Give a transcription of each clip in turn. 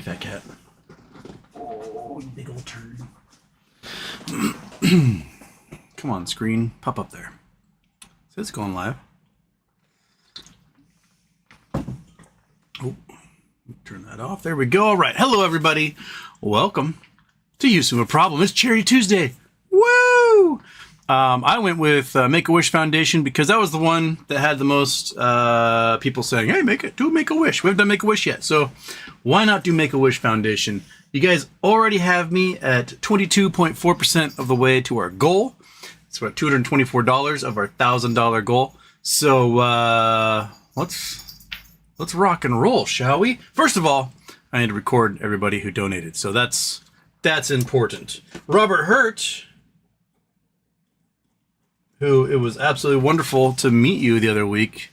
fat cat. Oh, you big old turd. Come on, screen. Pop up there. So it's going live. Oh, turn that off. There we go. All right. Hello, everybody. Welcome to Use of a Problem. It's Charity Tuesday. Woo! I went with Make-A-Wish Foundation because that was the one that had the most people saying, hey, do Make-A-Wish. We haven't done Make-A-Wish yet. So why not do Make-A-Wish Foundation? You guys already have me at 22.4% of the way to our goal. So we're at $224 of our $1,000 goal. So let's rock and roll, shall we? First of all, I need to record everybody who donated. So that's important. Robert Hurt, who it was absolutely wonderful to meet you the other week.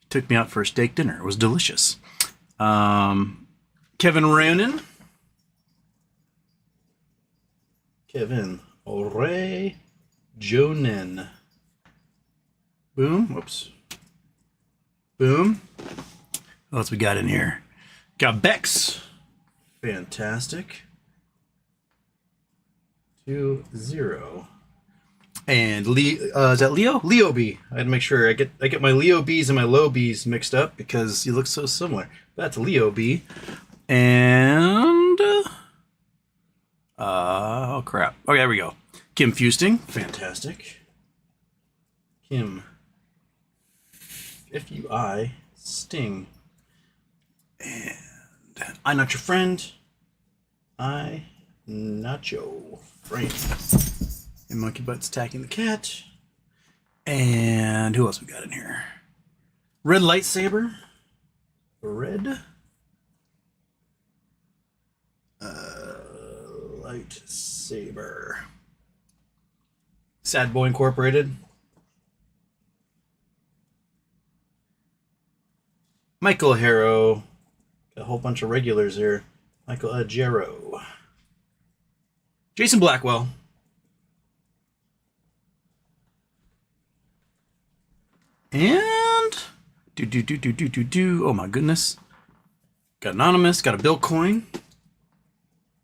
Took me out for a steak dinner. It was delicious. Kevin Ronan. Kevin Ore Jonen. Boom. Whoops. Boom. What else we got in here? Got Bex. Fantastic. 2-0. And is that Leo? Leo B. I had to make sure I get my Leo B's and my low B's mixed up because you look so similar. That's Leo B. And oh crap. Okay, there we go. Kim Fusting. Fantastic. Kim F-U-I Sting. And I Not Your Friend. I Not Your Friend. And Monkey Butt's attacking the cat. And who else we got in here? Red Lightsaber. Red Lightsaber. Sad Boy Incorporated. Michael Harrow. Got a whole bunch of regulars here. Michael Ajero. Jason Blackwell. And oh my goodness. Got Anonymous, got a Bill Coin.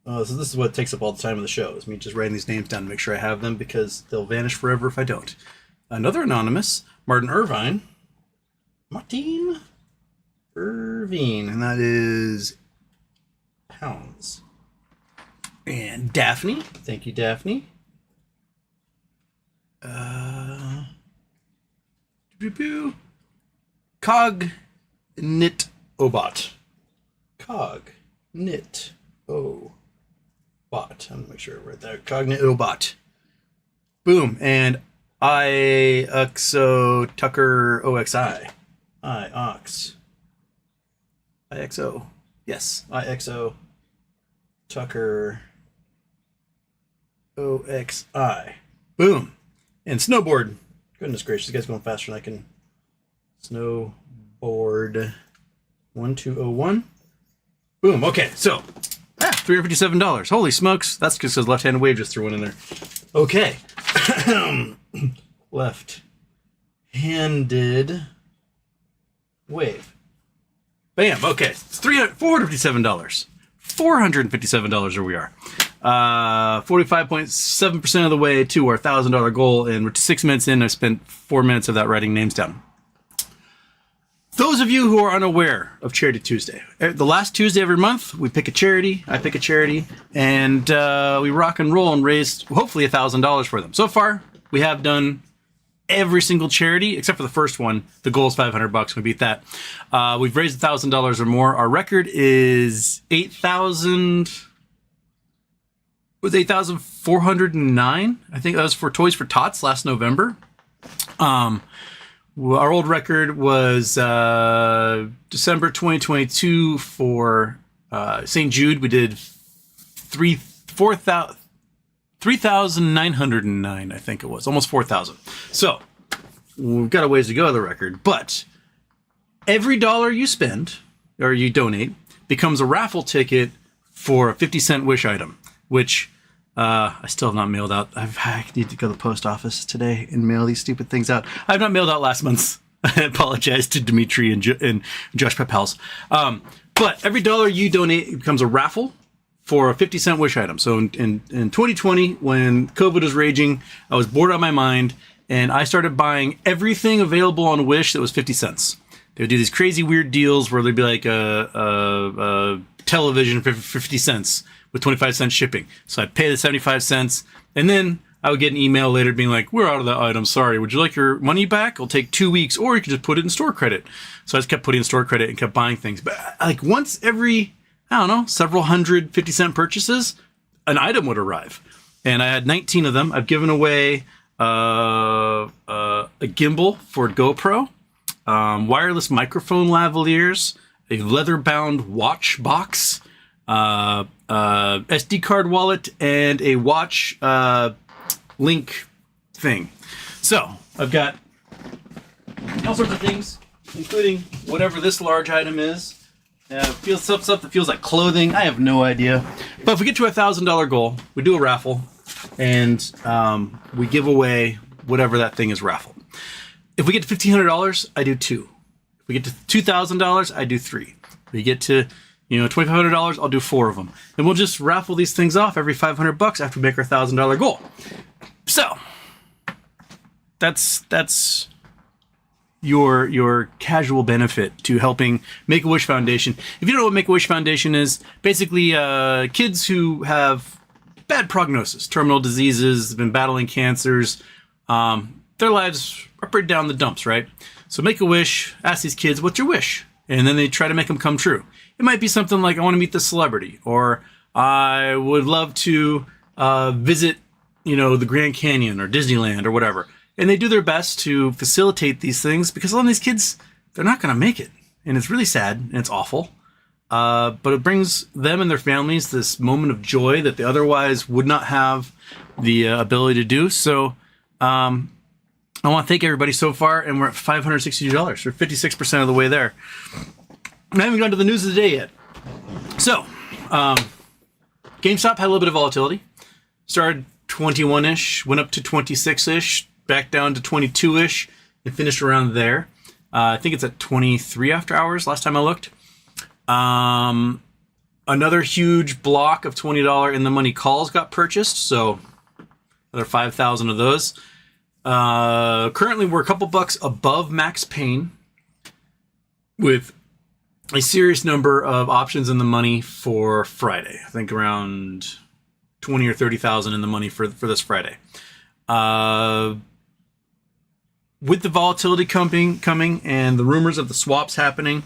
So this is what takes up all the time of the show, is me just writing these names down to make sure I have them because they'll vanish forever if I don't. Another Anonymous, Martin Irvine. Martin Irvine, and that is pounds. And Daphne, thank you, Daphne. Cognit Obot. Cognit Obot. I'm gonna make sure I read that. Cognit Obot. Boom. And IXO Tucker OXI. IXO. Yes. IXO Tucker OXI. Boom. And Snowboard. Goodness gracious, this guy's going faster than I can. Snowboard 1201. Boom. Okay, so $357. Holy smokes. That's just because left-handed wave just threw one in there. Okay. Left-handed wave. Bam. Okay. It's $457. $457 here we are. 45.7% of the way to our $1,000 goal, and we're 6 minutes in. I spent 4 minutes of that writing names down. Those of you who are unaware of Charity Tuesday, the last Tuesday every month, we pick a charity, I pick a charity, and we rock and roll and raise hopefully $1,000 for them. So far, we have done every single charity, except for the first one. The goal is $500. We beat that. We've raised $1,000 or more. Our record is $8,409. I think that was for Toys for Tots last November. Our old record was December 2022 for St. Jude. We did 3,909, I think it was. Almost 4,000. So we've got a ways to go to the record. But every dollar you spend or you donate becomes a raffle ticket for a 50-cent wish item, which I still have not mailed out. I need to go to the post office today and mail these stupid things out. I have not mailed out last month's. I apologize to Dimitri and Josh Pepels. But every dollar you donate becomes a raffle for a 50-cent Wish item. So in 2020, when COVID was raging, I was bored out of my mind, and I started buying everything available on Wish that was 50 cents. They would do these crazy weird deals where they'd be like a television for 50 cents with 25 cents shipping. So I'd pay the 75 cents, and then I would get an email later being like, we're out of that item, sorry. Would you like your money back? It'll take 2 weeks, or you can just put it in store credit. So I just kept putting in store credit and kept buying things. But like once every, I don't know, several hundred 50-cent purchases, an item would arrive. And I had 19 of them. I've given away a gimbal for GoPro, wireless microphone lavaliers, a leather-bound watch box, SD card wallet, and a watch link thing. So I've got all sorts of things, including whatever this large item is. Feels stuff that feels like clothing. I have no idea. But if we get to a $1,000 goal, we do a raffle, and we give away whatever that thing is raffled. If we get to $1,500, I do 2. If we get to $2,000, I do 3. If we get to $2,500, I'll do 4 of them. And we'll just raffle these things off every $500 after we make our $1,000 goal. So that's your casual benefit to helping Make-A-Wish Foundation. If you don't know what Make-A-Wish Foundation is, basically kids who have bad prognosis, terminal diseases, been battling cancers, their lives are pretty down the dumps, right? So Make-A-Wish asks these kids, what's your wish? And then they try to make them come true. It might be something like, I want to meet this celebrity, or I would love to visit, the Grand Canyon or Disneyland or whatever. And they do their best to facilitate these things, because a lot of these kids, they're not going to make it. And it's really sad and it's awful. But it brings them and their families this moment of joy that they otherwise would not have the ability to do. So I want to thank everybody so far, and we're at $562. We're 56% of the way there. I haven't gone to the news of the day yet. So, GameStop had a little bit of volatility. Started 21-ish, went up to 26-ish, back down to 22-ish, and finished around there. I think it's at 23 after hours last time I looked. Another huge block of $20 in the money calls got purchased, so another 5,000 of those. Currently, we're a couple bucks above max pain, with a serious number of options in the money for Friday. I think around 20 or 30,000 in the money for this Friday. With the volatility coming and the rumors of the swaps happening,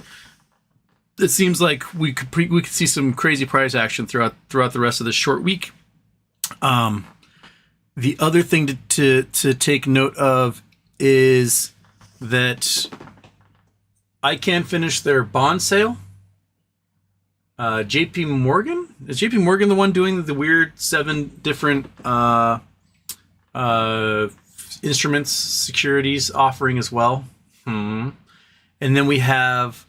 it seems like we could see some crazy price action throughout the rest of this short week. The other thing to take note of is that ICANN finished their bond sale. JP Morgan? Is JP Morgan the one doing the weird 7 different instruments, securities offering as well? And then we have,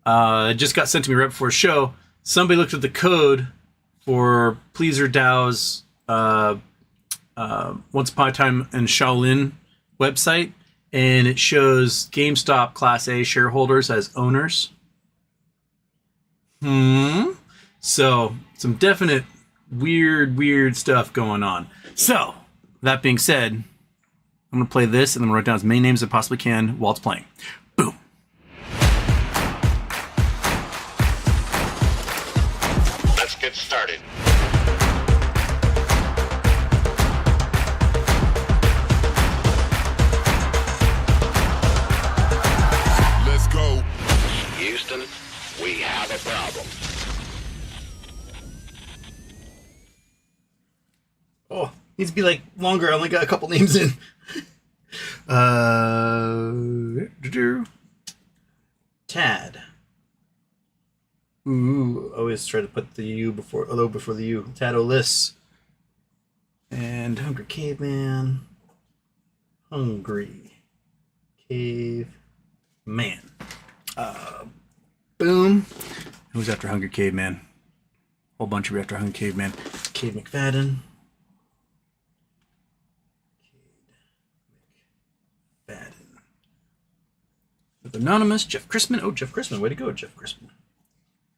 it just got sent to me right before the show, somebody looked at the code for Pleaser DAO's Once Upon a Time in Shaolin website, and it shows GameStop Class A shareholders as owners. So, some definite weird stuff going on. So, that being said, I'm going to play this and then write down as many names as I possibly can while it's playing. Boom. Let's get started. Houston, we have a problem. Oh, needs to be like longer. I only got a couple names in. Tad. Ooh, always try to put the U before the U. Tad O'Liss. And Hungry Caveman. Hungry Caveman. Boom. Who's after Hungry Caveman? Whole bunch of you after Hungry Caveman. Cave McFadden. With Anonymous, Jeff Chrisman. Oh, Jeff Chrisman. Way to go, Jeff Chrisman.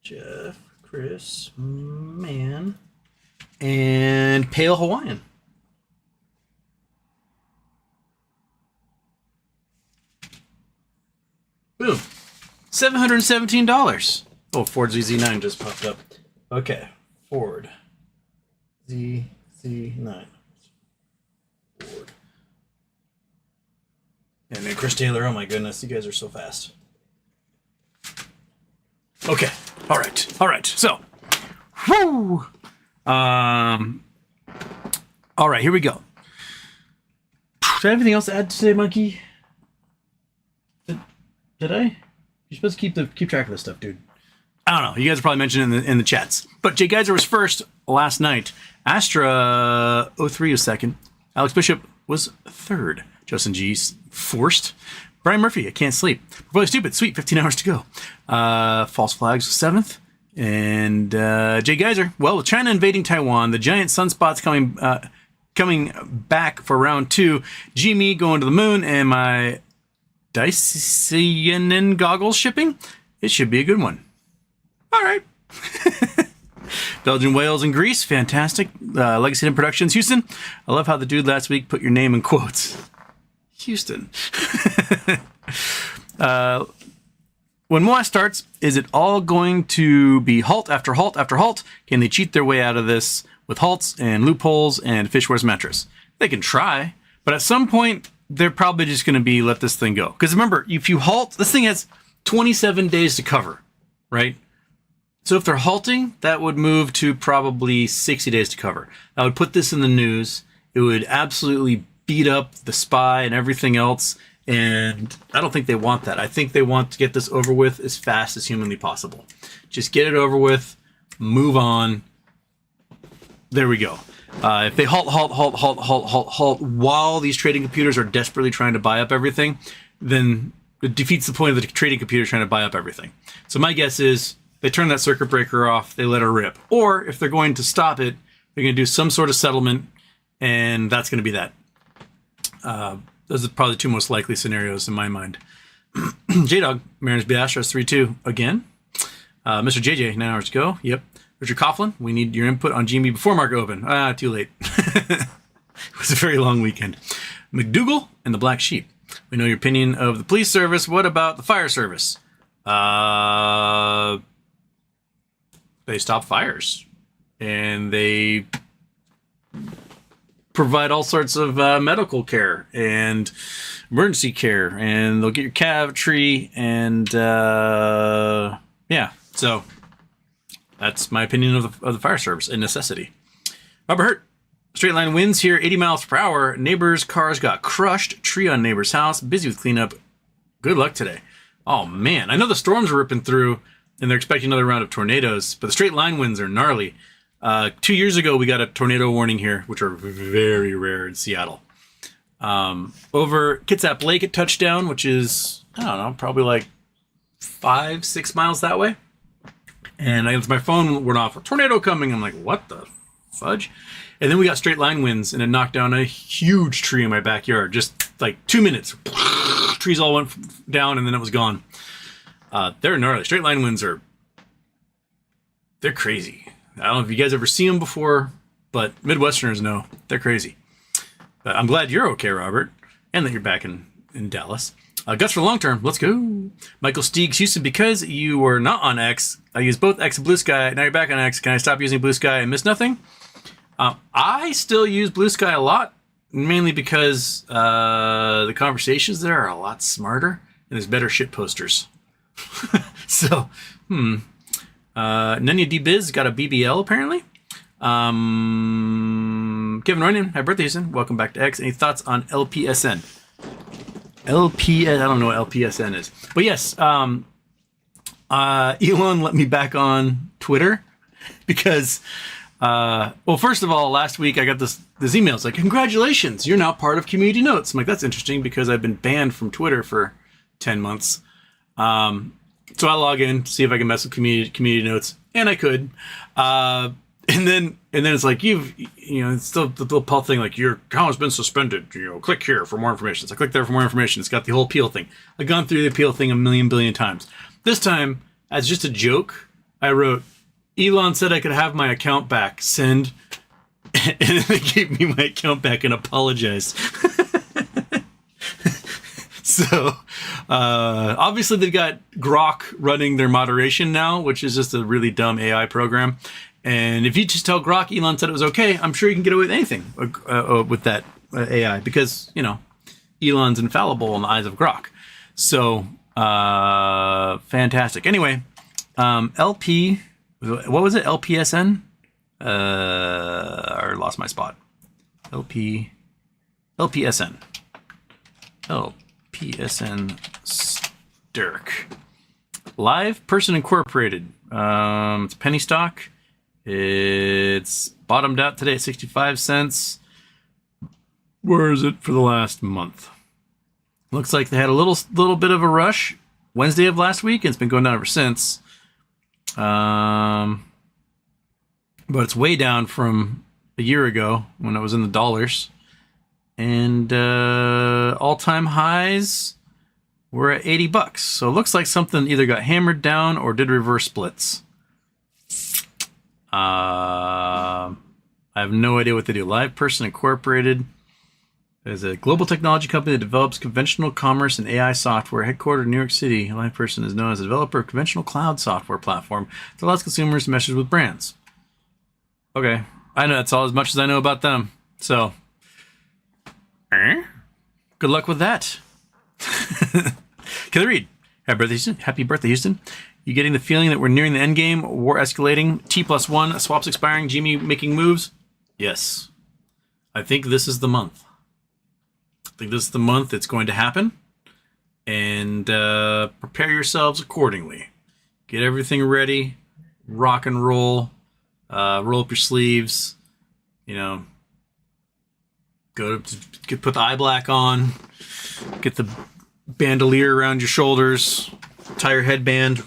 Jeff, Chris, Man, and Pale Hawaiian. Boom. $717. Oh, Ford ZZ9 just popped up. Okay. Ford ZZ9. Ford. And then Chris Taylor, oh my goodness, you guys are so fast. Okay. All right. So, whoo. All right, here we go. Do I have anything else to add today, Monkey? Did I? You're supposed to keep track of this stuff, dude. I don't know. You guys are probably mentioned in the chats. But Jay Geyser was first last night. Astra 03 was second. Alex Bishop was third. Justin G's forced. Brian Murphy, I can't sleep. Really stupid. Sweet. 15 hours to go. False Flags was seventh. And Jay Geyser. Well, with China invading Taiwan, the giant sunspots coming back for round 2. G-Me going to the moon, and my Dyson goggles shipping. It should be a good one. All right. Belgium, Wales, and Greece. Fantastic. Legacy and Productions, Houston. I love how the dude last week put your name in quotes. Houston. When MOA starts, is it all going to be halt after halt after halt? Can they cheat their way out of this with halts and loopholes and Fishware's mattress? They can try, but at some point, they're probably just going to be let this thing go. Because remember, if you halt, this thing has 27 days to cover, right? So if they're halting, that would move to probably 60 days to cover. That would put this in the news. It would absolutely beat up the spy and everything else. And I don't think they want that. I think they want to get this over with as fast as humanly possible. Just get it over with, move on. There we go. If they halt while these trading computers are desperately trying to buy up everything, then it defeats the point of the trading computers trying to buy up everything. So my guess is they turn that circuit breaker off, they let her rip. Or if they're going to stop it, they're going to do some sort of settlement, and that's going to be that. Those are probably the two most likely scenarios in my mind. J-Dog, Mariners beat Astros 3-2 again. Mr. JJ, 9 hours to go. Yep. Richard Coughlin, we need your input on GMB before market open. Too late. It was a very long weekend. McDougal and the Black Sheep. We know your opinion of the police service. What about the fire service? They stop fires. And they provide all sorts of medical care and emergency care. And they'll get your cabinetry. And yeah, so that's my opinion of the fire service, a necessity. Robert Hurt, straight line winds here, 80 miles per hour. Neighbors' cars got crushed. Tree on neighbor's house. Busy with cleanup. Good luck today. Oh, man. I know the storms are ripping through, and they're expecting another round of tornadoes, but the straight line winds are gnarly. 2 years ago, we got a tornado warning here, which are very rare in Seattle. Over Kitsap Lake at touchdown, which is, I don't know, probably like 5-6 miles that way. And my phone went off, a tornado coming. I'm like, what the fudge? And then we got straight line winds, and it knocked down a huge tree in my backyard. Just like 2 minutes. Trees all went down, and then it was gone. They're gnarly. Straight line winds they're crazy. I don't know if you guys ever seen them before, but Midwesterners know. They're crazy. But I'm glad you're okay, Robert, and that you're back in Dallas. Guts for long term. Let's go. Michael Steegs, Houston, because you were not on X, I used both X and Blue Sky. Now you're back on X. Can I stop using Blue Sky and miss nothing? I still use Blue Sky a lot, mainly because the conversations there are a lot smarter and there's better shit posters. So, Nanya D Biz got a BBL apparently. Kevin Roynan, happy birthday, Houston. Welcome back to X. Any thoughts on LPSN? I don't know what LPSN is. But yes, Elon let me back on Twitter because, well, first of all, last week I got this email. It's like, congratulations, you're now part of Community Notes. I'm like, that's interesting because I've been banned from Twitter for 10 months. So I log in, see if I can mess with Community Notes, and I could. And then it's like, it's still the little pulp thing, like, your account has been suspended, click here for more information. So I click there for more information. It's got the whole appeal thing. I've gone through the appeal thing a million billion times. This time, as just a joke, I wrote, Elon said I could have my account back. Send. And then they gave me my account back and apologized. So, obviously they've got Grok running their moderation now, which is just a really dumb AI program. And if you just tell Grok Elon said it was okay, I'm sure you can get away with anything with that AI because, you know, Elon's infallible in the eyes of Grok. So, fantastic. Anyway, LP, what was it? LPSN? I lost my spot. LPSN. LPSN Stirk. Live Person Incorporated. It's penny stock. It's bottomed out today at 65 cents. Where is it for the last month? Looks like they had a little bit of a rush Wednesday of last week, and it's been going down ever since. But it's way down from a year ago when it was in the dollars. And all-time highs were at $80. So it looks like something either got hammered down or did reverse splits. I have no idea what they do. Live Person Incorporated is a global technology company that develops conventional commerce and AI software. Headquartered in New York City, Live Person is known as a developer of conventional cloud software platform that allows consumers to message with brands. Okay, I know that's all as much as I know about them. So, good luck with that. Kelly Reed, happy birthday, Houston. Happy birthday, Houston. You getting the feeling that we're nearing the end game? War escalating, T+1, swaps expiring, Jimmy making moves? Yes. I think this is the month. I think this is the month it's going to happen. And prepare yourselves accordingly. Get everything ready. Rock and roll. Roll up your sleeves. You know, put the eye black on. Get the bandolier around your shoulders. Tie your headband.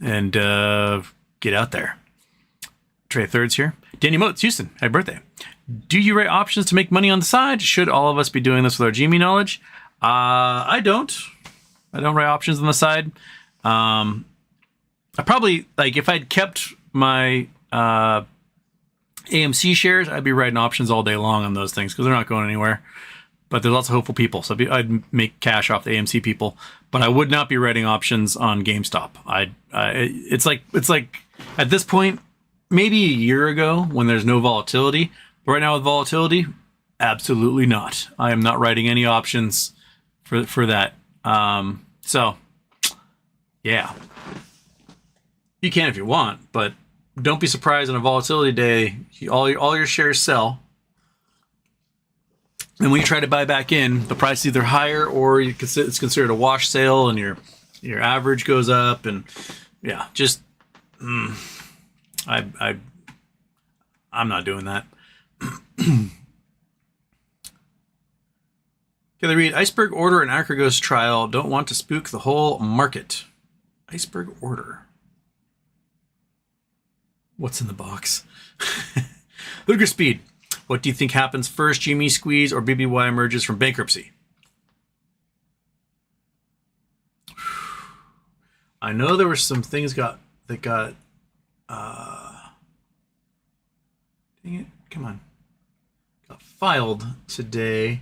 And get out there. Trey Thirds here. Danny Motes, Houston. Happy birthday. Do you write options to make money on the side? Should all of us be doing this with our GME knowledge? I don't. I don't write options on the side. I probably, like, if I'd kept my AMC shares, I'd be writing options all day long on those things because they're not going anywhere. But there's lots of hopeful people, so I'd make cash off the AMC people. But I would not be writing options on GameStop. It's like at this point, maybe a year ago when there's no volatility. But right now with volatility, absolutely not. I am not writing any options for that. So, yeah. You can if you want, but don't be surprised on a volatility day, all your shares sell. And when you try to buy back in, the price is either higher or it's considered a wash sale, and your average goes up. And yeah, just I'm not doing that. Kelly Reed, Iceberg Order and Archegos trial don't want to spook the whole market. Iceberg Order. What's in the box? Luger Speed. What do you think happens first? GME squeeze or BBY emerges from bankruptcy? I know there were some things that got dang it, come on. Got filed today.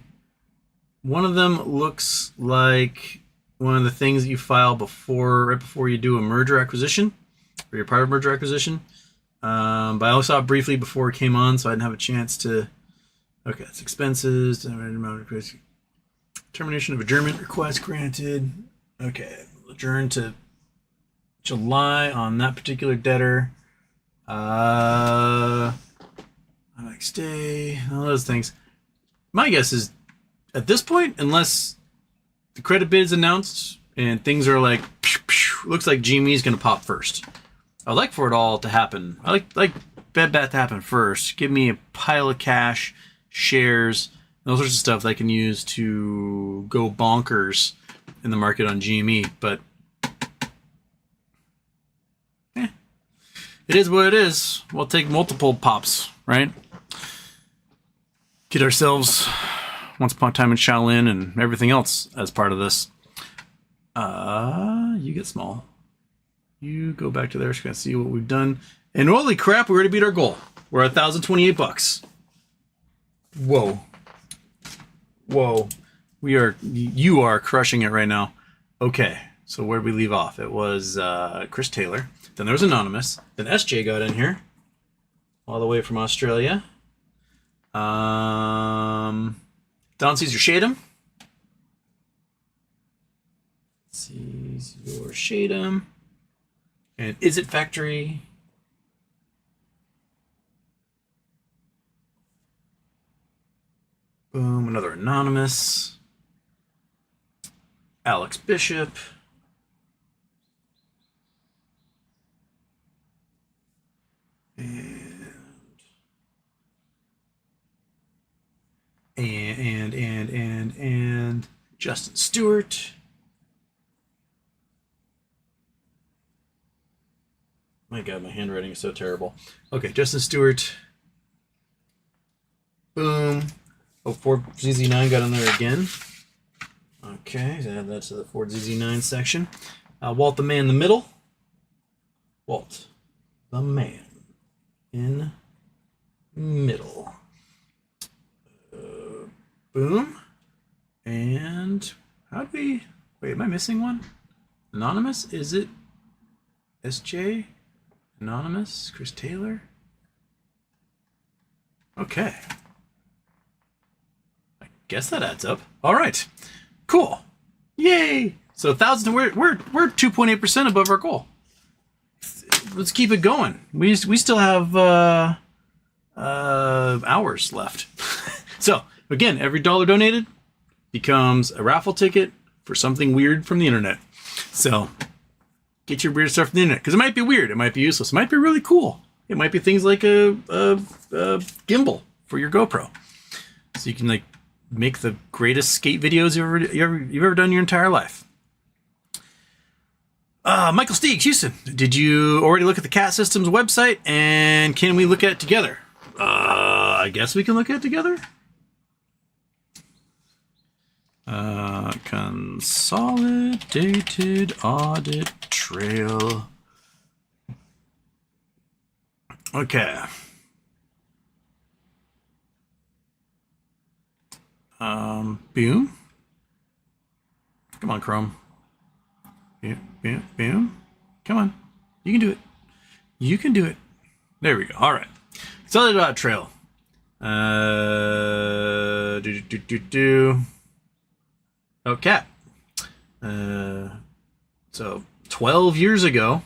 One of them looks like one of the things that you file right before you do a merger acquisition, or your private merger acquisition. But I only saw it briefly before it came on, so I didn't have a chance to. Okay, it's expenses. Termination of adjournment request granted. Okay, adjourn to July on that particular debtor. Next day, all those things. My guess is, at this point, unless the credit bid is announced and things are like, looks like GME is going to pop first. I'd like for it all to happen. I like Bed Bath to happen first. Give me a pile of cash, shares, and all sorts of stuff that I can use to go bonkers in the market on GME. But it is what it is. We'll take multiple pops, right? Get ourselves Once Upon a Time in Shaolin and everything else as part of this. You get small. you go back to there. So you can see what we've done. And holy crap, we already beat our goal. We're at $1,028. Whoa. Whoa. You are crushing it right now. Okay. So where did we leave off? It was Chris Taylor. Then there was Anonymous. Then SJ got in here. All the way from Australia. Don Caesar Shadem. Caesar Shadem. And Is It Factory. Boom, another Anonymous. Alex Bishop. And Justin Stewart. My God, my handwriting is so terrible. Okay, Justin Stewart. Boom. Oh, Ford ZZ9 got in there again. Okay, so add that to the Ford ZZ9 section. Walt the Man in the middle. Walt the Man in middle. Boom. And how do we... Wait, am I missing one? Anonymous? Is it SJ? Anonymous? Chris Taylor? Okay. I guess that adds up. All right. Cool. Yay. So 1,000, we're 2.8% above our goal. Let's keep it going. We still have hours left. So again, every dollar donated becomes a raffle ticket for something weird from the internet. So get your weird stuff from the internet, because it might be weird, it might be useless, it might be really cool. It might be things like a gimbal for your GoPro, so you can like make the greatest skate videos you've ever done in your entire life. Michael Steegs, Houston, did you already look at the Cat Systems website, and can we look at it together? I guess we can look at it together. Consolidated audit trail. Okay. Boom. Come on, Chrome. Boom. Come on. You can do it. You can do it. There we go. All right. Consolidated audit trail. Oh, Cat. So 12 years ago,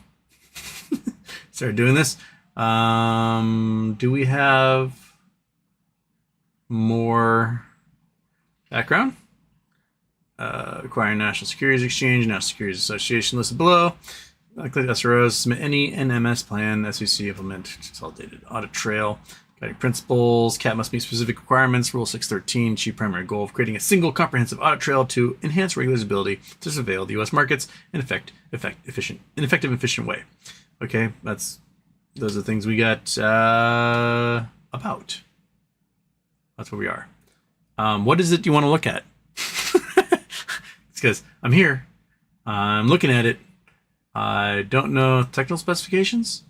started doing this. Do we have more background? Acquiring National Securities Exchange, National Securities Association listed below. Click SROs, submit any NMS plan, SEC implement consolidated audit trail. Guiding principles, CAT must meet specific requirements. Rule 613, chief primary goal of creating a single comprehensive audit trail to enhance regulators' ability to surveil the U.S. markets in effective, efficient way. Okay, those are the things we got about. That's where we are. What is it you want to look at? It's because I'm here. I'm looking at it. I don't know technical specifications.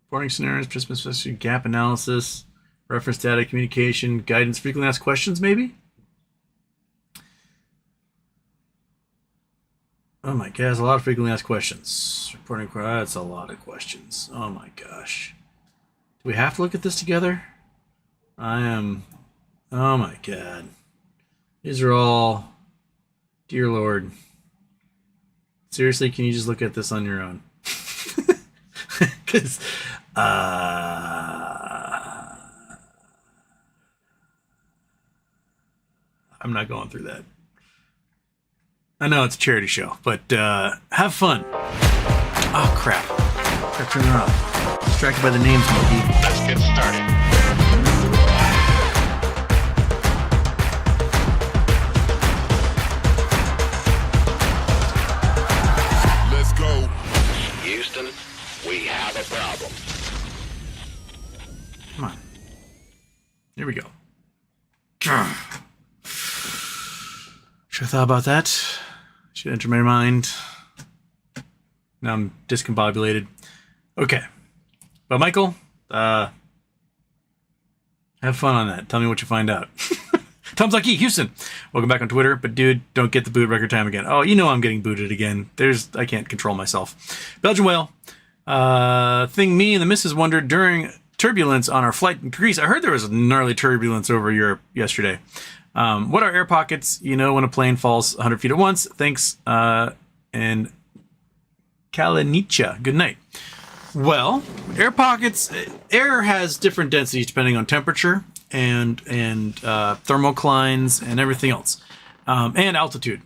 Reporting scenarios, participant specification, gap analysis, reference data, communication, guidance, frequently asked questions, maybe? Oh my God, there's a lot of frequently asked questions. Reporting, that's a lot of questions. Oh my gosh. Do we have to look at this together? Oh my God. These are all, dear Lord. Seriously, can you just look at this on your own? Because, I'm not going through that. I know it's a charity show, but have fun. Oh, crap. Gotta turn it off. Distracted by the names, monkey. Let's get started. Let's go. Houston, we have a problem. Come on. Here we go. Should have thought about that. Should enter my mind. Now I'm discombobulated. Okay. But Michael, have fun on that. Tell me what you find out. Tom's Lucky, Houston. Welcome back on Twitter. But dude, don't get the boot record time again. Oh, you know I'm getting booted again. I can't control myself. Belgian Whale. Thing me and the missus wondered during turbulence on our flight in Greece. I heard there was gnarly turbulence over Europe yesterday. What are air pockets? You know when a plane falls 100 feet at once. Thanks. And Kalinicha. Good night. Well, air pockets, air has different densities depending on temperature and thermoclines and everything else, and altitude.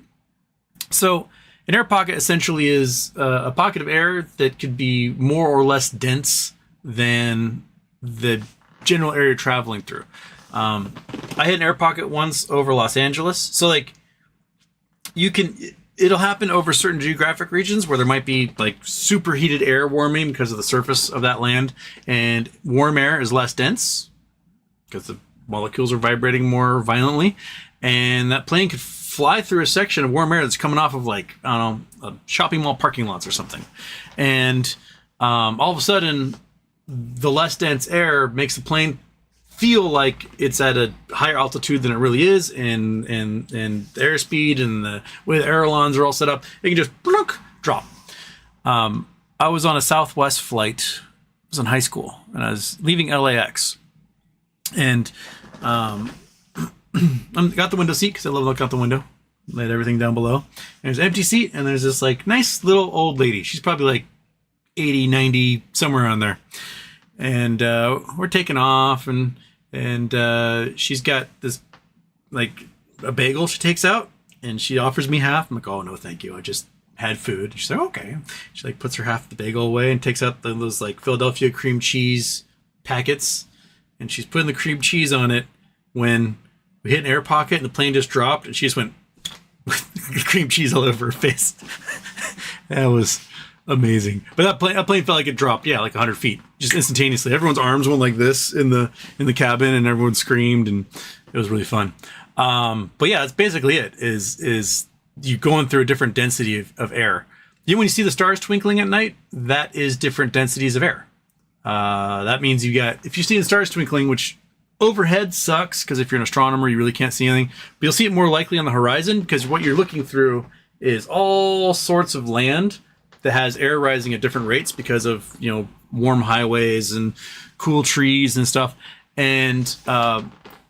So an air pocket essentially is a pocket of air that could be more or less dense than the general area you're traveling through. I hit an air pocket once over Los Angeles. So like it'll happen over certain geographic regions where there might be like superheated air warming because of the surface of that land, and warm air is less dense because the molecules are vibrating more violently, and that plane could fly through a section of warm air that's coming off of like, I don't know, shopping mall parking lots or something. And all of a sudden the less dense air makes the plane feel like it's at a higher altitude than it really is, and the airspeed and the way the ailerons are all set up, it can just plunk, drop. I was on a Southwest flight. I was in high school, and I was leaving LAX, and I got the window seat because I love looking out the window, laid everything down below. And there's an empty seat, and there's this like nice little old lady. She's probably like 80, 90, somewhere around there. And we're taking off, and she's got this like a bagel she takes out, and she offers me half. I'm like, oh no, thank you. I just had food. She's like, okay. She like puts her half of the bagel away and takes out those like Philadelphia cream cheese packets, and she's putting the cream cheese on it when we hit an air pocket and the plane just dropped, and she just went cream cheese all over her face. That was amazing. But that plane felt like it dropped, like 100 feet, just instantaneously. Everyone's arms went like this in the cabin, and everyone screamed, and it was really fun. But yeah, that's basically it. Is you going through a different density of air. You know, when you see the stars twinkling at night, that is different densities of air. That means if you see the stars twinkling, which overhead sucks because if you're an astronomer, you really can't see anything. But you'll see it more likely on the horizon because what you're looking through is all sorts of land that has air rising at different rates because of, warm highways and cool trees and stuff. And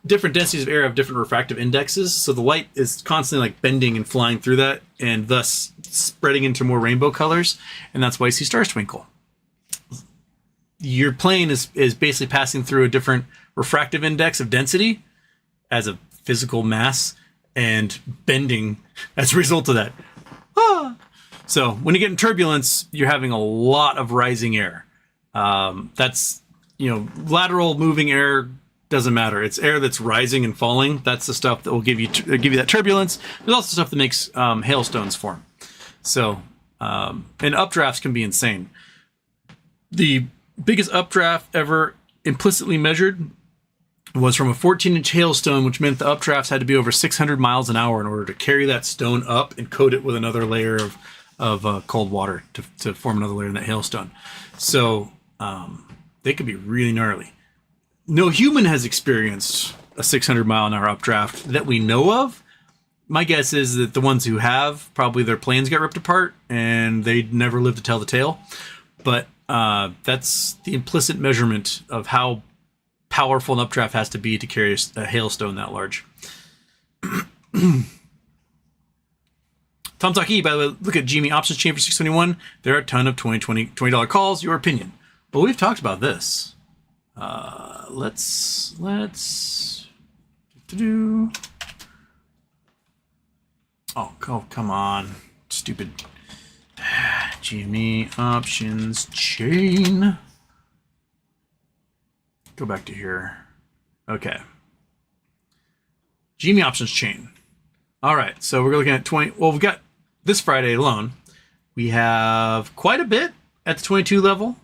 different densities of air have different refractive indexes. So the light is constantly like bending and flying through that, and thus spreading into more rainbow colors. And that's why you see stars twinkle. Your plane is basically passing through a different refractive index of density as a physical mass and bending as a result of that. So when you get in turbulence, you're having a lot of rising air. That's, lateral moving air doesn't matter. It's air that's rising and falling. That's the stuff that will give you that turbulence. There's also stuff that makes hailstones form. So, and updrafts can be insane. The biggest updraft ever implicitly measured was from a 14-inch hailstone, which meant the updrafts had to be over 600 miles an hour in order to carry that stone up and coat it with another layer of cold water to form another layer in that hailstone. So they could be really gnarly. No human has experienced a 600 mile an hour updraft that we know of. My guess is that the ones who have, probably their planes got ripped apart and they never lived to tell the tale. But that's the implicit measurement of how powerful an updraft has to be to carry a hailstone that large. Tom Taki, by the way, look at Jimmy Options Chain for 621. There are a ton of $20 calls. Your opinion. Well, we've talked about this. Let's do. Oh, come on, stupid. Jimmy Options Chain. Go back to here. Okay. Jimmy Options Chain. All right, so we're looking at 20. Well, we've got this Friday alone. We have quite a bit at the 22 level.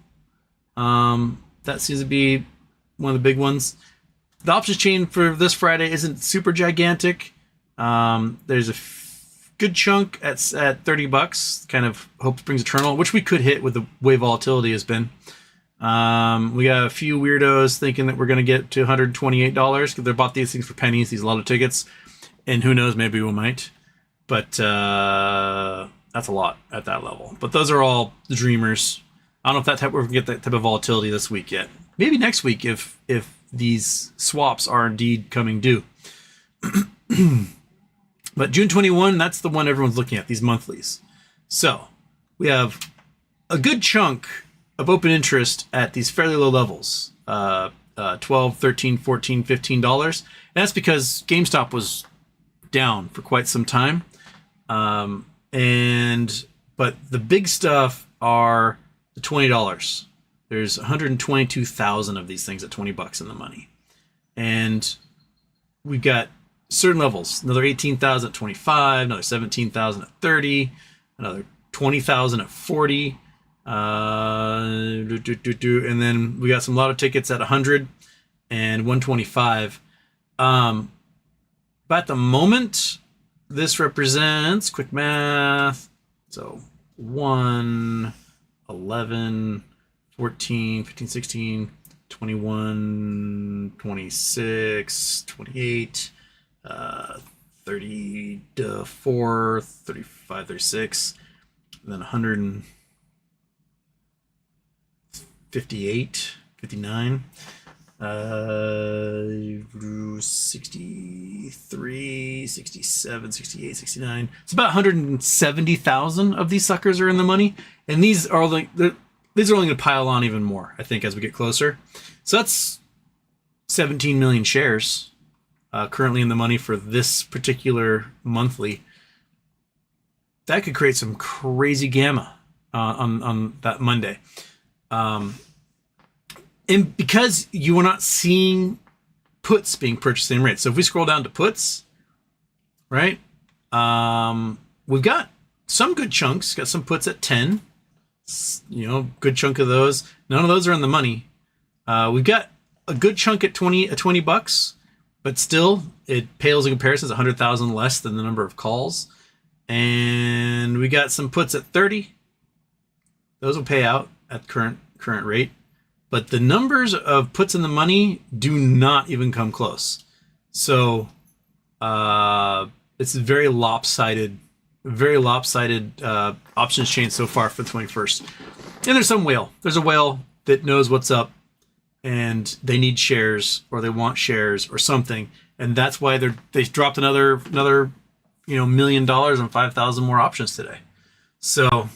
That seems to be one of the big ones. The options chain for this Friday isn't super gigantic. There's good chunk at $30. Kind of hope springs eternal, which we could hit with the way volatility has been. We got a few weirdos thinking that we're going to get to $128 because they bought these things for pennies, these lotto tickets, and who knows, maybe we might. But that's a lot at that level. But those are all the dreamers. I don't know if we're going to get that type of volatility this week yet. Maybe next week if these swaps are indeed coming due. But June 21, that's the one everyone's looking at, these monthlies. So we have a good chunk of open interest at these fairly low levels, $12, $13, $14, $15. And that's because GameStop was down for quite some time. But the big stuff are the $20. There's 122,000 of these things at $20 in the money. And we've got certain levels, another 18,000 at 25, another 17,000 at 30, another 20,000 at 40. And then we got some lotto tickets at 100 and 125. But at the moment, this represents, quick math, so 1, 11, 14, 15, 16, 21, 26, 28, 34, 35, 36, and then 158, 59, 63, 67, 68, 69. It's about 170,000 of these suckers are in the money, and these are only going to pile on even more, I think, as we get closer. So that's 17 million shares currently in the money for this particular monthly. That could create some crazy gamma on that Monday. And because you are not seeing puts being purchased in rates. So if we scroll down to puts, right? We've got some good chunks, got some puts at 10, good chunk of those. None of those are in the money. We've got a good chunk at $20, but still it pales in comparison. It's 100,000 less than the number of calls. And we got some puts at 30. Those will pay out at current rate. But the numbers of puts in the money do not even come close. So it's a very lopsided options chain so far for the 21st. And there's some whale. There's a whale that knows what's up, and they need shares, or they want shares, or something, and that's why they dropped another $1 million and 5,000 more options today. So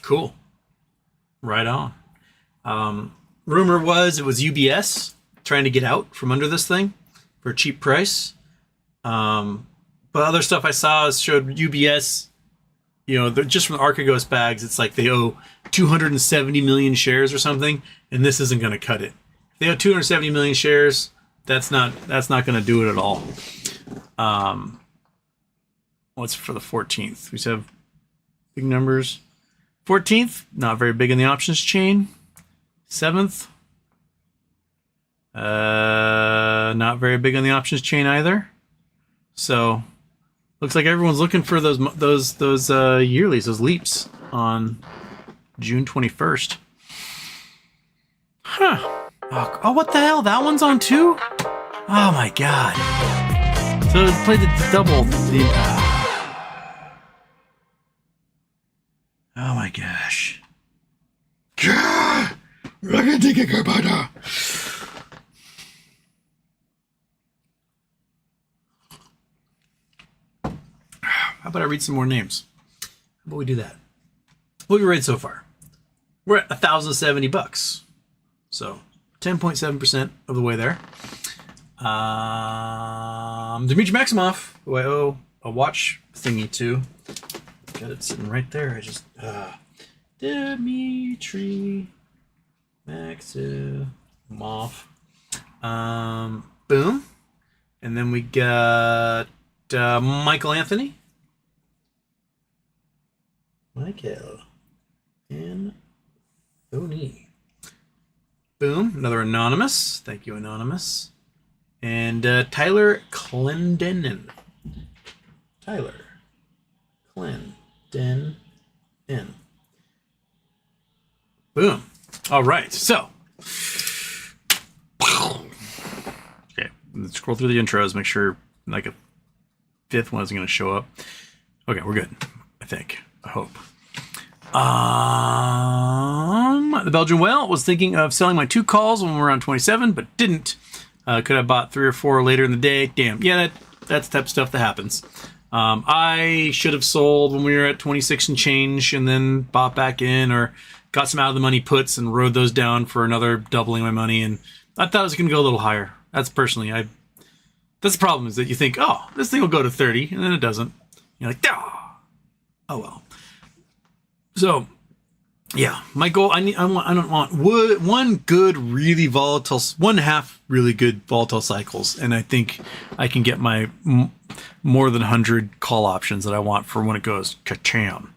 cool. Right on. Rumor was it was UBS trying to get out from under this thing for a cheap price. But other stuff I saw showed UBS, just from the Archegos bags, it's like they owe 270 million shares or something, and this isn't going to cut it. If they owe 270 million shares, that's not going to do it at all. What's for the 14th? We just have big numbers. 14th, not very big in the options chain. 7th, not very big on the options chain either. So looks like everyone's looking for those yearlies, those leaps on June 21st. Huh. Oh, what the hell? That one's on too? Oh my god. So it played the double. Oh my gosh. How about I read some more names? How about we do that? What have we read so far? We're at $1,070. So 10.7% of the way there. Dmitry Maximov, who I owe a watch thingy to. Got it sitting right there. Dmitry Maximov. Boom. And then we got Michael Anthony. Michael Anthony. Boom. Another anonymous. Thank you, anonymous. And Tyler Clendenin. Tyler. Clinton. In. Boom. All right. So. Okay. Let's scroll through the intros. Make sure like a fifth one isn't going to show up. Okay. We're good. I think. I hope. The Belgian whale was thinking of selling my 2 calls when we were around 27, but didn't. Could have bought 3 or 4 later in the day. Damn. Yeah, that's the type of stuff that happens. I should have sold when we were at 26 and change and then bought back in or got some out of the money puts and rode those down for another doubling my money. And I thought it was going to go a little higher. That's personally, that's the problem is that you think, oh, this thing will go to 30 and then it doesn't. You're like, oh well. So yeah, my goal, I don't want one good, really volatile, 1/2 really good volatile cycles. And I think I can get my more than 100 call options that I want for when it goes ka-cham.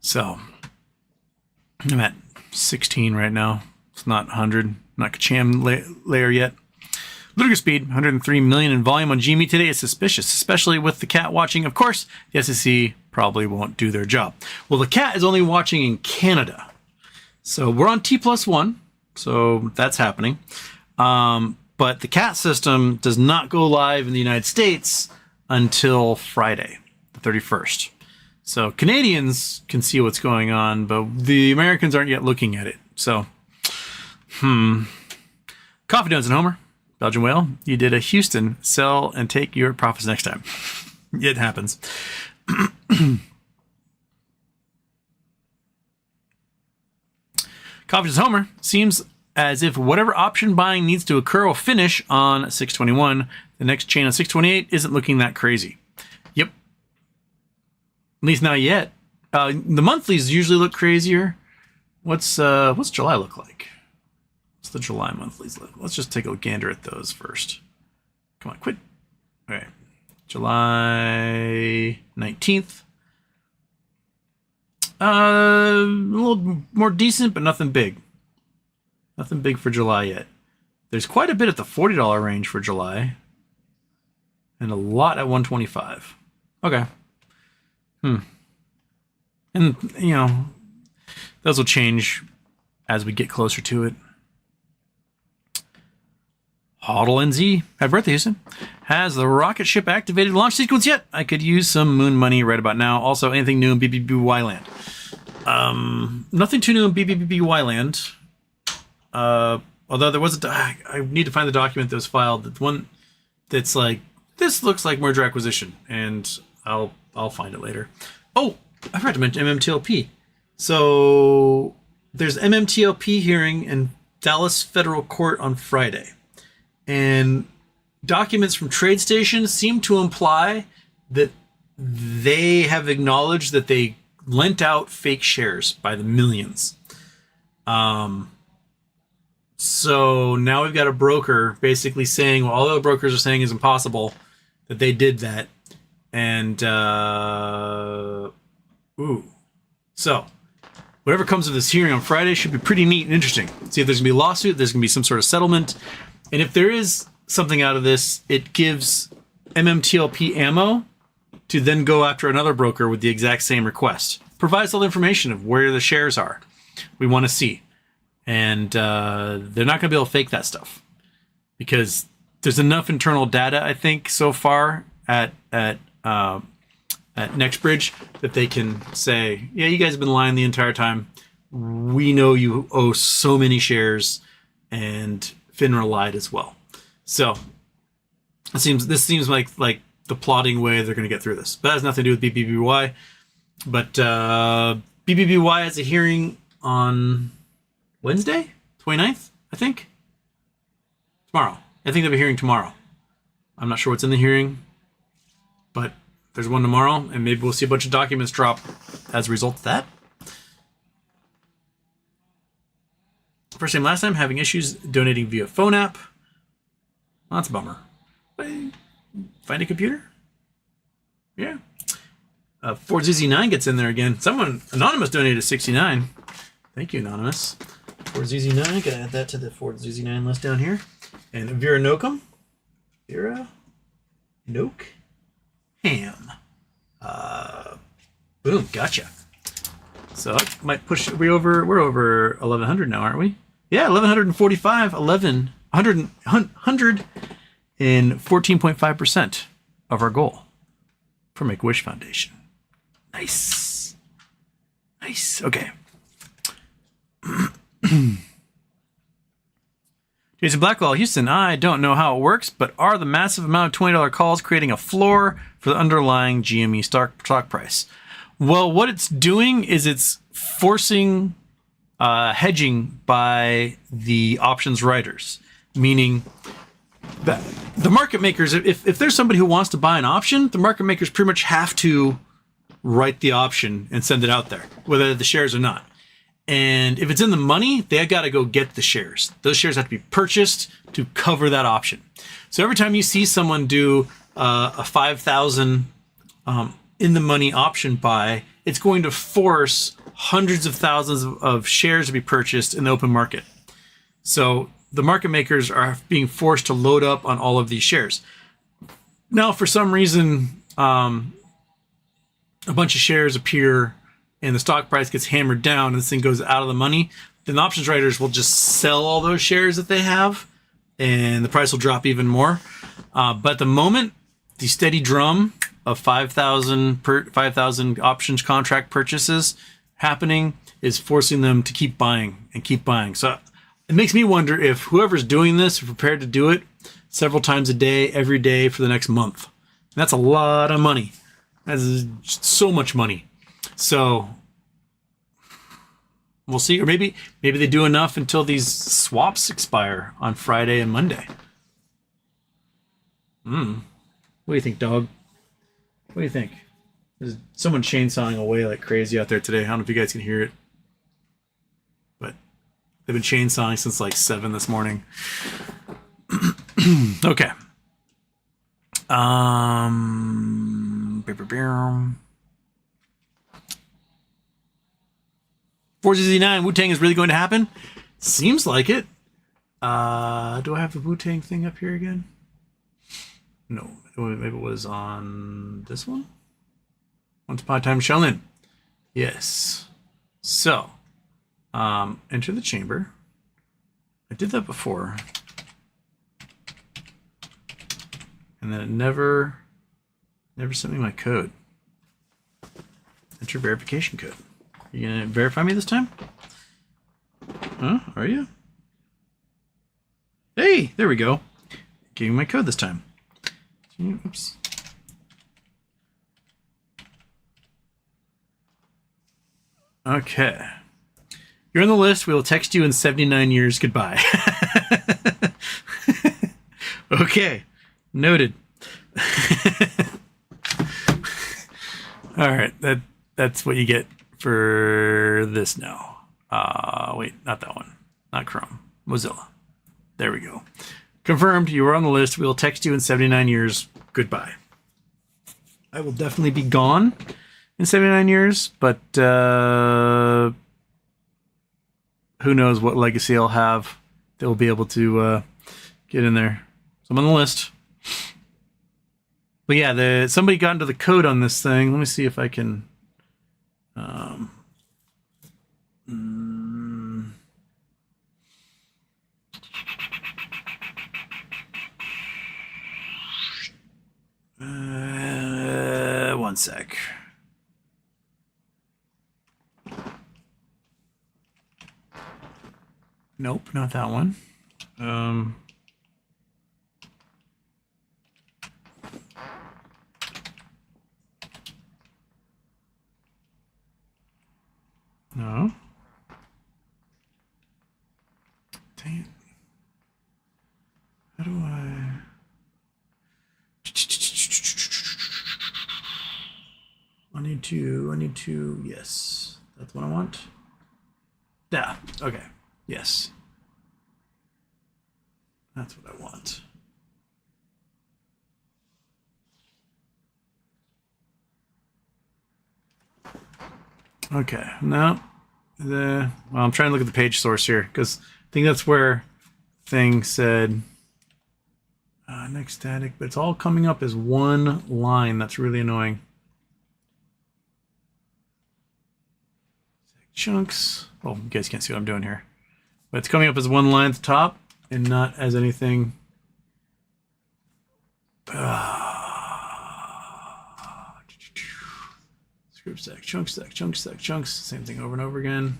So I'm at 16 right now. It's not 100, not ka-cham layer yet. Ludicrous speed, 103 million in volume on GME today is suspicious, especially with the cat watching. Of course, the SEC probably won't do their job. Well, the cat is only watching in Canada. So we're on T+1, so that's happening. But the cat system does not go live in the United States until Friday, the 31st. So Canadians can see what's going on, but the Americans aren't yet looking at it. So, Coffee Donuts and Homer. Belgian whale, you did a Houston, sell and take your profits next time. It happens. Coffee Homer, seems as if whatever option buying needs to occur will finish on 621. The next chain on 628 isn't looking that crazy. Yep. At least not yet. The monthlies usually look crazier. What's July look like? What's the July monthlies look? Let's just take a gander at those first. Come on, quit. All right. July 19th. A little more decent, but nothing big. Nothing big for July yet. There's quite a bit at the $40 range for July. And a lot at $125. Okay. And, you know, those will change as we get closer to it. Hodl NZ, happy birthday, Houston. Has the rocket ship activated launch sequence yet? I could use some moon money right about now. Also, anything new in BBBY land? Nothing too new in BBBY land. Although there was I need to find the document that was filed. The one that's like, this looks like merger acquisition, and I'll find it later. Oh, I forgot to mention MMTLP. So there's MMTLP hearing in Dallas Federal Court on Friday. And documents from TradeStation seem to imply that they have acknowledged that they lent out fake shares by the millions. So now we've got a broker basically saying, well, all the other brokers are saying is impossible, that they did that. And, so whatever comes of this hearing on Friday should be pretty neat and interesting. See if there's gonna be a lawsuit, there's gonna be some sort of settlement. And if there is something out of this, it gives MMTLP ammo to then go after another broker with the exact same request. Provides all the information of where the shares are we want to see. And they're not going to be able to fake that stuff. Because there's enough internal data, I think, so far at NextBridge that they can say, yeah, you guys have been lying the entire time. We know you owe so many shares, and FINRA lied as well. So this seems like the plotting way they're going to get through this. But that has nothing to do with BBBY. But BBBY has a hearing on Wednesday, 29th, I think. Tomorrow. I think they have a hearing tomorrow. I'm not sure what's in the hearing, but there's one tomorrow, and maybe we'll see a bunch of documents drop as a result of that. First time, last time, having issues donating via phone app. Well, that's a bummer. Find a computer? Yeah. Ford ZZ9 gets in there again. Someone, Anonymous, donated 69. Thank you, Anonymous. Ford ZZ9, gotta add that to the Ford ZZ9 list down here. And Vera Nokum. Vera Noke Ham. Boom, gotcha. So that might push. We're over 1100 now, aren't we? Yeah, 1145, 114.5% of our goal for Make-A-Wish Foundation. Nice. Nice. Okay. Jason Blackwell, Houston, I don't know how it works, but are the massive amount of $20 calls creating a floor for the underlying GME stock price? Well, what it's doing is it's forcing hedging by the options writers, meaning that the market makers, if there's somebody who wants to buy an option, the market makers pretty much have to write the option and send it out there, whether the shares or not. And if it's in the money, they got to go get the shares. Those shares have to be purchased to cover that option. So every time you see someone do a 5,000 in the money option buy, it's going to force hundreds of thousands of shares to be purchased in the open market. So the market makers are being forced to load up on all of these shares. Now, for some reason, a bunch of shares appear and the stock price gets hammered down and this thing goes out of the money, then the options writers will just sell all those shares that they have and the price will drop even more. But at the moment, the steady drum of 5,000 options contract purchases happening is forcing them to keep buying and keep buying. So it makes me wonder if whoever's doing this is prepared to do it several times a day, every day for the next month. And that's a lot of money. That's so much money. So we'll see, or maybe they do enough until these swaps expire on Friday and Monday. What do you think, dog? What do you think? There's someone chainsawing away like crazy out there today. I don't know if you guys can hear it, but they've been chainsawing since like 7 this morning. Okay. 469, Wu-Tang is really going to happen? Seems like it. Do I have the Wu-Tang thing up here again? No, maybe it was on this one? Once Upon a Time Shaolin. Yes. So, enter the chamber. I did that before. And then it never sent me my code. Enter verification code. You gonna verify me this time? Huh? Are you? Hey, there we go. Gave me my code this time. Oops. Okay. You're on the list. We will text you in 79 years. Goodbye. Okay. Noted. All right. That's what you get for this now. Wait, not that one. Not Chrome. Mozilla. There we go. Confirmed. You are on the list. We will text you in 79 years. Goodbye. I will definitely be gone in 79 years, but who knows what legacy I'll have that will be able to get in there. So I'm on the list. But yeah, somebody got into the code on this thing. Let me see if I can. One sec. Nope, not that one. No. Dang it. How do I... I need to, yes. That's what I want. Yeah, okay. Yes. That's what I want. Okay, no. Well, I'm trying to look at the page source here, because I think that's where thing said next static, but it's all coming up as one line. That's really annoying. chunks. Oh, you guys can't see what I'm doing here. But it's coming up as one line at the top and not as anything. Script stack, chunk stack, chunk stack, chunks. Same thing over and over again.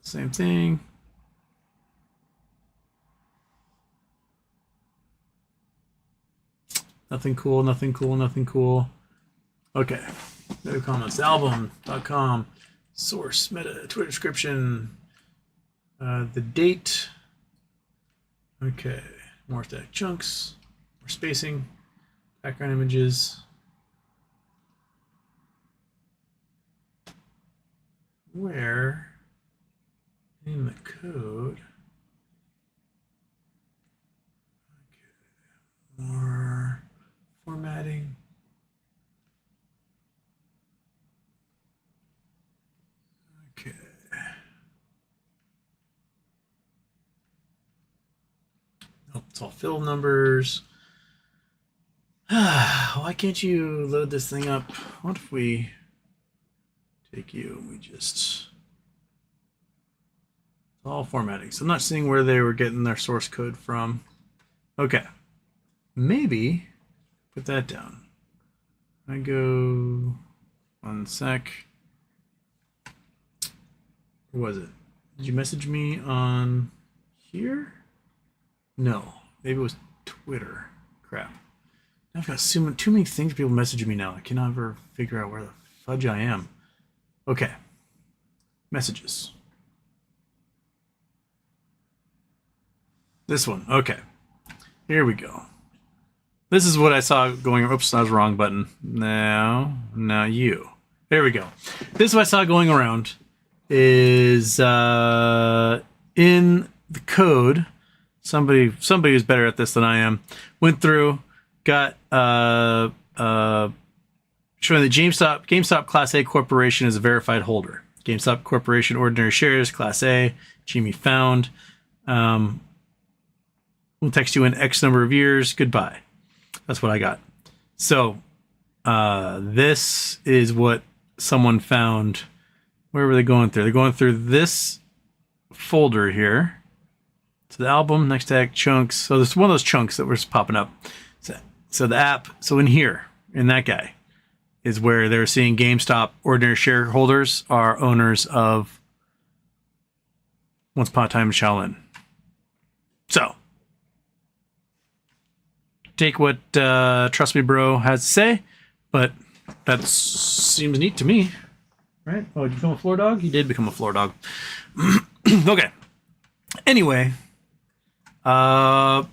Same thing. Nothing cool, nothing cool, nothing cool. Okay. No comments. Album.com. Source, meta, Twitter description. The date. Okay. More stack chunks. More spacing. Background images. Where in the code? Okay. More formatting. Okay. Oh, it's all fill numbers. Why can't you load this thing up? What if we take you and we just... It's all formatting. So I'm not seeing where they were getting their source code from. Okay. Maybe put that down. I go 1 sec. Where was it? Did you message me on here? No. Maybe it was Twitter. Crap. I've got too many things people messaging me now. I cannot ever figure out where the fudge I am. Okay. Messages. This one. Okay. Here we go. This is what I saw going... Oops, that was the wrong button. Now you. There we go. This is what I saw going around. Is in the code. Somebody who's better at this than I am went through, got showing that GameStop Class A Corporation is a verified holder. GameStop Corporation ordinary shares Class A. Jimmy found. We'll text you in X number of years. Goodbye. That's what I got. So this is what someone found. Where were they going through? They're going through this folder here. So the album, next tag, chunks. So there's one of those chunks that was popping up. So the app, so in here, in that guy, is where they're seeing GameStop ordinary shareholders are owners of Once Upon a Time in Shaolin. So, take what Trust Me Bro has to say, but that seems neat to me. Right? Oh, did you become a floor dog? You did become a floor dog. Okay. Anyway, I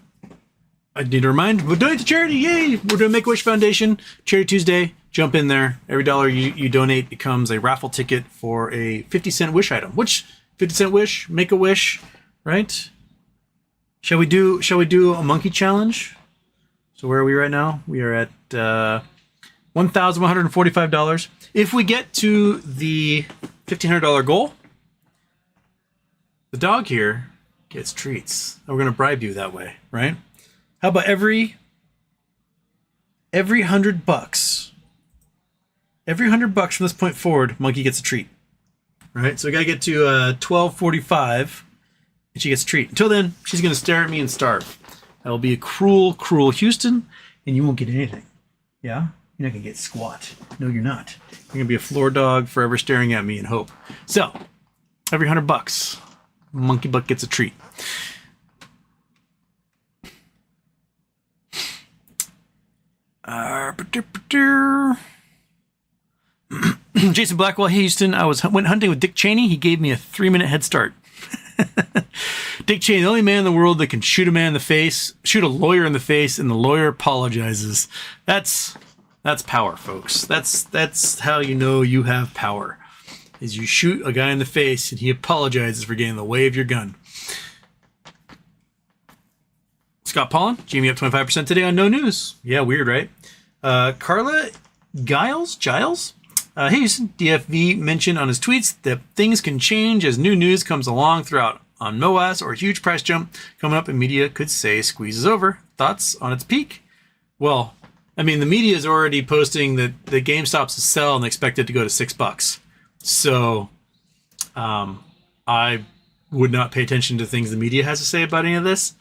need to remind, we're donating to charity. Yay! We're doing Make-A-Wish Foundation. Charity Tuesday. Jump in there. Every dollar you donate becomes a raffle ticket for a 50-cent wish item. Which 50-cent wish? Make-A-Wish, right? Shall we do a monkey challenge? So where are we right now? We are at $1,145. If we get to the $1,500 goal, the dog here gets treats. And we're going to bribe you that way, right? How about every $100? Every $100 from this point forward, monkey gets a treat. Right? So we got to get to $1,245, and she gets a treat. Until then, she's going to stare at me and starve. That'll be a cruel, cruel Houston, and you won't get anything. Yeah? You're not going to get squat. No, you're not. You're going to be a floor dog forever staring at me in hope. So, every $100, monkey butt gets a treat. Jason Blackwell, hey Houston, I went hunting with Dick Cheney. He gave me a 3-minute head start. Dick Cheney, the only man in the world that can shoot a man in the face, shoot a lawyer in the face, and the lawyer apologizes. That's power, folks. That's how you know you have power. Is you shoot a guy in the face and he apologizes for getting in the way of your gun. Scott Pollen, Jamie up 25% today on no news. Yeah, weird, right? Carla Giles? Hey, Houston, DFV mentioned on his tweets that things can change as new news comes along throughout on MOAS or a huge price jump coming up and media could say squeezes over. Thoughts on its peak? Well, I mean, the media is already posting that the GameStop's a sell and they expect it to go to $6. So I would not pay attention to things the media has to say about any of this.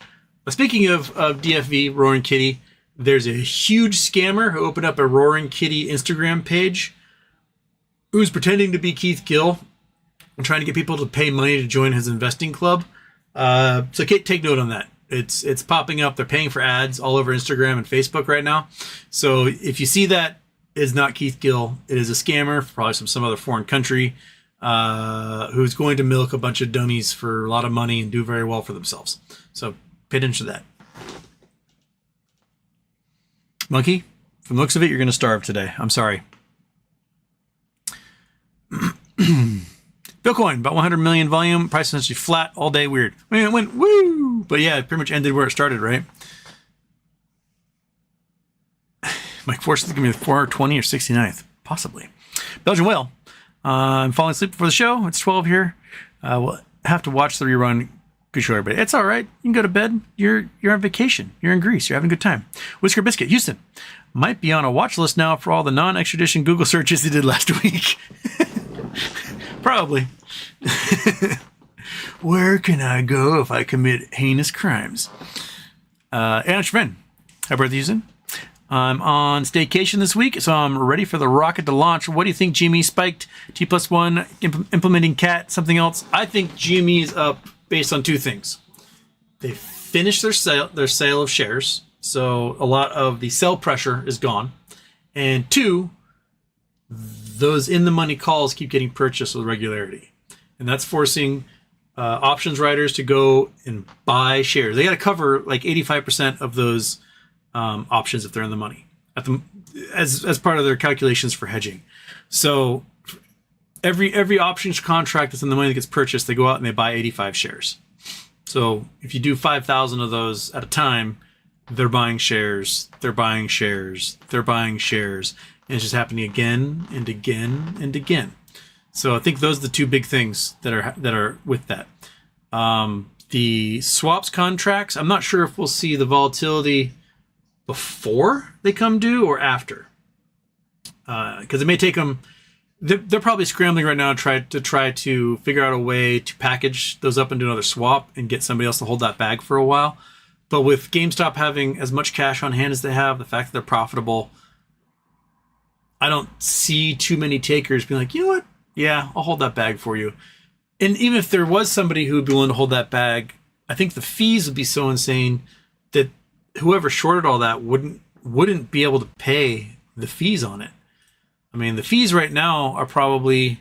But speaking of DFV, Roaring Kitty, there's a huge scammer who opened up a Roaring Kitty Instagram page who's pretending to be Keith Gill and trying to get people to pay money to join his investing club. So take note on that. It's popping up. They're paying for ads all over Instagram and Facebook right now. So if you see that, it's not Keith Gill. It is a scammer, probably some other foreign country, who's going to milk a bunch of dummies for a lot of money and do very well for themselves. So pay attention to that. Monkey, from the looks of it, you're going to starve today. I'm sorry. Bitcoin, about 100 million volume, price essentially flat all day. Weird. I mean, it went woo, but yeah, it pretty much ended where it started, right? Mike Force is going to be the 420 or 69th, possibly. Belgian Whale. I'm falling asleep before the show. It's 12 here. We'll have to watch the rerun. Good show, everybody. It's all right. You can go to bed. You're on vacation. You're in Greece. You're having a good time. Whisker Biscuit, Houston. Might be on a watch list now for all the non-extradition Google searches they did last week. Probably. Where can I go if I commit heinous crimes? Anna Schvin. Happy birthday, Houston. I'm on staycation this week, so I'm ready for the rocket to launch. What do you think, GME spiked? T+1, implementing CAT, something else? I think GME is up based on two things. They finished their sale of shares, so a lot of the sell pressure is gone. And two, those in-the-money calls keep getting purchased with regularity. And that's forcing options writers to go and buy shares. They got to cover like 85% of those options if they're in the money as part of their calculations for hedging. So every options contract that's in the money that gets purchased, they go out and they buy 85 shares. So if you do 5,000 of those at a time, they're buying shares, they're buying shares, they're buying shares, and it's just happening again and again and again. So I think those are the two big things that are with that. The swaps contracts, I'm not sure if we'll see the volatility before they come due or after, because it may take them. They're probably scrambling right now to try to figure out a way to package those up into another swap and get somebody else to hold that bag for a while. But with GameStop having as much cash on hand as they have, the fact that they're profitable, I don't see too many takers being like, you know what? Yeah, I'll hold that bag for you. And even if there was somebody who would be willing to hold that bag, I think the fees would be so insane that whoever shorted all that wouldn't be able to pay the fees on it. I mean, the fees right now are probably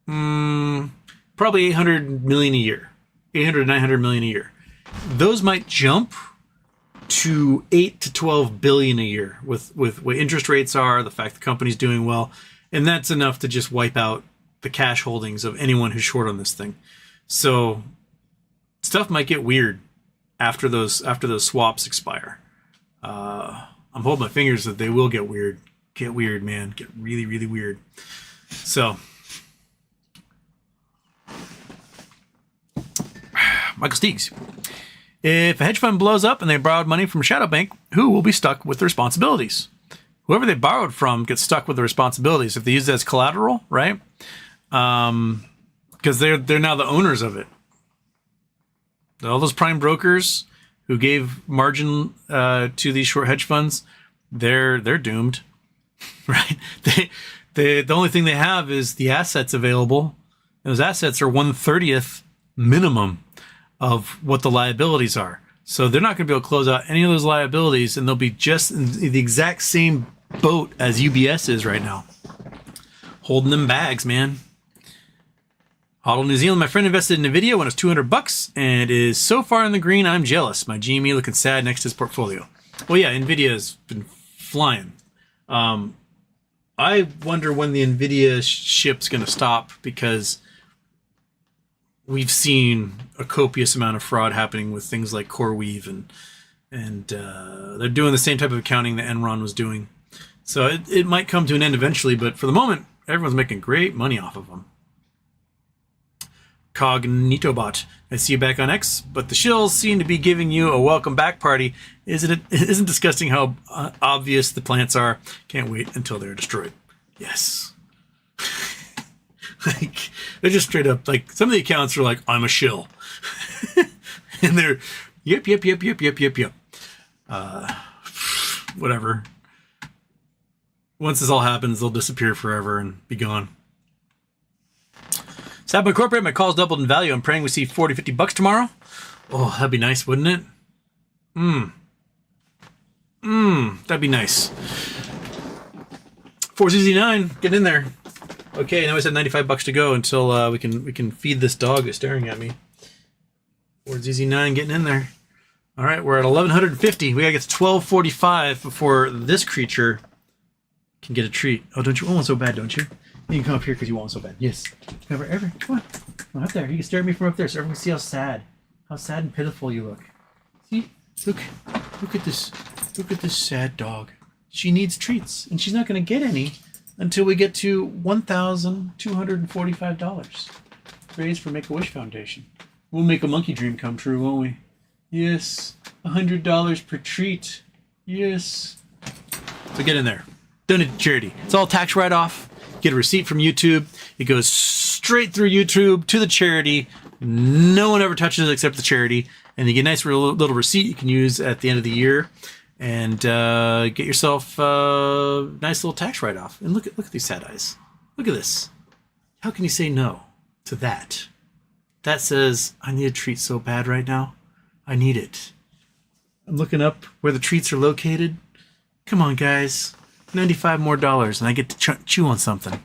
probably 800 million a year, 800 to 900 million a year. Those might jump to 8 to 12 billion a year with what interest rates are, the fact the company's doing well, and that's enough to just wipe out the cash holdings of anyone who's short on this thing. So stuff might get weird after those swaps expire. I'm holding my fingers that they will get weird. Get weird, man. Get really, really weird. So, Michael Steegs. If a hedge fund blows up and they borrowed money from a shadow bank, who will be stuck with the responsibilities? Whoever they borrowed from gets stuck with the responsibilities if they use it as collateral, right? Because they're now the owners of it. All those prime brokers who gave margin to these short hedge funds, they're doomed, right? The only thing they have is the assets available. And those assets are 1/30th minimum of what the liabilities are. So they're not going to be able to close out any of those liabilities, and they'll be just in the exact same boat as UBS is right now, holding them bags, man. Hodl New Zealand, my friend invested in NVIDIA when it was $200 and is so far in the green, I'm jealous. My GME looking sad next to his portfolio. Well, yeah, NVIDIA has been flying. I wonder when the NVIDIA ship's going to stop, because we've seen a copious amount of fraud happening with things like CoreWeave, and they're doing the same type of accounting that Enron was doing. So it might come to an end eventually, but for the moment, everyone's making great money off of them. Cognitobot, I see you back on X, but the shills seem to be giving you a welcome back party. Isn't disgusting how obvious the plants are? Can't wait until they're destroyed. Yes. Like, they're just straight up, like, some of the accounts are like, I'm a shill. And they're, yep. Whatever. Once this all happens, they'll disappear forever and be gone. Sabo Incorporated, my calls doubled in value. I'm praying we see 40, 50 bucks tomorrow. Oh, that'd be nice, wouldn't it? That'd be nice. 4ZZ9, get in there. Okay, now we have 95 bucks to go until we can feed this dog that's staring at me. 4ZZ9 getting in there. All right, we're at 1150. We gotta get to 1245 before this creature can get a treat. Oh, don't you want one so bad, don't you? You can come up here because you want one so bad. Yes. Come on. Come up there. You can stare at me from up there so everyone can see how sad and pitiful you look. See? Look at this. Look at this sad dog. She needs treats, and she's not going to get any until we get to $1,245 raised for Make-A-Wish Foundation. We'll make a monkey dream come true, won't we? Yes. $100 per treat. Yes. So get in there. Donate to charity. It's all tax write-off. Get a receipt from YouTube. It goes straight through YouTube to the charity. No one ever touches it except the charity. And you get a nice little receipt you can use at the end of the year. And get yourself a nice little tax write-off. And look at these sad eyes. Look at this. How can you say no to that? That says, I need a treat so bad right now. I need it. I'm looking up where the treats are located. Come on, guys. $95 more and I get to chew on something.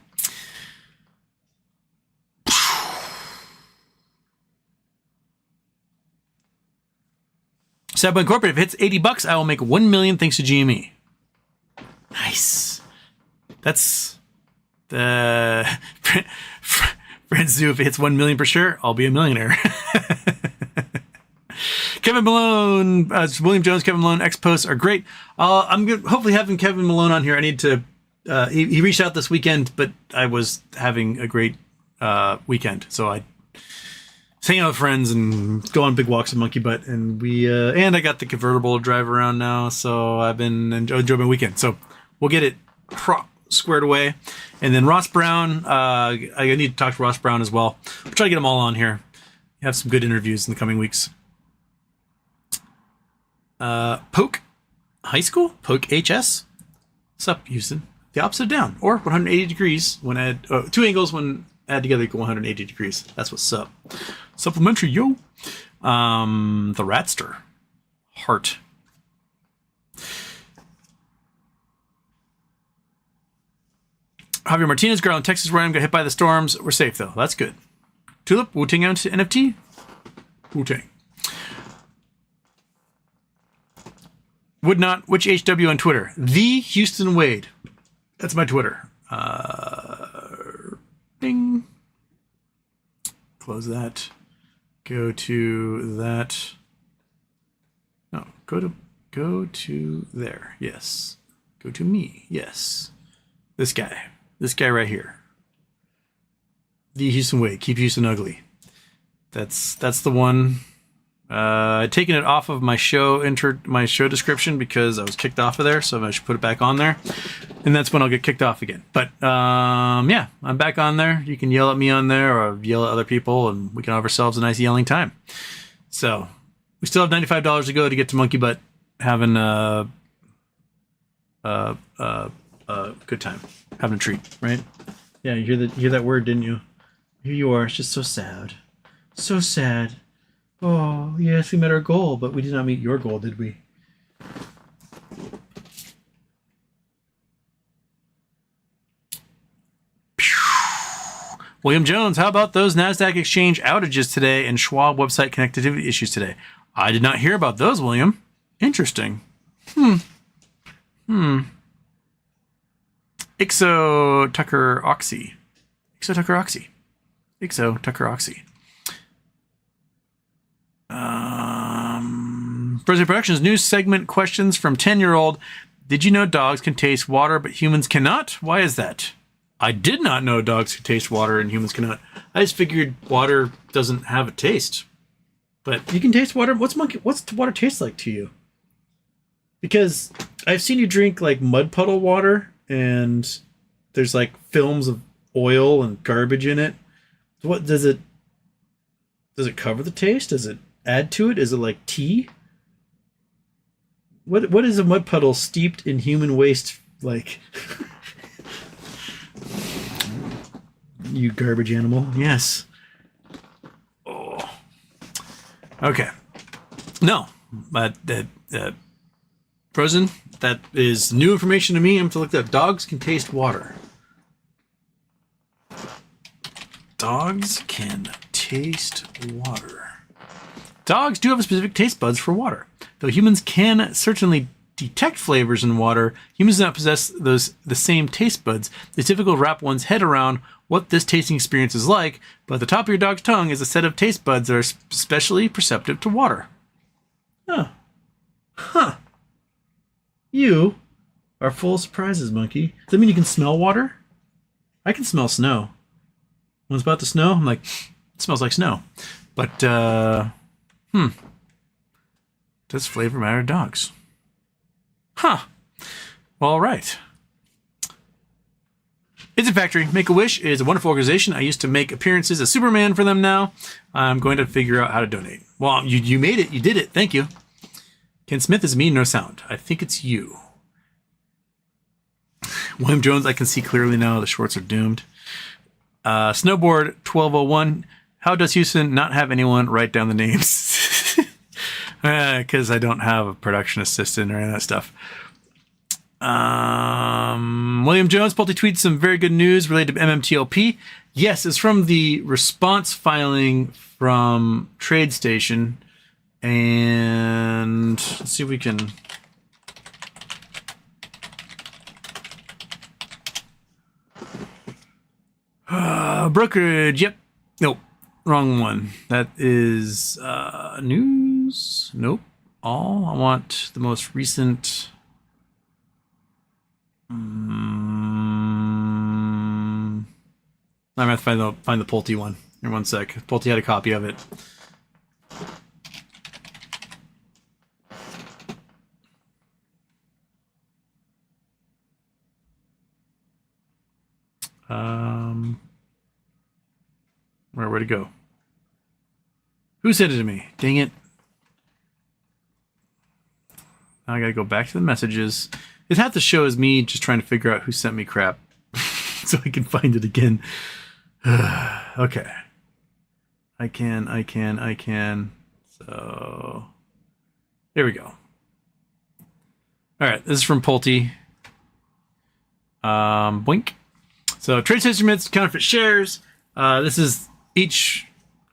Sabo Incorporated, if it hits 80 bucks, I will make 1 million thanks to GME. Nice. That's the friends do. If it hits 1 million per share, I'll be a millionaire. Kevin Malone, William Jones, Kevin Malone, X-Posts are great. I'm hopefully having Kevin Malone on here. I need to, he reached out this weekend, but I was having a great weekend. So I hang out with friends and go on big walks with Monkey Butt. And and I got the convertible to drive around now. So I've been enjoying my weekend. So we'll get it squared away. And then Ross Brown, I need to talk to Ross Brown as well. We'll try to get them all on here. Have some good interviews in the coming weeks. Poke High School, Poke HS. What's up, Houston? The opposite of down, or 180 degrees when two angles when add together equal 180 degrees. That's what's up. Supplementary, yo. The Ratster, Heart. Javier Martinez, girl in Texas, where I'm got hit by the storms. We're safe though. That's good. Tulip, Wu-Tang NFT. Wu-Tang. Would not, which HW on Twitter? The Houston Wade. That's my Twitter. Ding. Close that. Go to that. No, go to there. Yes. Go to me. Yes. This guy right here. The Houston Wade. Keep Houston ugly. That's the one. I'd taken it off of my show description because I was kicked off of there, so I should put it back on there. And that's when I'll get kicked off again. But yeah, I'm back on there. You can yell at me on there or yell at other people, and we can have ourselves a nice yelling time. So we still have $95 to go to get to Monkey Butt having a good time, having a treat, right? Yeah, you hear that word, didn't you? Here you are. It's just so sad. So sad. Oh, yes, we met our goal, but we did not meet your goal, did we? William Jones, how about those NASDAQ exchange outages today and Schwab website connectivity issues today? I did not hear about those, William. Interesting. Ixo Tucker Oxy. President Productions news segment questions from 10-year-old. Did you know dogs can taste water but humans cannot? Why is that? I did not know dogs can taste water and humans cannot. I just figured water doesn't have a taste. But you can taste water. What's water taste like to you? Because I've seen you drink like mud puddle water and there's like films of oil and garbage in it. What does it cover the taste? Does it add to it? Is it like tea? What is a mud puddle steeped in human waste like? You garbage animal. Yes. Oh. Okay. No, but Frozen, that is new information to me. I'm to look that dogs can taste water. Dogs can taste water. Dogs do have a specific taste buds for water. Though humans can certainly detect flavors in water, humans do not possess the same taste buds. It's difficult to wrap one's head around what this tasting experience is like, but at the top of your dog's tongue is a set of taste buds that are especially perceptive to water. Oh. Huh. You are full of surprises, monkey. Does that mean you can smell water? I can smell snow. When it's about to snow, I'm like, it smells like snow. But, does flavor matter to dogs? Huh. Well, all right. It's a Factory. Make-A-Wish is a wonderful organization. I used to make appearances as Superman for them now. I'm going to figure out how to donate. Well, you made it. You did it. Thank you. Ken Smith is me, no sound. I think it's you. William Jones, I can see clearly now. The shorts are doomed. Snowboard 1201. How does Houston not have anyone write down the names? Because I don't have a production assistant or any of that stuff. William Jones, Pulte tweets some very good news related to MMTLP. Yes, it's from the response filing from TradeStation. And let's see if we can... brokerage, yep. Nope, wrong one. That is news. Nope. All. I want the most recent... I'm gonna have to find the Pulte one. In 1 sec. Pulte had a copy of it. Where'd it go? Who sent it to me? Dang it. Now I gotta go back to the messages. It had to show as me just trying to figure out who sent me crap so I can find it again. Okay. I can. So there we go. All right. This is from Pulte. Boink. So trade instruments, counterfeit shares. This is each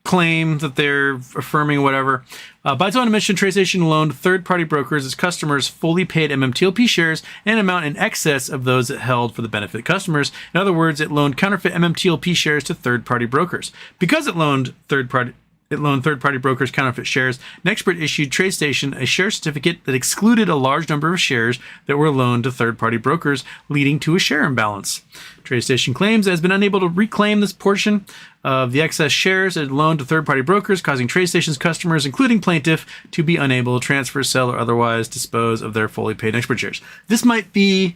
claim that they're affirming, whatever. By its own admission, TradeStation loaned third-party brokers as customers fully paid MMTLP shares and an amount in excess of those it held for the benefit of customers. In other words, it loaned counterfeit MMTLP shares to third-party brokers. Because it loaned third-party brokers counterfeit shares, Nextbrit issued TradeStation a share certificate that excluded a large number of shares that were loaned to third-party brokers, leading to a share imbalance. TradeStation claims it has been unable to reclaim this portion of the excess shares it loaned to third-party brokers, causing TradeStation's customers, including plaintiff, to be unable to transfer, sell, or otherwise dispose of their fully paid Nextbridge shares. This might be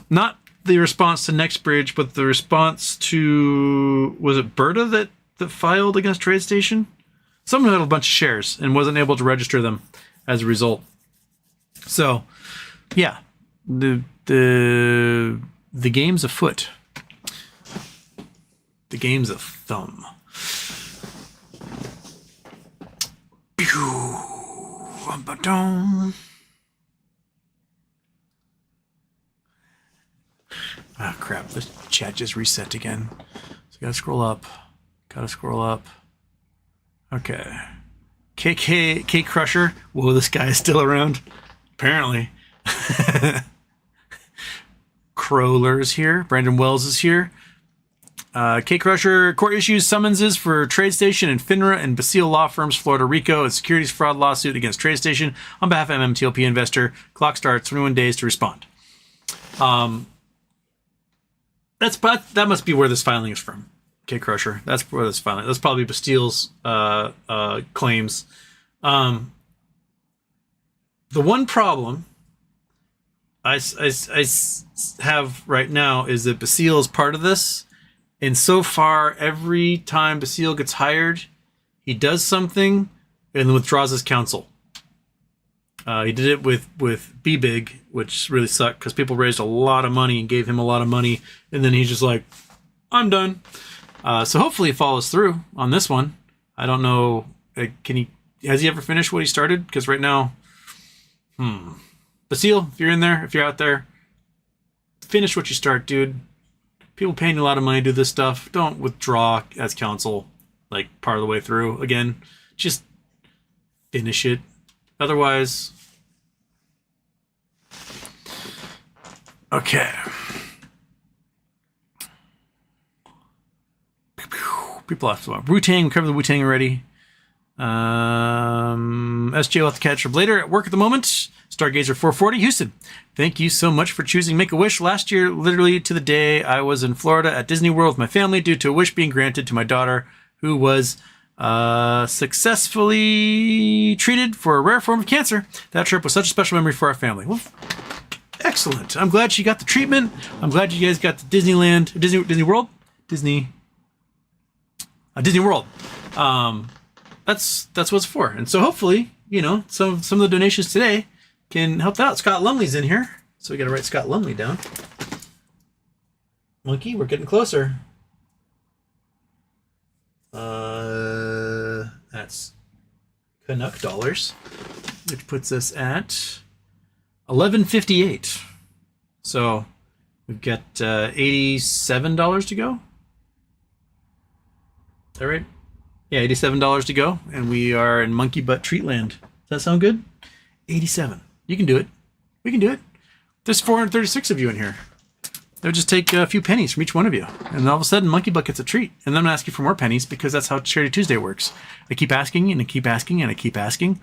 not the response to Nextbridge, but the response to, was it Berta that filed against TradeStation? Someone had a bunch of shares and wasn't able to register them as a result. So, yeah, the game's afoot. The game's a thumb. Ah, crap. The chat just reset again. So gotta scroll up. Okay. Cake Crusher. Whoa, this guy is still around. Apparently. Crowler's here. Brandon Wells is here. Cake Crusher, court issues summonses for TradeStation and FINRA and Basile Law Firms, Florida Rico, a securities fraud lawsuit against TradeStation on behalf of MMTLP investor. Clock starts 21 days to respond. That must be where this filing is from. Cake Crusher. That's where this filing. That's probably Bastile's claims. The one problem I have right now is that Basile is part of this, And so far, every time Basile gets hired, he does something and then withdraws his counsel. He did it with Be Big, which really sucked because people raised a lot of money and gave him a lot of money. And then he's just like, I'm done. So hopefully he follows through on this one. I don't know. Has he ever finished what he started? Because right now, Basile, if you're in there, if you're out there, finish what you start, dude. People paying you a lot of money to do this stuff. Don't withdraw as counsel, like part of the way through. Again, just finish it. Otherwise, okay. People ask about Wu-Tang. We covered the Wu-Tang already. SJ will have to catch up later at work at the moment. Stargazer 440, Houston. Thank you so much for choosing Make-A-Wish. Last year, literally to the day, I was in Florida at Disney World with my family due to a wish being granted to my daughter, who was successfully treated for a rare form of cancer. That trip was such a special memory for our family. Well, excellent. I'm glad she got the treatment. I'm glad you guys got to Disney World. Disney World. That's what it's for. And so hopefully, some of the donations today can help out. Scott Lumley's in here, so we got to write Scott Lumley down. Monkey, we're getting closer. That's Canuck dollars, which puts us at $11.58. So we've got $87 to go. Is that right? Yeah, $87 to go, and we are in Monkey Butt Treatland. Does that sound good? 87. You can do it. We can do it. There's 436 of you in here. It'll just take a few pennies from each one of you, and all of a sudden, Monkey Butt gets a treat. And then I'm gonna ask you for more pennies because that's how Charity Tuesday works. I keep asking, and I keep asking, and I keep asking,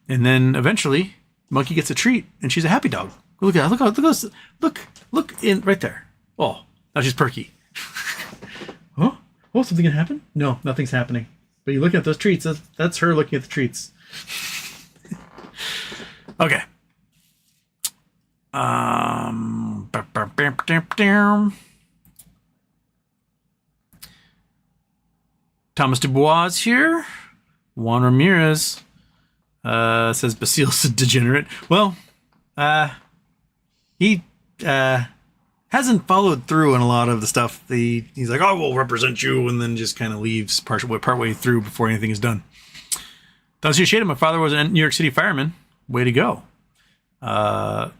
and then eventually, Monkey gets a treat, and she's a happy dog. Look at that! Look in right there. Oh, now she's perky. Huh? Oh, something can happen? No, nothing's happening. But you're looking at those treats. That's her looking at the treats. Okay. Thomas Dubois is here. Juan Ramirez says Basile's a degenerate. Well, he hasn't followed through on a lot of the stuff. He's like, oh, we'll represent you, and then just kind of leaves partway through before anything is done. Thomas Shada, my father was a New York City fireman. Way to go. And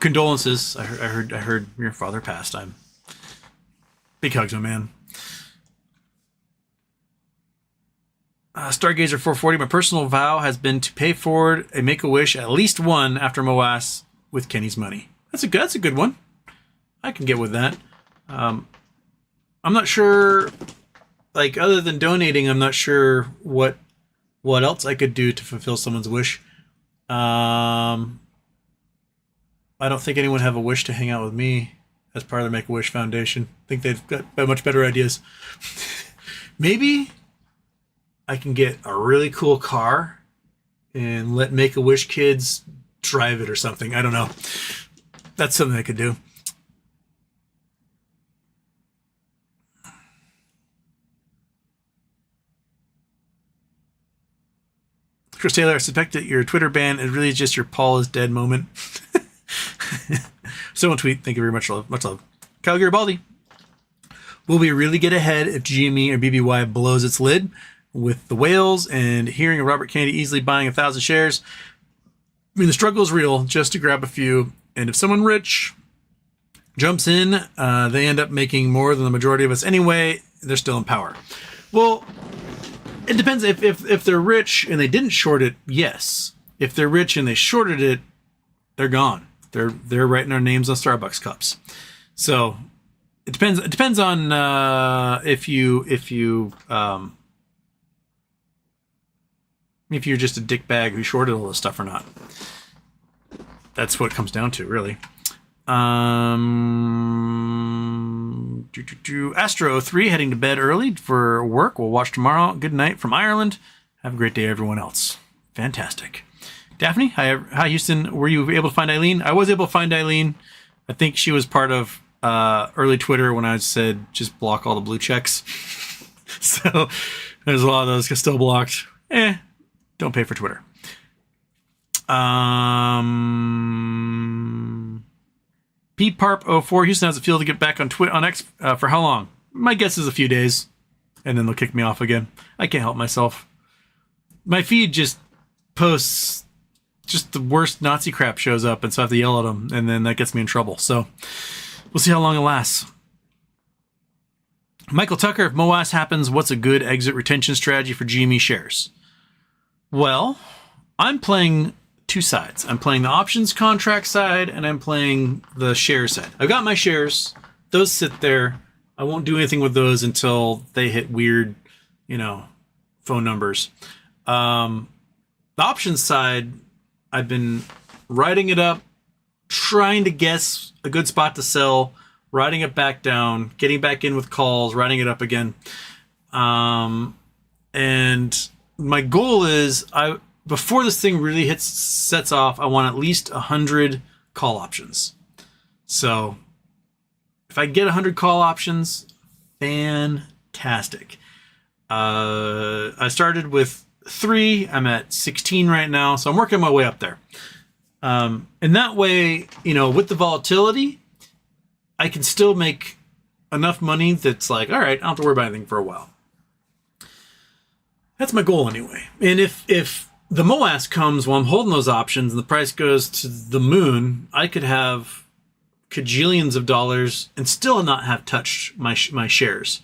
condolences. I heard your father passed. I'm big hugs, my man. Stargazer 440. My personal vow has been to pay forward a Make-A-Wish, at least one, after Moas with Kenny's money. That's a good one. I can get with that. I'm not sure, like, other than donating, I'm not sure what else I could do to fulfill someone's wish. I don't think anyone would have a wish to hang out with me as part of the Make-A-Wish Foundation. I think they've got much better ideas. Maybe I can get a really cool car and let Make-A-Wish kids drive it or something. I don't know. That's something I could do. Chris Taylor, I suspect that your Twitter ban is really just your Paul is dead moment. Someone tweet, thank you very much, love. Much love. Kyle Garibaldi. Will we really get ahead if GME or BBY blows its lid with the whales and hearing of Robert Kennedy easily buying 1,000 shares? I mean, the struggle is real just to grab a few. And if someone rich jumps in, they end up making more than the majority of us anyway. They're still in power. Well, it depends. If they're rich and they didn't short it, yes. If they're rich and they shorted it, they're gone. They're writing our names on Starbucks cups. So it depends. It depends on if you're just a dickbag who shorted all this stuff or not. That's what it comes down to, really. Astro 3 heading to bed early for work. We'll watch tomorrow. Good night from Ireland. Have a great day, everyone else. Fantastic. Daphne, hi Houston. Were you able to find Eileen? I was able to find Eileen. I think she was part of early Twitter when I said just block all the blue checks. So there's a lot of those still blocked. Don't pay for Twitter. PParp04 Houston, how's it feel to get back on on X for how long? My guess is a few days, and then they'll kick me off again. I can't help myself. My feed just posts just the worst Nazi crap shows up, and so I have to yell at them, and then that gets me in trouble. So we'll see how long it lasts. Michael Tucker, if MOAS happens, what's a good exit retention strategy for GME shares? Well, I'm playing two sides. I'm playing the options contract side, and I'm playing the share side. I've got my shares. Those sit there. I won't do anything with those until they hit weird, phone numbers. The options side, I've been writing it up, trying to guess a good spot to sell, writing it back down, getting back in with calls, writing it up again. And my goal is, before this thing really sets off, I want at least 100 call options. So if I get 100 call options, fantastic. I started with 3. I'm at 16 right now, so I'm working my way up there. And that way, with the volatility, I can still make enough money that's like, all right, I don't have to worry about anything for a while. That's my goal anyway. And if the MOAS comes while I'm holding those options and the price goes to the moon, I could have cajillions of dollars and still not have touched my shares.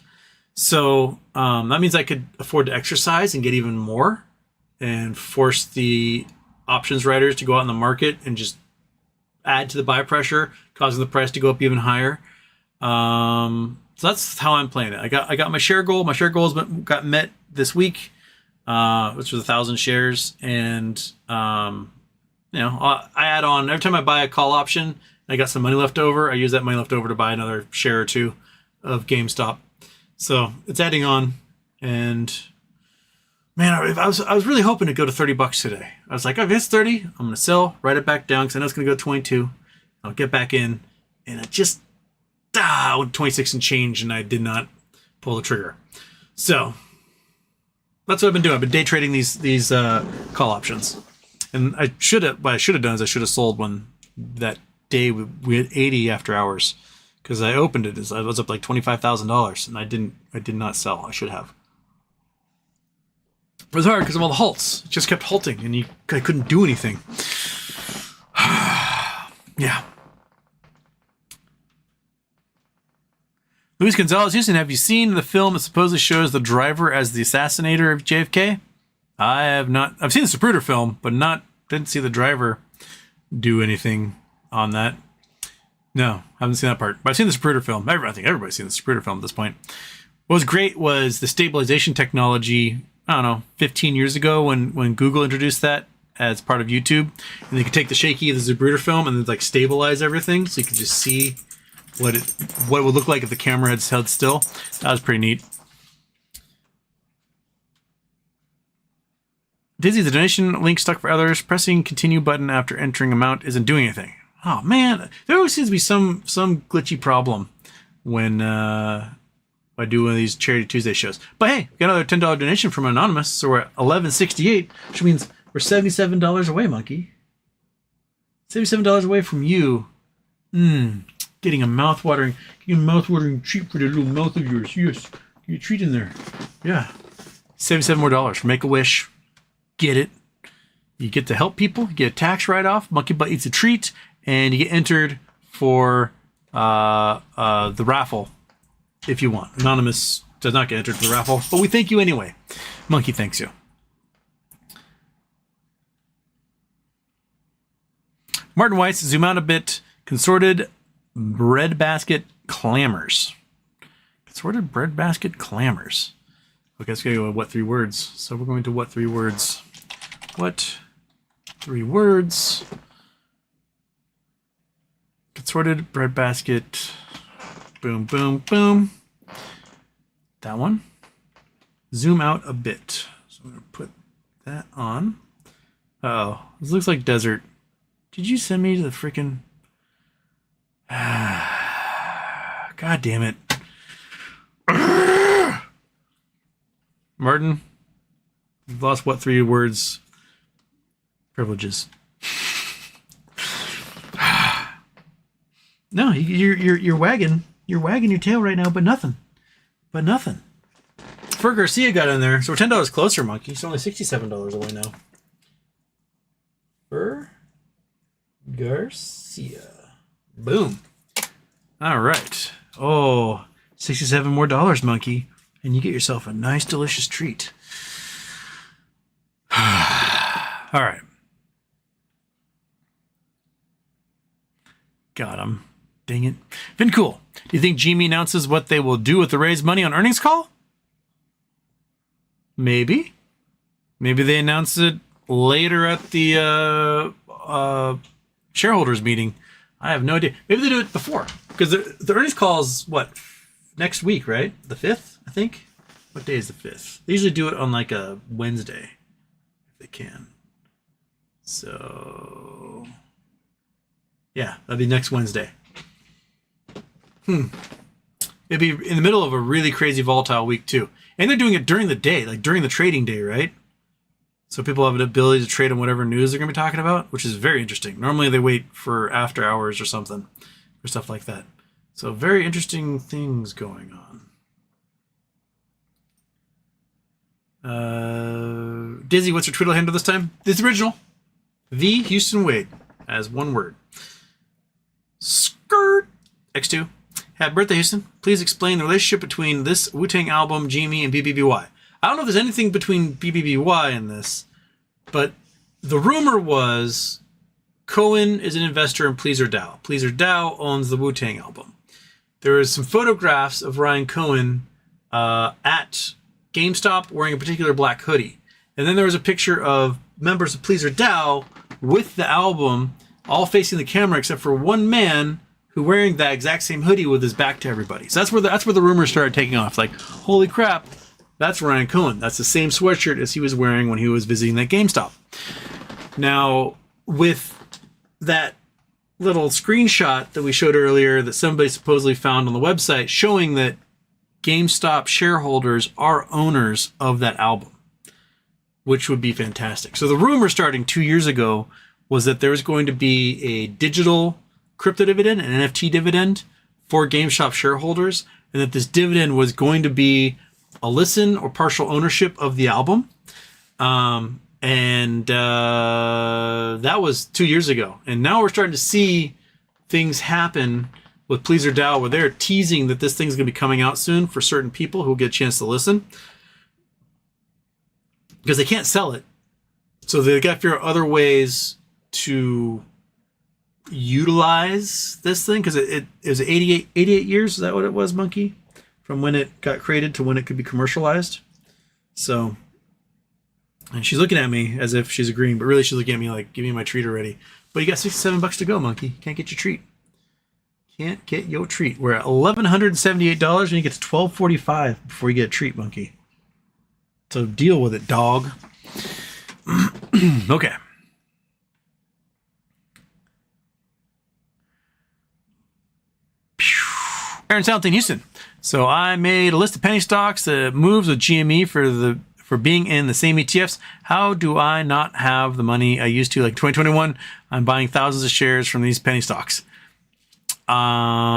So that means I could afford to exercise and get even more and force the options writers to go out in the market and just add to the buy pressure, causing the price to go up even higher. So that's how I'm playing it. I got my share goal. My share goals got met this week, which was 1,000 shares. And, I add on every time I buy a call option, I got some money left over. I use that money left over to buy another share or two of GameStop. So it's adding on, and man, I was really hoping to go to $30 today. I was like, if it's 30, I'm going to sell, write it back down because I know it's going to go 22. I'll get back in, and it just went 26 and change, and I did not pull the trigger. So that's what I've been doing. I've been day trading these call options, and what I should have done is I should have sold when that day we had 80 after hours. Because I opened it, I was up like $25,000, and I did not sell. I should have. It was hard because of all the halts. It just kept halting, and I couldn't do anything. Yeah. Luis Gonzalez Houston, have you seen the film that supposedly shows the driver as the assassinator of JFK? I have not. I've seen the Zapruder film, but didn't see the driver do anything on that. No, I haven't seen that part. But I've seen the Zapruder film. I think everybody's seen the Zapruder film at this point. What was great was the stabilization technology, 15 years ago when Google introduced that as part of YouTube. And they could take the shaky of the Zapruder film and then stabilize everything so you could just see what it would look like if the camera had held still. That was pretty neat. Dizzy, the donation link stuck for others. Pressing continue button after entering amount isn't doing anything. Oh man, there always seems to be some glitchy problem when I do one of these Charity Tuesday shows. But hey, got another $10 donation from Anonymous, so we're at $11.68, which means we're $77 away, monkey. $77 away from you. Getting a mouth-watering treat for the little mouth of yours. Yes, get a treat in there. Yeah, $77 more for Make-A-Wish. Get it. You get to help people. You get a tax write-off. Monkey Butt eats a treat. And you get entered for the raffle if you want. Anonymous does not get entered for the raffle, but we thank you anyway. Monkey thanks you. Martin Weiss, zoom out a bit. Consorted breadbasket clamors. Consorted breadbasket clamors. Okay, let's go with what 3 words. So we're going to what 3 words? What 3 words? Consorted breadbasket. Boom, boom, boom. That one. Zoom out a bit. So I'm going to put that on. Uh-oh. This looks like desert. Did you send me to the freaking... God damn it. Martin, you've lost what 3 words? Privileges. No, you're wagging your tail right now, but nothing. Fer Garcia got in there, so we're $10 closer, Monkey. It's only $67 away now. Fer Garcia. Boom. All right. Oh, $67 more, Monkey, and you get yourself a nice, delicious treat. All right. Got him. Dang it. Been cool. Do you think Jimmy announces what they will do with the raised money on earnings call? Maybe. Maybe they announce it later at the shareholders meeting. I have no idea. Maybe they do it before. Because the earnings call is, what, next week, right? The 5th, I think? What day is the 5th? They usually do it on like a Wednesday, if they can. So, yeah, that'd be next Wednesday. It'd be in the middle of a really crazy volatile week too. And they're doing it during the day, like during the trading day, right? So people have an ability to trade on whatever news they're going to be talking about, which is very interesting. Normally they wait for after hours or something for stuff like that. So very interesting things going on. Dizzy, what's your Twitter handle this time? This original. The Houston Wade as one word. Skirt. X2. Happy birthday, Houston. Please explain the relationship between this Wu-Tang album, Jamie, and BBBY. I don't know if there's anything between BBBY in this, but the rumor was Cohen is an investor in Pleaser Dow. Pleaser Dow owns the Wu-Tang album. There is some photographs of Ryan Cohen at GameStop wearing a particular black hoodie. And then there was a picture of members of Pleaser Dow with the album all facing the camera except for one man who wearing that exact same hoodie with his back to everybody. So that's where the rumors started taking off. Like, holy crap, that's Ryan Cohen. That's the same sweatshirt as he was wearing when he was visiting that GameStop. Now, with that little screenshot that we showed earlier that somebody supposedly found on the website showing that GameStop shareholders are owners of that album, which would be fantastic. So the rumor starting 2 years ago was that there was going to be a digital crypto dividend, an NFT dividend for GameStop shareholders, and that this dividend was going to be a listen or partial ownership of the album. That was 2 years ago. And now we're starting to see things happen with Pleaser Dow where they're teasing that this thing's going to be coming out soon for certain people who get a chance to listen. Because they can't sell it. So they've got to figure out other ways to utilize this thing, because it was 88 years. Is that what it was, Monkey? From when it got created to when it could be commercialized. So, and she's looking at me as if she's agreeing, but really she's looking at me like, give me my treat already. But you got $67 to go, Monkey. Can't get your treat. Can't get your treat. We're at $1,178 and you get to $1,245 before you get a treat, Monkey. So deal with it, dog. Okay. Aaron Soundthing, Houston. So I made a list of penny stocks that moves with GME for being in the same ETFs. How do I not have the money I used to? Like 2021, I'm buying thousands of shares from these penny stocks. I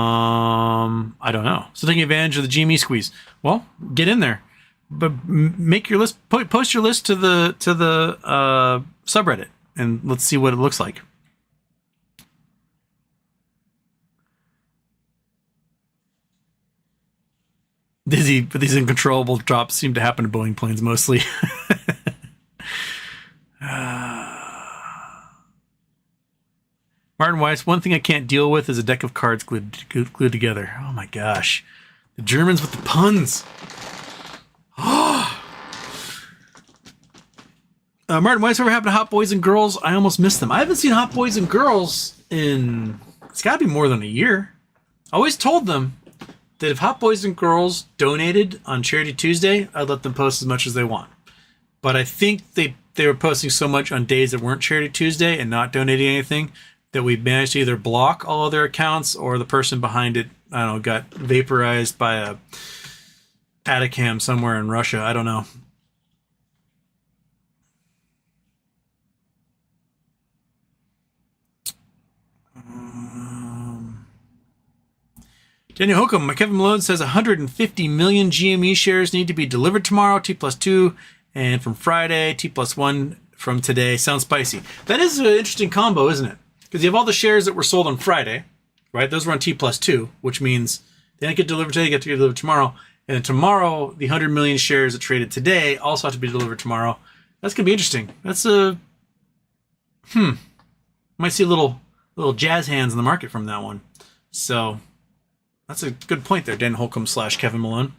don't know. So taking advantage of the GME squeeze. Well, get in there, but make your list. Post your list to the subreddit, and let's see what it looks like. Dizzy, but these uncontrollable drops seem to happen to Boeing planes mostly. Martin Weiss, one thing I can't deal with is a deck of cards glued together. Oh my gosh. The Germans with the puns. Martin Weiss, ever happened to Hot Boys and Girls? I almost missed them. I haven't seen Hot Boys and Girls in, it's got to be more than a year. I always told them that if Hot Boys and Girls donated on Charity Tuesday, I'd let them post as much as they want. But I think they were posting so much on days that weren't Charity Tuesday and not donating anything that we managed to either block all of their accounts or the person behind it, I don't know, got vaporized by a Atacam somewhere in Russia. I don't know. Daniel Holcomb, Kevin Malone says 150 million GME shares need to be delivered tomorrow, T+2, and from Friday, T+1 from today. Sounds spicy. That is an interesting combo, isn't it? Because you have all the shares that were sold on Friday, right? Those were on T+2, which means they don't get delivered today, they get to get delivered tomorrow. And then tomorrow, the 100 million shares that traded today also have to be delivered tomorrow. That's going to be interesting. That's a... Might see a little jazz hands in the market from that one. So... that's a good point there, Dan Holcomb / Kevin Malone.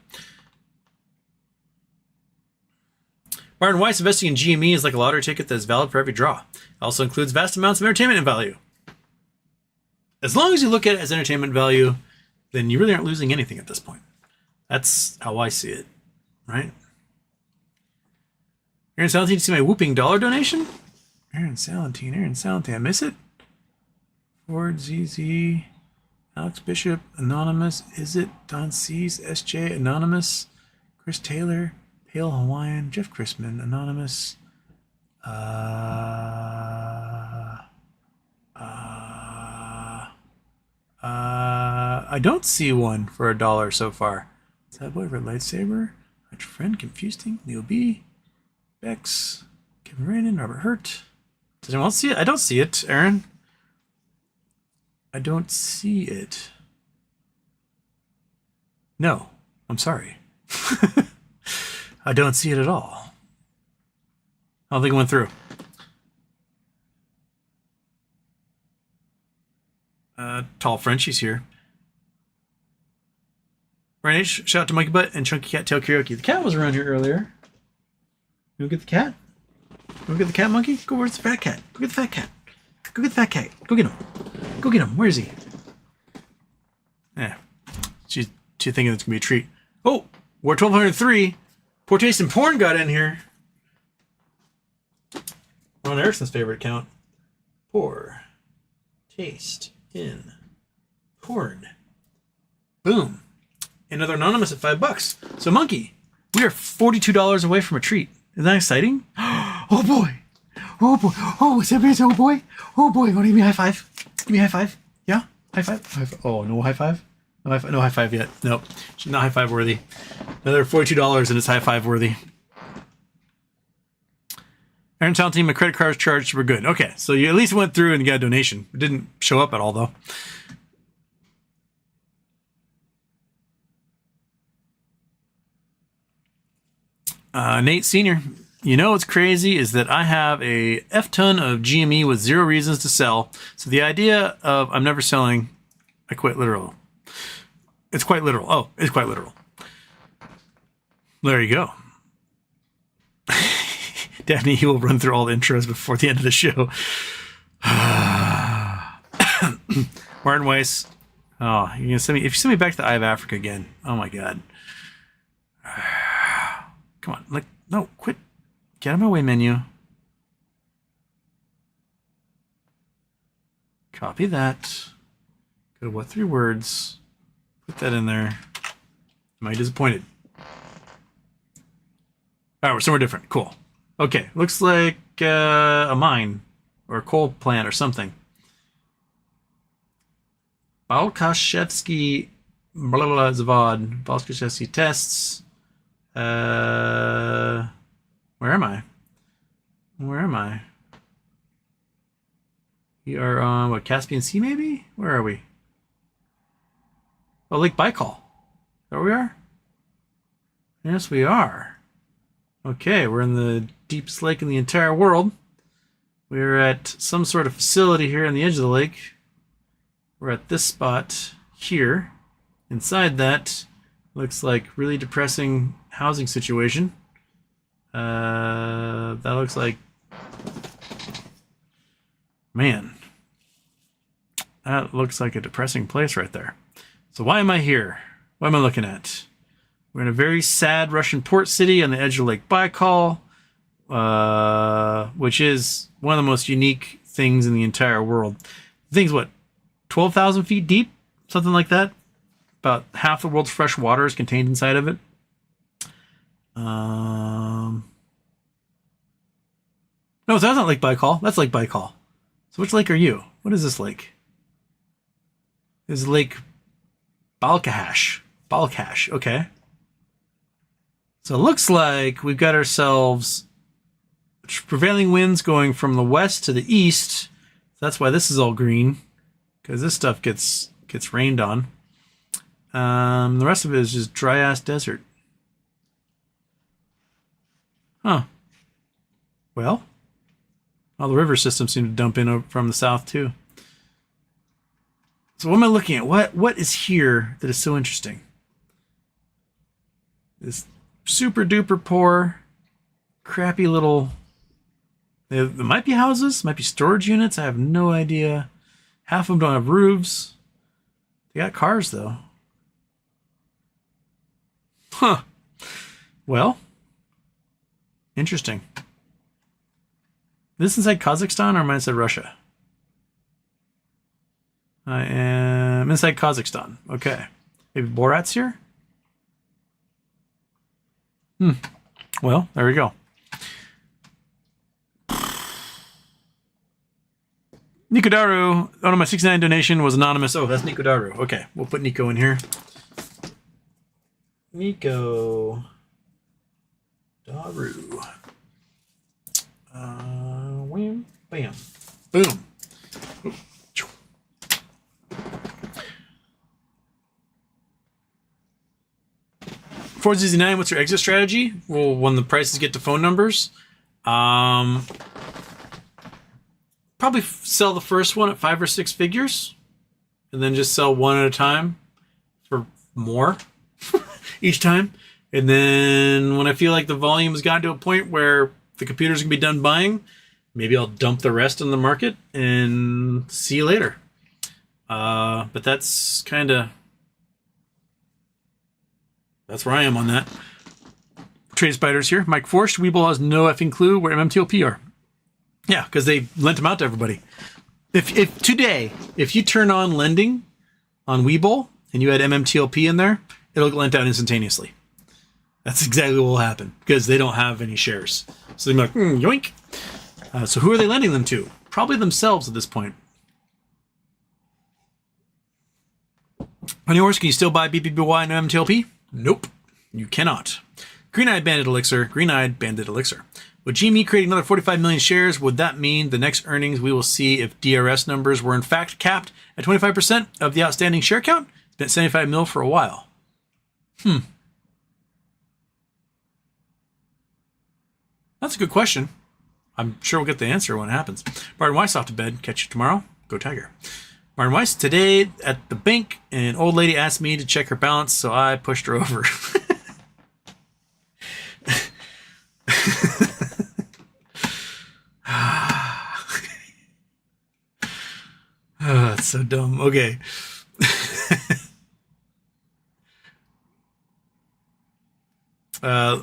Martin Weiss, investing in GME is like a lottery ticket that is valid for every draw. It also includes vast amounts of entertainment value. As long as you look at it as entertainment value, then you really aren't losing anything at this point. That's how I see it, right? Aaron Salentine, you see my whooping dollar donation? Aaron Salentine, I miss it? Ford ZZ... Alex Bishop, Anonymous, Is It, Don C's, SJ, Anonymous, Chris Taylor, Pale Hawaiian, Jeff Chrisman, Anonymous, I don't see one for $1 so far. Sad Boy, Red Lightsaber, Rich Friend, Confusing, Leo B, Bex, Kevin Brandon, Robert Hurt. Does anyone else see it? I don't see it, Aaron. I don't see it. No, I'm sorry. I don't see it at all. I don't think it went through. Tall Frenchie's here. Ryan H, shout out to Monkey Butt and Chunky Cat Tail Karaoke. The cat was around here earlier. You go get the cat? Go get the cat, Monkey? Go, where's the fat cat? Go get the fat cat. Go get the fat cat. Go get him. Go get him. Where is he? Yeah. She's thinking it's going to be a treat. Oh, War 1203. Poor Taste in Porn got in here. Ron Erickson's favorite account. Poor Taste in Porn. Boom. Another anonymous at $5. So, Monkey, we are $42 away from a treat. Isn't that exciting? Oh, boy. Oh, boy. Oh, is everybody oh, boy? Oh, boy. Want to give me a high five? Give me a high five. Yeah? High five? Oh, no high five? No high five yet. Nope. She's not high five worthy. Another $42 and it's high five worthy. Aaron Talentine, my credit cards charged. We're good. Okay. So you at least went through and got a donation. It didn't show up at all, though. Nate Sr., you know what's crazy is that I have a F-ton of GME with 0 reasons to sell. So the idea of I'm never selling, I quit literal. It's quite literal. Oh, it's quite literal. There you go. Daphne, he will run through all the intros before the end of the show. Martin Weiss. Oh, you're gonna send me, if you send me back to the Eye of Africa again. Oh my God. Come on. Like, no, quit. Get out of my way, menu. Copy that. Go to what 3 words? Put that in there. Am I disappointed? All right, we're somewhere different. Cool. Okay, looks like a mine or a coal plant or something. Balkashevsky, blah, blah, blah, Zavad. Balkashevsky tests. Where am I? Where am I? We are on, what, Caspian Sea maybe? Where are we? Oh, Lake Baikal. There we are? Yes, we are. Okay, we're in the deepest lake in the entire world. We're at some sort of facility here on the edge of the lake. We're at this spot here. Inside that, looks like really depressing housing situation. That looks like, man, that looks like a depressing place right there. So why am I here? What am I looking at? We're in a very sad Russian port city on the edge of Lake Baikal, which is one of the most unique things in the entire world. The thing's what, 12,000 feet deep? Something like that. About half the world's fresh water is contained inside of it. No, that's not Lake Baikal. That's Lake Baikal. So which lake are you? What is this lake? This is Lake Balkahash. Balkash, okay. So it looks like we've got ourselves prevailing winds going from the west to the east. So that's why this is all green, because this stuff gets rained on. The rest of it is just dry ass desert. Huh. Well, all the river systems seem to dump in from the south too. So what am I looking at? What is here that is so interesting? This super duper poor, crappy little. There might be houses, might be storage units. I have no idea. Half of them don't have roofs. They got cars though. Huh. Well, interesting. This inside Kazakhstan or am I inside Russia? I am inside Kazakhstan. Okay. Maybe Borat's here? Well, there we go. Nikodaru, one of my 69 donation was anonymous. Oh, that's Nikodaru. Okay, we'll put Nico in here. Nico Daru. Wham, bam, boom. $4.69. What's your exit strategy? Well, when the prices get to phone numbers, probably sell the first one at 5 or 6 figures, and then just sell one at a time for more each time. And then when I feel like the volume has gotten to a point where the computer's gonna be done buying, maybe I'll dump the rest in the market and see you later. But that's where I am on that. Trade Spiders here. Mike Forst, Weeble has no effing clue where MMTLP are. Yeah, because they lent them out to everybody. If today, if you turn on lending on Weeble and you had MMTLP in there, it'll get lent out instantaneously. That's exactly what will happen because they don't have any shares. So they're like, yoink. So who are they lending them to? Probably themselves at this point. On yours, can you still buy BBBY and MMTLP? Nope, you cannot. Green-Eyed Bandit Elixir. Green-Eyed Bandit Elixir. With GME creating another 45 million shares, would that mean the next earnings we will see if DRS numbers were in fact capped at 25% of the outstanding share count? It's been 75 mil for a while. That's a good question. I'm sure we'll get the answer when it happens. Martin Weiss off to bed. Catch you tomorrow. Go Tiger. Martin Weiss, today at the bank, an old lady asked me to check her balance, so I pushed her over. Oh, that's so dumb. Okay.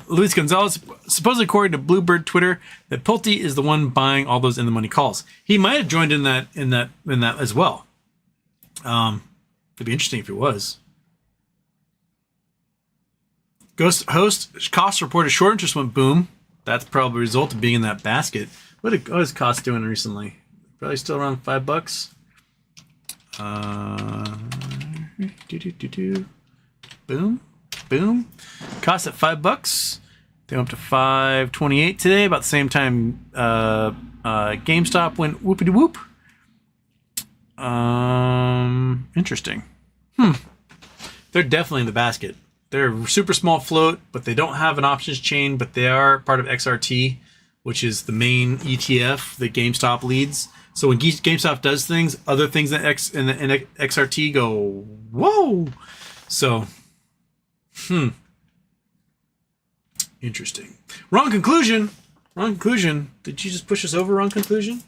Luis Gonzalez, supposedly according to Bluebird Twitter, that Pulte is the one buying all those in the money calls. He might have joined in that as well. It'd be interesting if it was. Ghost host cost reported short interest went boom. That's probably a result of being in that basket. What is cost doing recently? Probably still around $5. Boom, boom. Cost at $5. They went up to $5.28 today. About the same time GameStop went whoopity whoop. Interesting. They're definitely in the basket. They're super small float, but they don't have an options chain, but they are part of XRT, which is the main ETF that GameStop leads. So when GameStop does things, other things in XRT go, whoa. So, interesting. Wrong conclusion. Wrong conclusion. Did you just push us over? Wrong conclusion?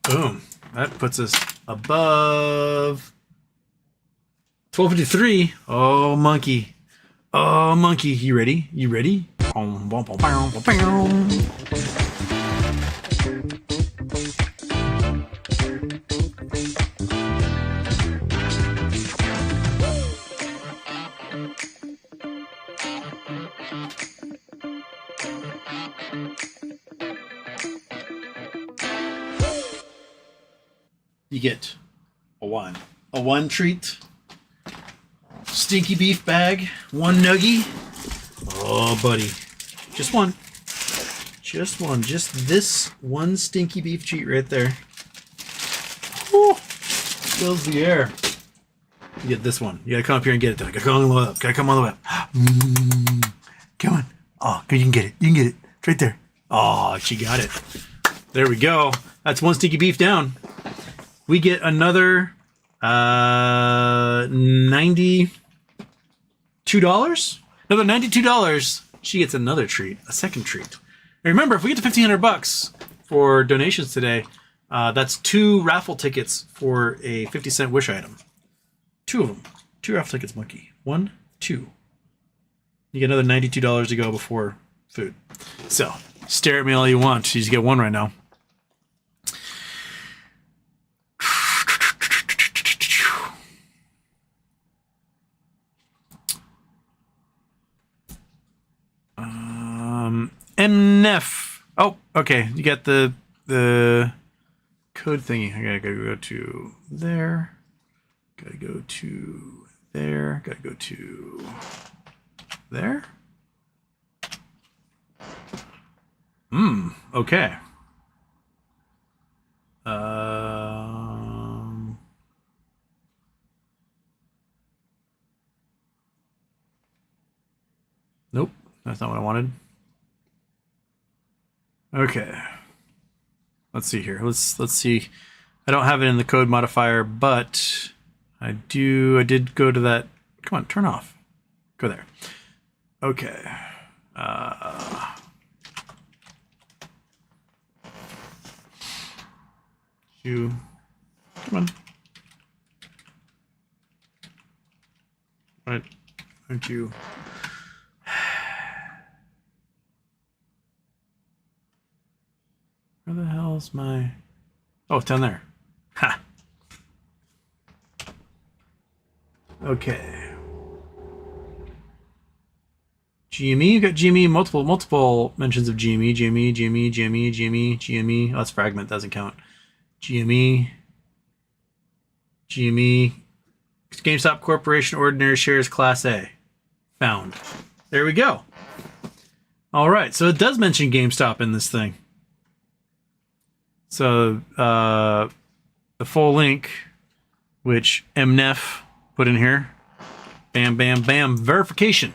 Boom. That puts us above 1253. Oh, monkey. Oh, monkey. You ready? You ready? You get a one treat, stinky beef bag, one nuggie. Oh, buddy, just one, just this one stinky beef treat right there. Whew. Fills the air. You get this one. You gotta come up here and get it. Though. Gotta come all the way up. Gotta come all the way up. Come on. Oh, you can get it. You can get it. It's right there. Oh, she got it. There we go. That's one stinky beef down. We get another $92. Another $92. She gets another treat, a second treat. And remember, if we get to $1,500 for donations today, that's 2 raffle tickets for a 50-cent wish item. 2 of them. 2 raffle tickets, Monkey. 1, 2. You get another $92 to go before food. So, stare at me all you want. You just get one right now. MNF. Oh, okay. You got the code thingy. I gotta go to there. Gotta go to there. Gotta go to there. Okay. Nope, that's not what I wanted. Okay. Let's see here. Let's see. I don't have it in the code modifier, but I did go to that. Come on, turn off. Go there. Okay. Come on. Right. Aren't you? Where the hell's my... Oh, it's down there. Ha! Okay. GME, you got GME, multiple mentions of GME, GME. Oh, that's fragment, doesn't count. GME. GameStop Corporation Ordinary Shares Class A. Found. There we go. All right, so it does mention GameStop in this thing. So the full link, which MNF put in here, bam, verification.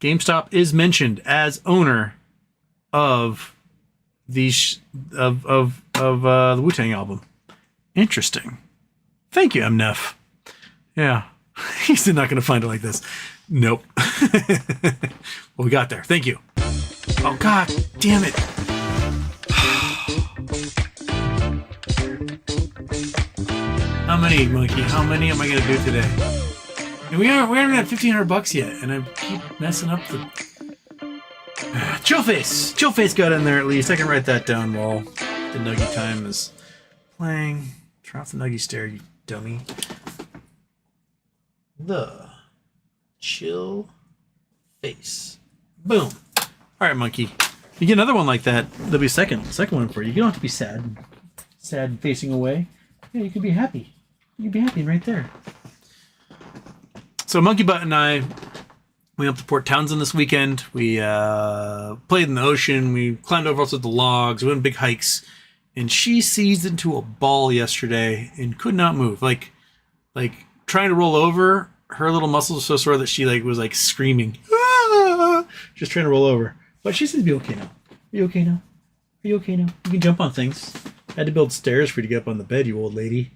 GameStop is mentioned as owner of the Wu-Tang album. Interesting. Thank you, MNF. Yeah, he's not going to find it like this. Nope. Well, we got there. Thank you. Oh God, damn it. How many, Monkey? How many am I gonna do today? And we haven't had $1,500 yet, and I keep messing up the. Chillface got in there at least. I can write that down while the Nuggie time is playing. Turn off the Nuggie stare, you dummy. The chill face. Boom. All right, Monkey. You get another one like that. There'll be a second one for you. You don't have to be sad facing away. Yeah, you can be happy. You can be happy right there. So Monkey Butt and I went up to Port Townsend this weekend. We played in the ocean. We climbed over all sorts of logs. We went on big hikes. And she seized into a ball yesterday and could not move. Like trying to roll over, her little muscles were so sore that she was screaming. Ah! Just trying to roll over. But she seems to be okay now. Are you okay now? Are you okay now? You can jump on things. I had to build stairs for you to get up on the bed, you old lady.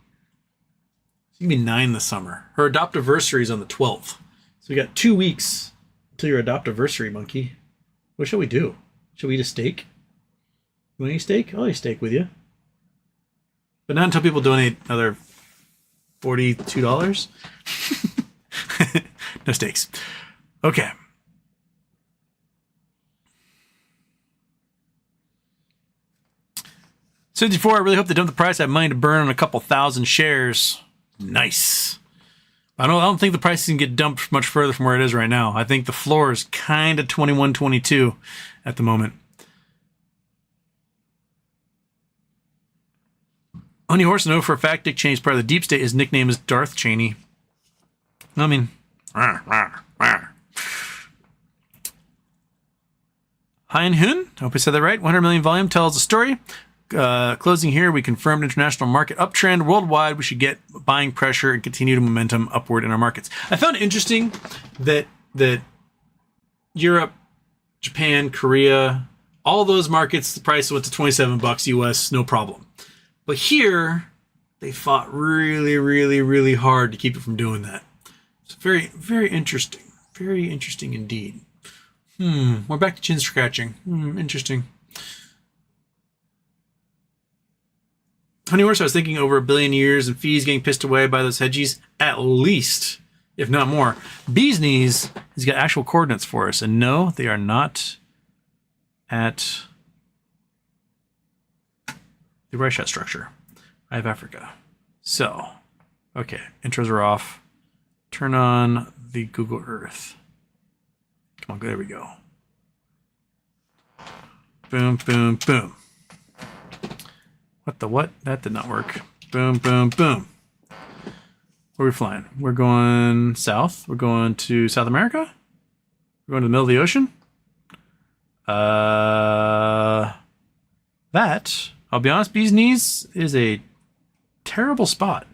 She's going to be 9 this summer. Her adoptiversary is on the 12th. So we got 2 weeks until your adoptiversary, Monkey. What shall we do? Shall we eat a steak? You want to eat steak? I'll eat steak with you. But not until people donate another $42. No steaks. Okay. 64, I really hope they dump the price. I have money to burn on a couple thousand shares. Nice. I don't think the price can get dumped much further from where it is right now. I think the floor is kind of 21.22 at the moment. Honey Horse, know for a fact Dick Cheney's part of the deep state. His nickname is Darth Cheney. I mean, Hein Hun, I hope I said that right. 100 million volume tells a story. Closing here, we confirmed international market uptrend worldwide. We should get buying pressure and continue momentum upward in our markets. I found it interesting that Europe, Japan, Korea, all those markets, the price went to $27 US, no problem. But here, they fought really, really, really hard to keep it from doing that. It's very, very interesting. Very interesting indeed. We're back to chin scratching. Interesting. Honey Horse, I was thinking over 1 billion years and fees getting pissed away by those hedgies, at least, if not more. Bee's Knees has got actual coordinates for us, and no, they are not at the Reichstadt structure. I have Africa. So, okay, intros are off. Turn on the Google Earth. Come on, there we go. Boom, boom, boom. What the what? That did not work. Boom, boom, boom. Where are we flying? We're going south. We're going to South America. We're going to the middle of the ocean. That, I'll be honest, Bee's Knees is a terrible spot.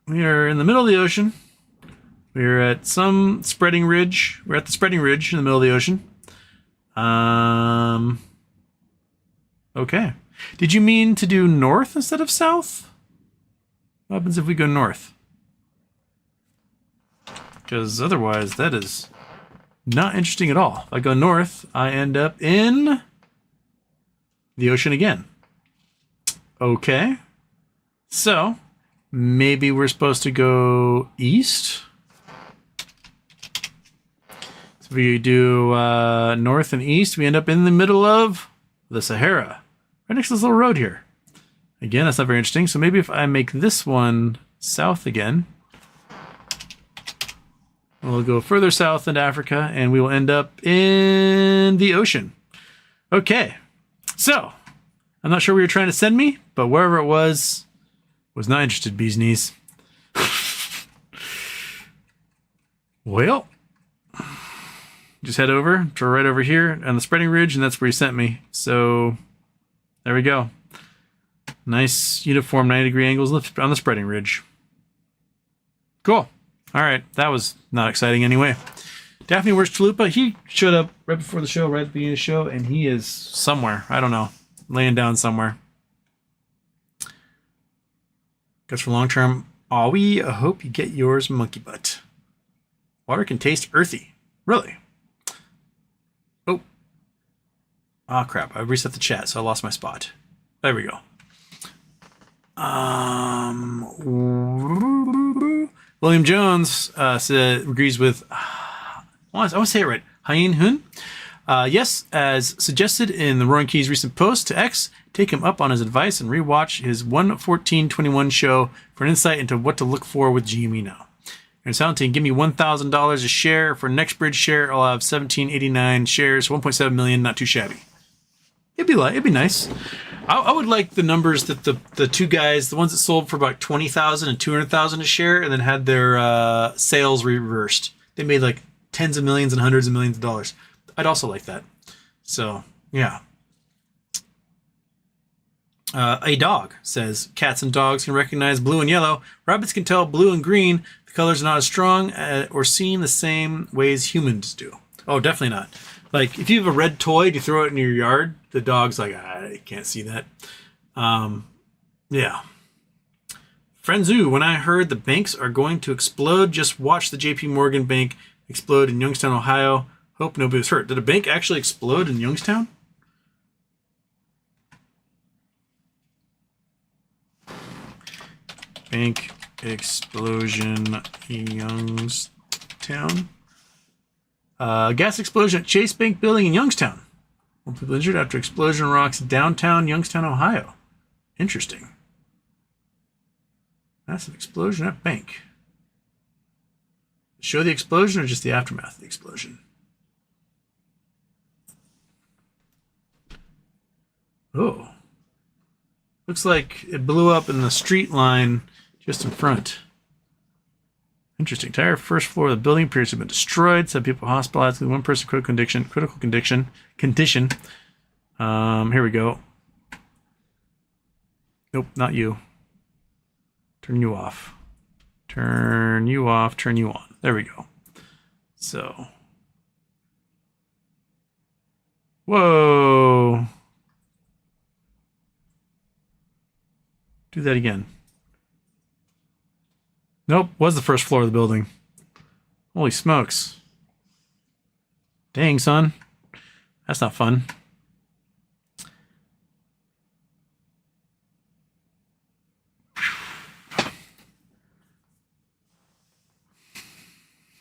We are in the middle of the ocean. We're at some spreading ridge. We're at the spreading ridge in the middle of the ocean. Okay. Did you mean to do north instead of south? What happens if we go north? Because otherwise, that is not interesting at all. If I go north, I end up in the ocean again. Okay. So, maybe we're supposed to go east? So if we do north and east, we end up in the middle of the Sahara. Right next to this little road here. Again, that's not very interesting. So maybe if I make this one south again, we'll go further south into Africa and we will end up in the ocean. Okay. So, I'm not sure where you're trying to send me, but wherever it was not interested, Bee's Knees. Well, just head over to right over here on the spreading ridge, and that's where he sent me. So there we go. Nice uniform 90-degree angles on the spreading ridge. Cool. All right, that was not exciting anyway. Daphne, where's Chalupa? He showed up right before the show, right at the beginning of the show, and he is somewhere. I don't know. Laying down somewhere. Guess for long term, I hope you get yours, monkey butt. Water can taste earthy. Really? Oh, crap. I reset the chat, so I lost my spot. There we go. William Jones agrees with... I want to say it right. Hein Hun. Yes, as suggested in the Roaring Keys recent post to X, take him up on his advice and rewatch his 1/14/21 show for an insight into what to look for with GME now. And Soundteam, give me $1,000 a share. For next bridge share, I'll have 1789 shares, 1.7 million, not too shabby. It'd be nice. I would like the numbers that the two guys, the ones that sold for about 20,000 and 200,000 a share, and then had their sales reversed. They made like tens of millions and hundreds of millions of dollars. I'd also like that. So yeah. A dog says cats and dogs can recognize blue and yellow. Rabbits can tell blue and green. The colors are not as strong or seen the same ways humans do. Oh, definitely not. Like, if you have a red toy, you throw it in your yard, the dog's like, I can't see that. Yeah. Friendzu, when I heard the banks are going to explode, just watch the JP Morgan Bank explode in Youngstown, Ohio. Hope nobody was hurt. Did a bank actually explode in Youngstown? Bank explosion in Youngstown. Gas explosion at Chase Bank building in Youngstown. One people injured after explosion rocks downtown Youngstown, Ohio. Interesting. Massive explosion at bank. Show the explosion or just the aftermath of the explosion? Oh. Looks like it blew up in the street line just in front. Interesting. Entire first floor of the building appears to have been destroyed. Some people hospitalized. One person critical condition. Here we go. Nope, not you. Turn you off. Turn you off. Turn you on. There we go. So. Whoa. Do that again. Nope, was the first floor of the building. Holy smokes. Dang, son. That's not fun.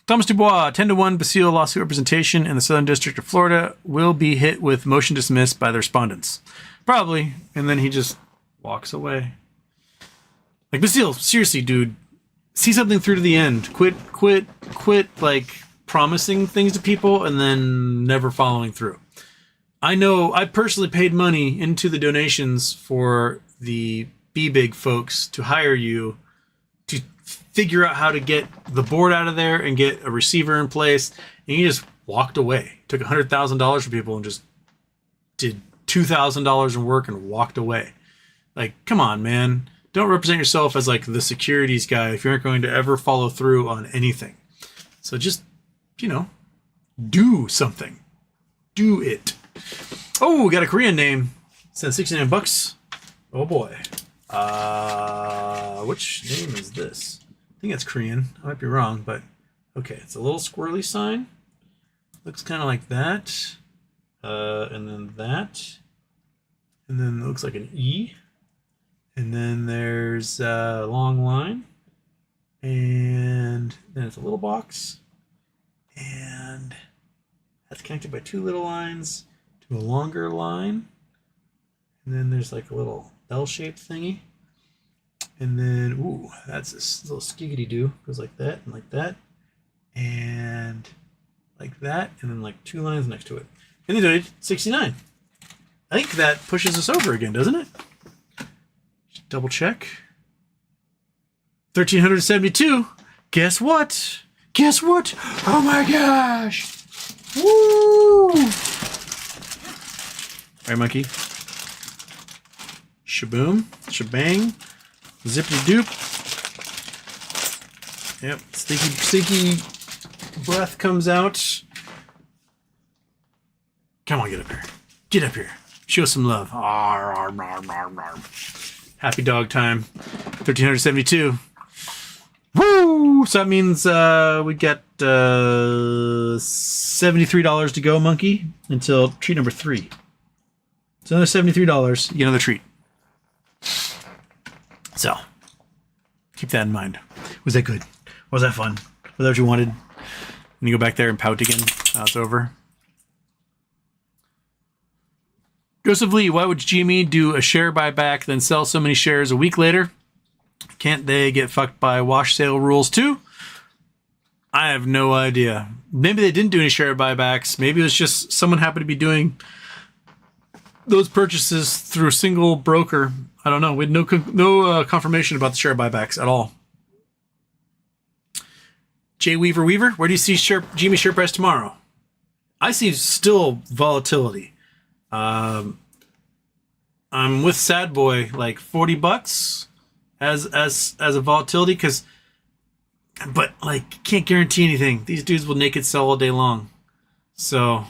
Thomas Dubois, 10-1 Basile lawsuit representation in the Southern District of Florida will be hit with motion dismissed by the respondents. Probably. And then he just walks away. Like, Basile, seriously, dude. See something through to the end. Quit, like, promising things to people and then never following through. I know I personally paid money into the donations for the BBBY folks to hire you to figure out how to get the board out of there and get a receiver in place. And you just walked away. Took $100,000 from people and just did $2,000 in work and walked away. Like, come on, man. Don't represent yourself as like the securities guy if you aren't going to ever follow through on anything. So just, do something. Do it. Oh, we got a Korean name. Sent $69. Oh boy. Which name is this? I think it's Korean. I might be wrong, but okay. It's a little squirrely sign. Looks kind of like that. And then that. And then it looks like an E. And then there's a long line. And then it's a little box. And that's connected by two little lines to a longer line. And then there's like a little L-shaped thingy. And then, ooh, that's this little skiggity-doo. Goes like that and like that. And like that. And then like two lines next to it. And they donated 69. I think that pushes us over again, doesn't it? Just double check. 1,372. Guess what? Guess what? Oh my gosh! Woo! All right, monkey. Shaboom, shebang, zippity doop. Yep, stinky breath comes out. Come on, get up here. Get up here. Show some love. Arr, arr, arr, arr, arr. Happy dog time. 1,372. Woo! So that means we got $73 to go, monkey, until treat number 3. So another $73. You get another treat. So keep that in mind. Was that good? Was that fun? Was that what you wanted? And you go back there and pout again. Now it's over. Joseph Lee, why would GME do a share buyback, then sell so many shares a week later? Can't they get fucked by wash sale rules too? I have no idea. Maybe they didn't do any share buybacks. Maybe it was just someone happened to be doing those purchases through a single broker. I don't know. We had no confirmation about the share buybacks at all. Jay Weaver, where do you see GME share price tomorrow? I see still volatility. I'm with Sad Boy, like $40 as a volatility, but like can't guarantee anything. These dudes will naked sell all day long. So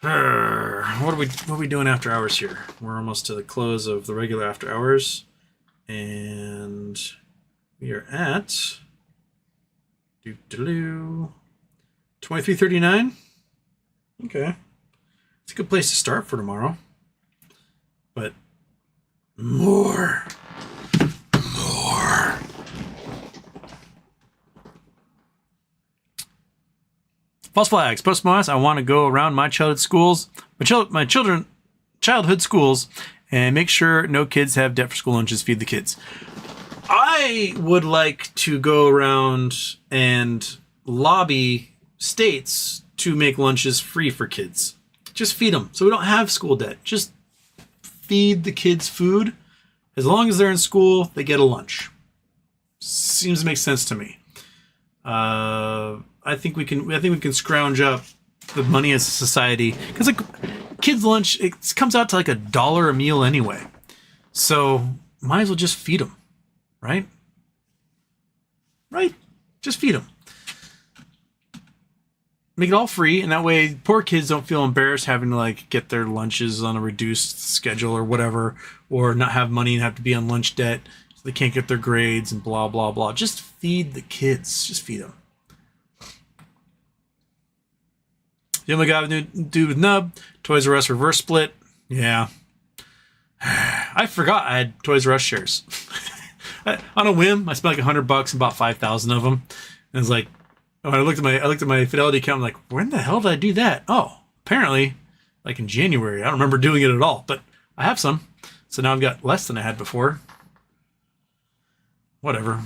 what are we doing after hours here? We're almost to the close of the regular after hours, and we are at 23:39. Okay. It's a good place to start for tomorrow. But more. False flags. Postmaster, I want to go around my childhood schools, childhood schools, and make sure no kids have debt for school lunches. Feed the kids. I would like to go around and lobby states to make lunches free for kids. Just feed them, so we don't have school debt. Just feed the kids food. As long as they're in school, they get a lunch. Seems to make sense to me. I think we can scrounge up the money as a society, because like kids' lunch, it comes out to like $1 a meal anyway. So might as well just feed them, right? Right? Just feed them. Make it all free, and that way poor kids don't feel embarrassed having to like get their lunches on a reduced schedule or whatever, or not have money and have to be on lunch debt so they can't get their grades and blah blah blah. Just feed the kids. Just feed them. The only guy with dude with nub, Toys R Us reverse split. Yeah. I forgot I had Toys R Us shares. On a whim, I spent like $100 and bought 5,000 of them. And I was like, I looked at my Fidelity account. I'm like, when the hell did I do that? Oh, apparently, like in January. I don't remember doing it at all, but I have some. So now I've got less than I had before. Whatever.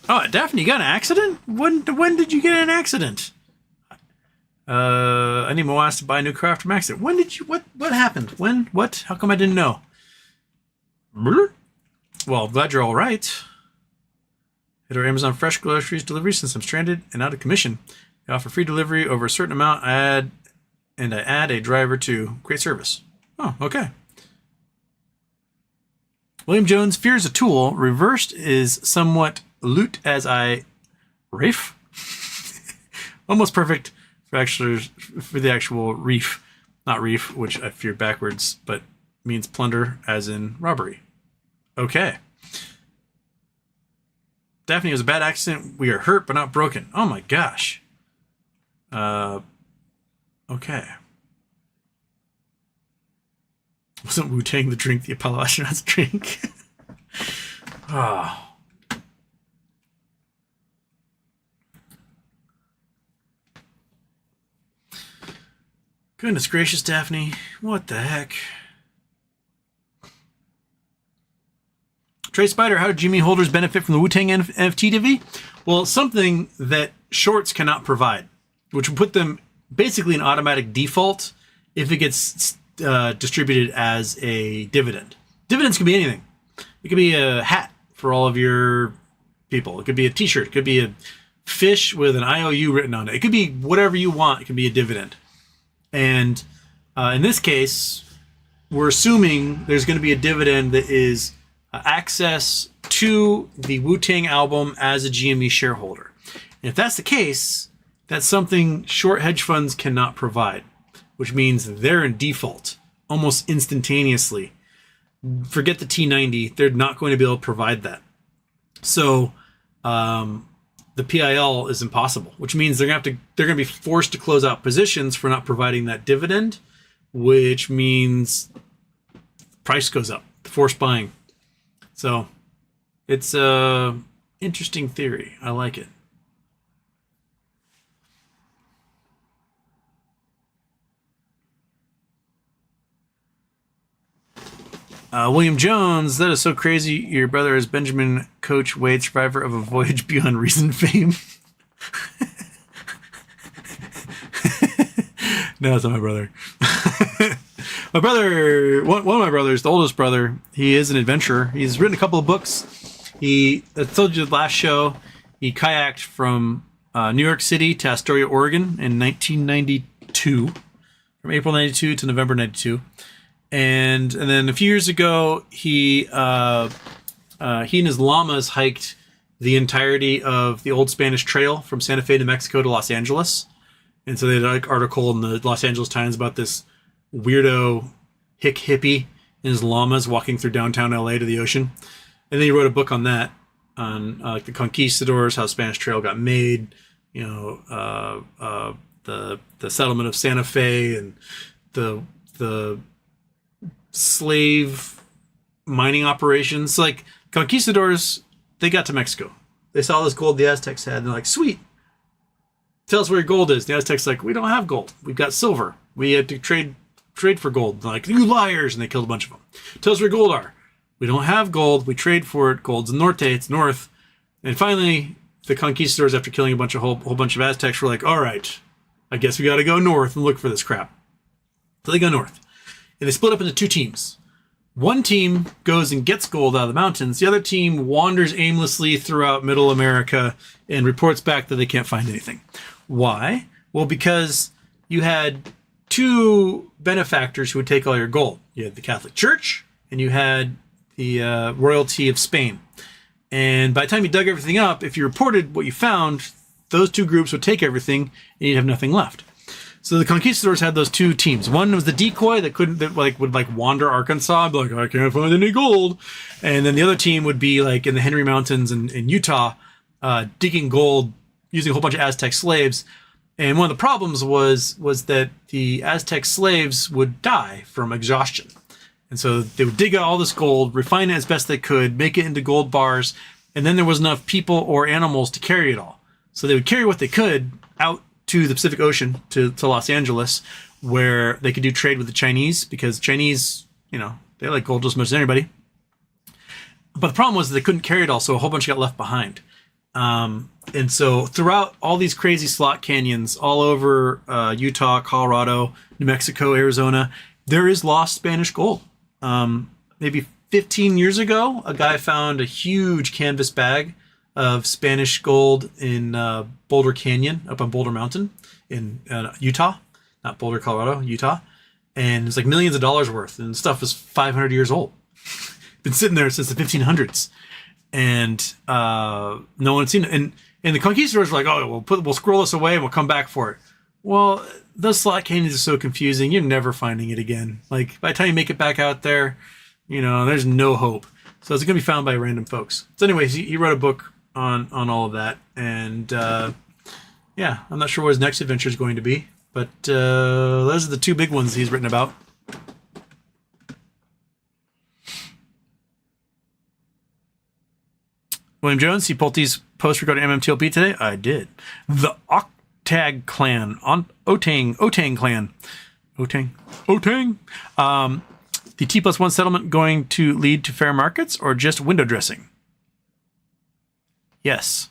Oh, Daphne, you got an accident? When did you get in an accident? I need Mo asked to buy a new car after my accident. When did you? What happened? When? What? How come I didn't know? Well, glad you're all right. Hit our Amazon Fresh groceries delivery since I'm stranded and out of commission. They offer free delivery over a certain amount. I add a driver to great service. Oh, okay. William Jones fears a tool. Reversed is somewhat loot as I reef. Almost perfect for the actual reef, not reef, which I fear backwards, but means plunder as in robbery. Okay. Daphne, was a bad accident. We are hurt but not broken. Oh my gosh. Okay. Wasn't Wu-Tang the drink the Apollo astronauts drink? Oh. Goodness gracious, Daphne. What the heck? Trey Spider, how do Jimmy holders benefit from the Wu-Tang NFT divvy? Well, something that shorts cannot provide, which will put them basically in automatic default if it gets distributed as a dividend. Dividends can be anything. It could be a hat for all of your people. It could be a t-shirt. It could be a fish with an IOU written on it. It could be whatever you want. It can be a dividend. And in this case, we're assuming there's going to be a dividend that is access to the Wu-Tang album as a GME shareholder. And if that's the case, that's something short hedge funds cannot provide, which means they're in default almost instantaneously. Forget the T90, they're not going to be able to provide that. So the PIL is impossible, which means they're going to be forced to close out positions for not providing that dividend, which means price goes up, forced buying. So it's a interesting theory. I like it. William Jones, that is so crazy. Your brother is Benjamin Coach Wade, survivor of a voyage beyond reason fame. No, it's not my brother. My brother, one of my brothers, the oldest brother, he is an adventurer. He's written a couple of books. I told you the last show, he kayaked from New York City to Astoria, Oregon in 1992, from April 92 to November 92. And then a few years ago, he and his llamas hiked the entirety of the old Spanish Trail from Santa Fe, New Mexico to Los Angeles. And so they had an article in the Los Angeles Times about this weirdo hippie and his llamas walking through downtown LA to the ocean. And then he wrote a book on that. on like the conquistadors, how Spanish Trail got made, the settlement of Santa Fe and the slave mining operations. Like conquistadors, they got to Mexico. They saw this gold the Aztecs had, and they're like, sweet, tell us where your gold is. The Aztecs like, we don't have gold. We've got silver. We had to trade for gold. They're like, you liars, and they killed a bunch of them. Tell us where gold are. We don't have gold. We trade for it. Gold's norte. It's north. And finally, the conquistadors, after killing a whole bunch of Aztecs, were like, all right, I guess we got to go north and look for this crap. So they go north. And they split up into two teams. One team goes and gets gold out of the mountains. The other team wanders aimlessly throughout Middle America and reports back that they can't find anything. Why? Well, because you had two benefactors who would take all your gold. You had the Catholic Church, and you had the royalty of Spain. And by the time you dug everything up, if you reported what you found, those two groups would take everything, and you'd have nothing left. So the conquistadors had those two teams. One was the decoy that would wander Arkansas, be like, I can't find any gold. And then the other team would be like in the Henry Mountains in Utah, digging gold using a whole bunch of Aztec slaves. And one of the problems was that the Aztec slaves would die from exhaustion. And so they would dig out all this gold, refine it as best they could, make it into gold bars, and then there was enough people or animals to carry it all. So they would carry what they could out to the Pacific Ocean, to Los Angeles, where they could do trade with the Chinese, because Chinese, they like gold just as much as anybody. But the problem was that they couldn't carry it all, so a whole bunch got left behind. And so throughout all these crazy slot canyons all over Utah, Colorado, New Mexico, Arizona, there is lost Spanish gold. Maybe 15 years ago, a guy found a huge canvas bag of Spanish gold in Boulder Canyon up on Boulder Mountain in Utah, not Boulder, Colorado, Utah. And it's like millions of dollars worth, and stuff was 500 years old. Been sitting there since the 1500s. And no one's seen it. And the conquistadors were like, oh, we'll scroll this away and we'll come back for it. Well, those slot canyons are so confusing. You're never finding it again. Like, by the time you make it back out there, there's no hope. So it's going to be found by random folks. So anyways, he wrote a book on all of that. And yeah, I'm not sure what his next adventure is going to be. But those are the two big ones he's written about. William Jones, you pulled these posts regarding MMTLP today? I did. The Octag clan, Wu-Tang clan. Wu-Tang? The T+1 settlement going to lead to fair markets or just window dressing? Yes.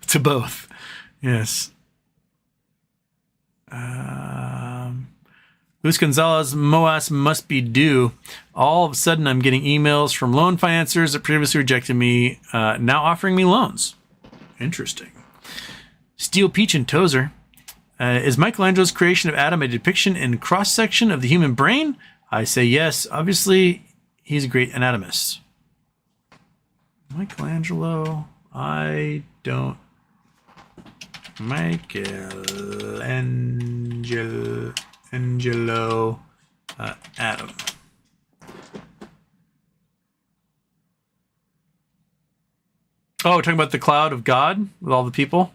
To both. Yes. Luis Gonzalez, Moas must be due. All of a sudden, I'm getting emails from loan financiers that previously rejected me, now offering me loans. Interesting. Steel Peach and Tozer. Is Michelangelo's creation of Adam a depiction in cross-section of the human brain? I say yes. Obviously, he's a great anatomist. Michelangelo. I don't. Angelo Adam. Oh, we're talking about the cloud of God with all the people.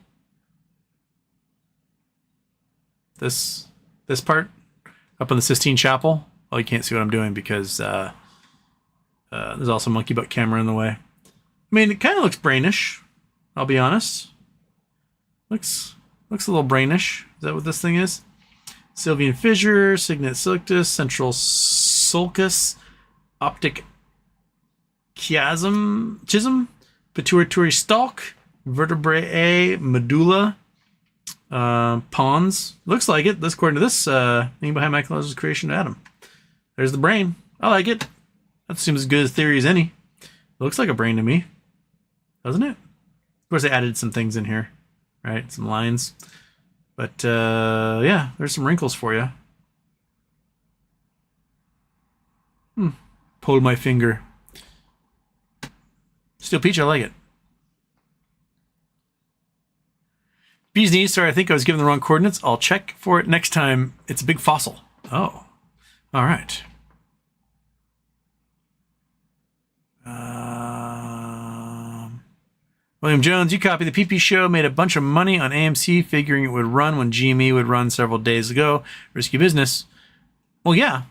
This part up in the Sistine Chapel. Oh, you can't see what I'm doing because there's also a monkey butt camera in the way. I mean, it kind of looks brainish. I'll be honest. Looks a little brainish. Is that what this thing is? Sylvian fissure, signet silictus, central sulcus, optic chism, pituitary stalk, vertebrae, medulla, pons. Looks like it. That's according to this thing behind Michelangelo's creation of Adam. There's the brain. I like it. That seems as good a theory as any. It looks like a brain to me. Doesn't it? Of course, they added some things in here. Right? Some lines. But, yeah, there's some wrinkles for you. Pulled my finger. Steel Peach, I like it. Bee's knees, sorry, I think I was given the wrong coordinates. I'll check for it next time. It's a big fossil. Oh, all right. William Jones, you copy the PP show, made a bunch of money on AMC, figuring it would run when GME would run several days ago. Risky business. Well, yeah.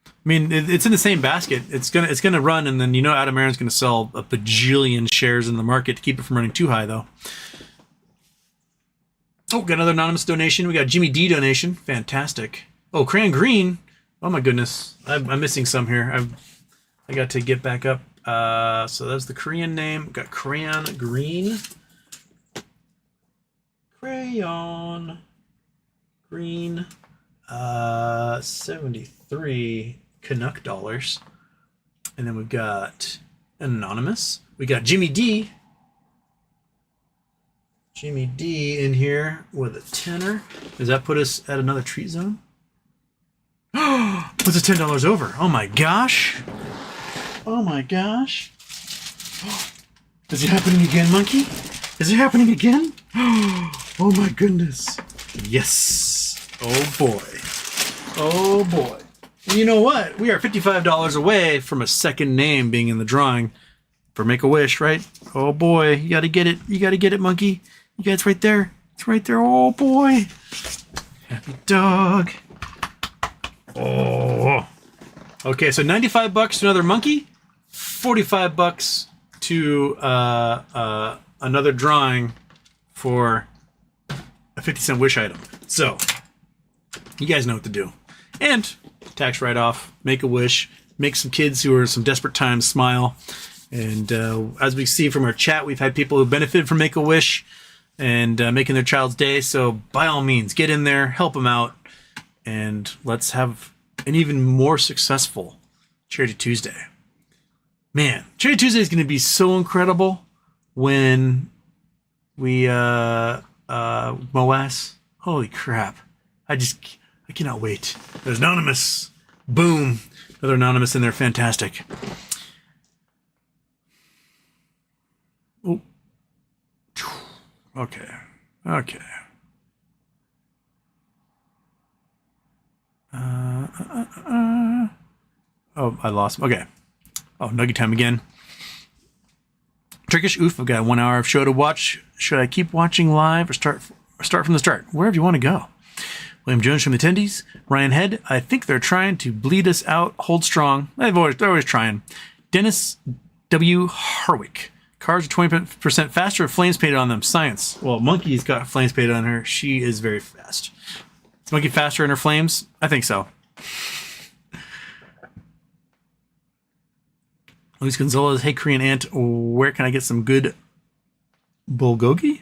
I mean, it's in the same basket. It's gonna run, and then Adam Aron's gonna sell a bajillion shares in the market to keep it from running too high, though. Oh, got another anonymous donation. We got Jimmy D donation. Fantastic. Oh, Crayon Green. Oh my goodness, I'm missing some here. I got to get back up. So that's the Korean name. We've got Crayon Green. Crayon Green. 73 Canuck dollars. And then we've got Anonymous. We got Jimmy D. Jimmy D in here with a tenner. Does that put us at another treat zone? What's a $10 over? Oh my gosh. Oh my gosh. Is it happening again, monkey? Is it happening again? Oh my goodness. Yes. Oh boy. Oh boy. And you know what? We are $55 away from a second name being in the drawing for Make-A-Wish, right? Oh boy. You gotta get it. You gotta get it, monkey. You got it's right there. It's right there. Oh boy. Happy dog. Oh. Okay, so $95 to another monkey. $45 to another drawing for a 50-cent wish item. So you guys know what to do. And tax write-off, make a wish, make some kids who are in some desperate times smile. And as we see from our chat, we've had people who benefited from Make-A-Wish and making their child's day. So by all means, get in there, help them out, and let's have an even more successful Charity Tuesday. Man, Charity Tuesday is going to be so incredible when we MOAS. Holy crap. I cannot wait. There's Anonymous. Boom. Another Anonymous in there. Fantastic. Oh. Okay. Okay. Oh, I lost. Okay. Oh, Nugget time again. Turkish oof. I've got 1 hour of show to watch. Should I keep watching live or start from the start? Wherever you want to go. William Jones from the Attendees. Ryan Head. I think they're trying to bleed us out. Hold strong. They're always trying. Dennis W. Harwick. Cars are 20% faster with flames painted on them. Science. Well, Monkey's got flames painted on her. She is very fast. Is Monkey faster in her flames? I think so. Luis Gonzalez, hey Korean Ant, where can I get some good bulgogi?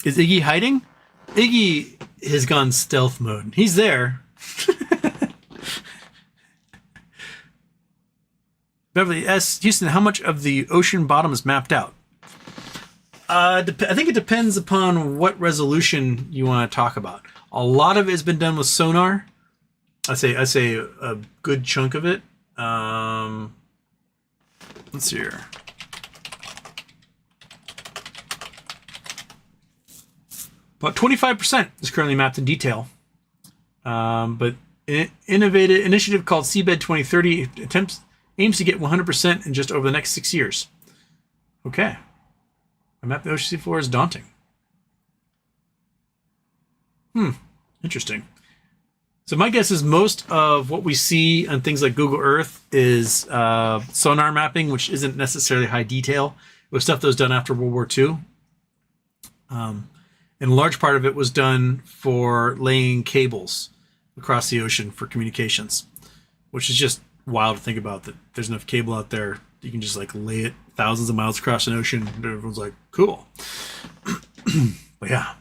Is Iggy hiding? Iggy has gone stealth mode. He's there. Beverly S. Houston, how much of the ocean bottom is mapped out? I think it depends upon what resolution you want to talk about. A lot of it has been done with sonar. I say a good chunk of it. Let's see here. About 25% is currently mapped in detail. But an initiative called Seabed 2030 aims to get 100% in just over the next 6 years. Okay. A map of the ocean floor is daunting. Interesting. So my guess is most of what we see on things like Google Earth is sonar mapping, which isn't necessarily high detail. It was stuff that was done after World War II. And a large part of it was done for laying cables across the ocean for communications, which is just wild to think about, that there's enough cable out there you can just like lay it thousands of miles across an ocean and everyone's like, cool. But yeah.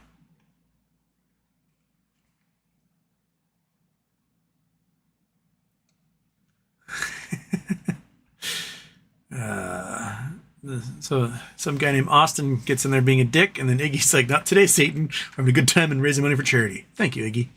So some guy named Austin gets in there being a dick, and then Iggy's like, not today, Satan. We're having a good time and raising money for charity. Thank you, Iggy.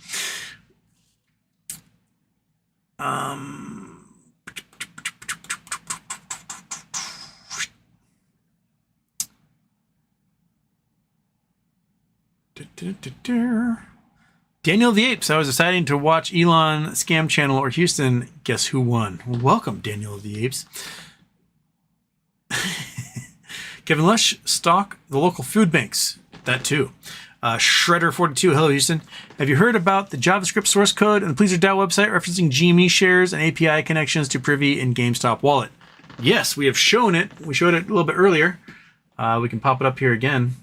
Daniel the Apes. I was deciding to watch Elon Scam Channel or Houston. Guess who won? Well, welcome, Daniel the Apes. Kevin Lush, stock the local food banks. That too. Shredder42, hello Houston. Have you heard about the JavaScript source code and the Pleaser DAO website referencing GME shares and API connections to Privy and GameStop Wallet? Yes, we have shown it. We showed it a little bit earlier. We can pop it up here again.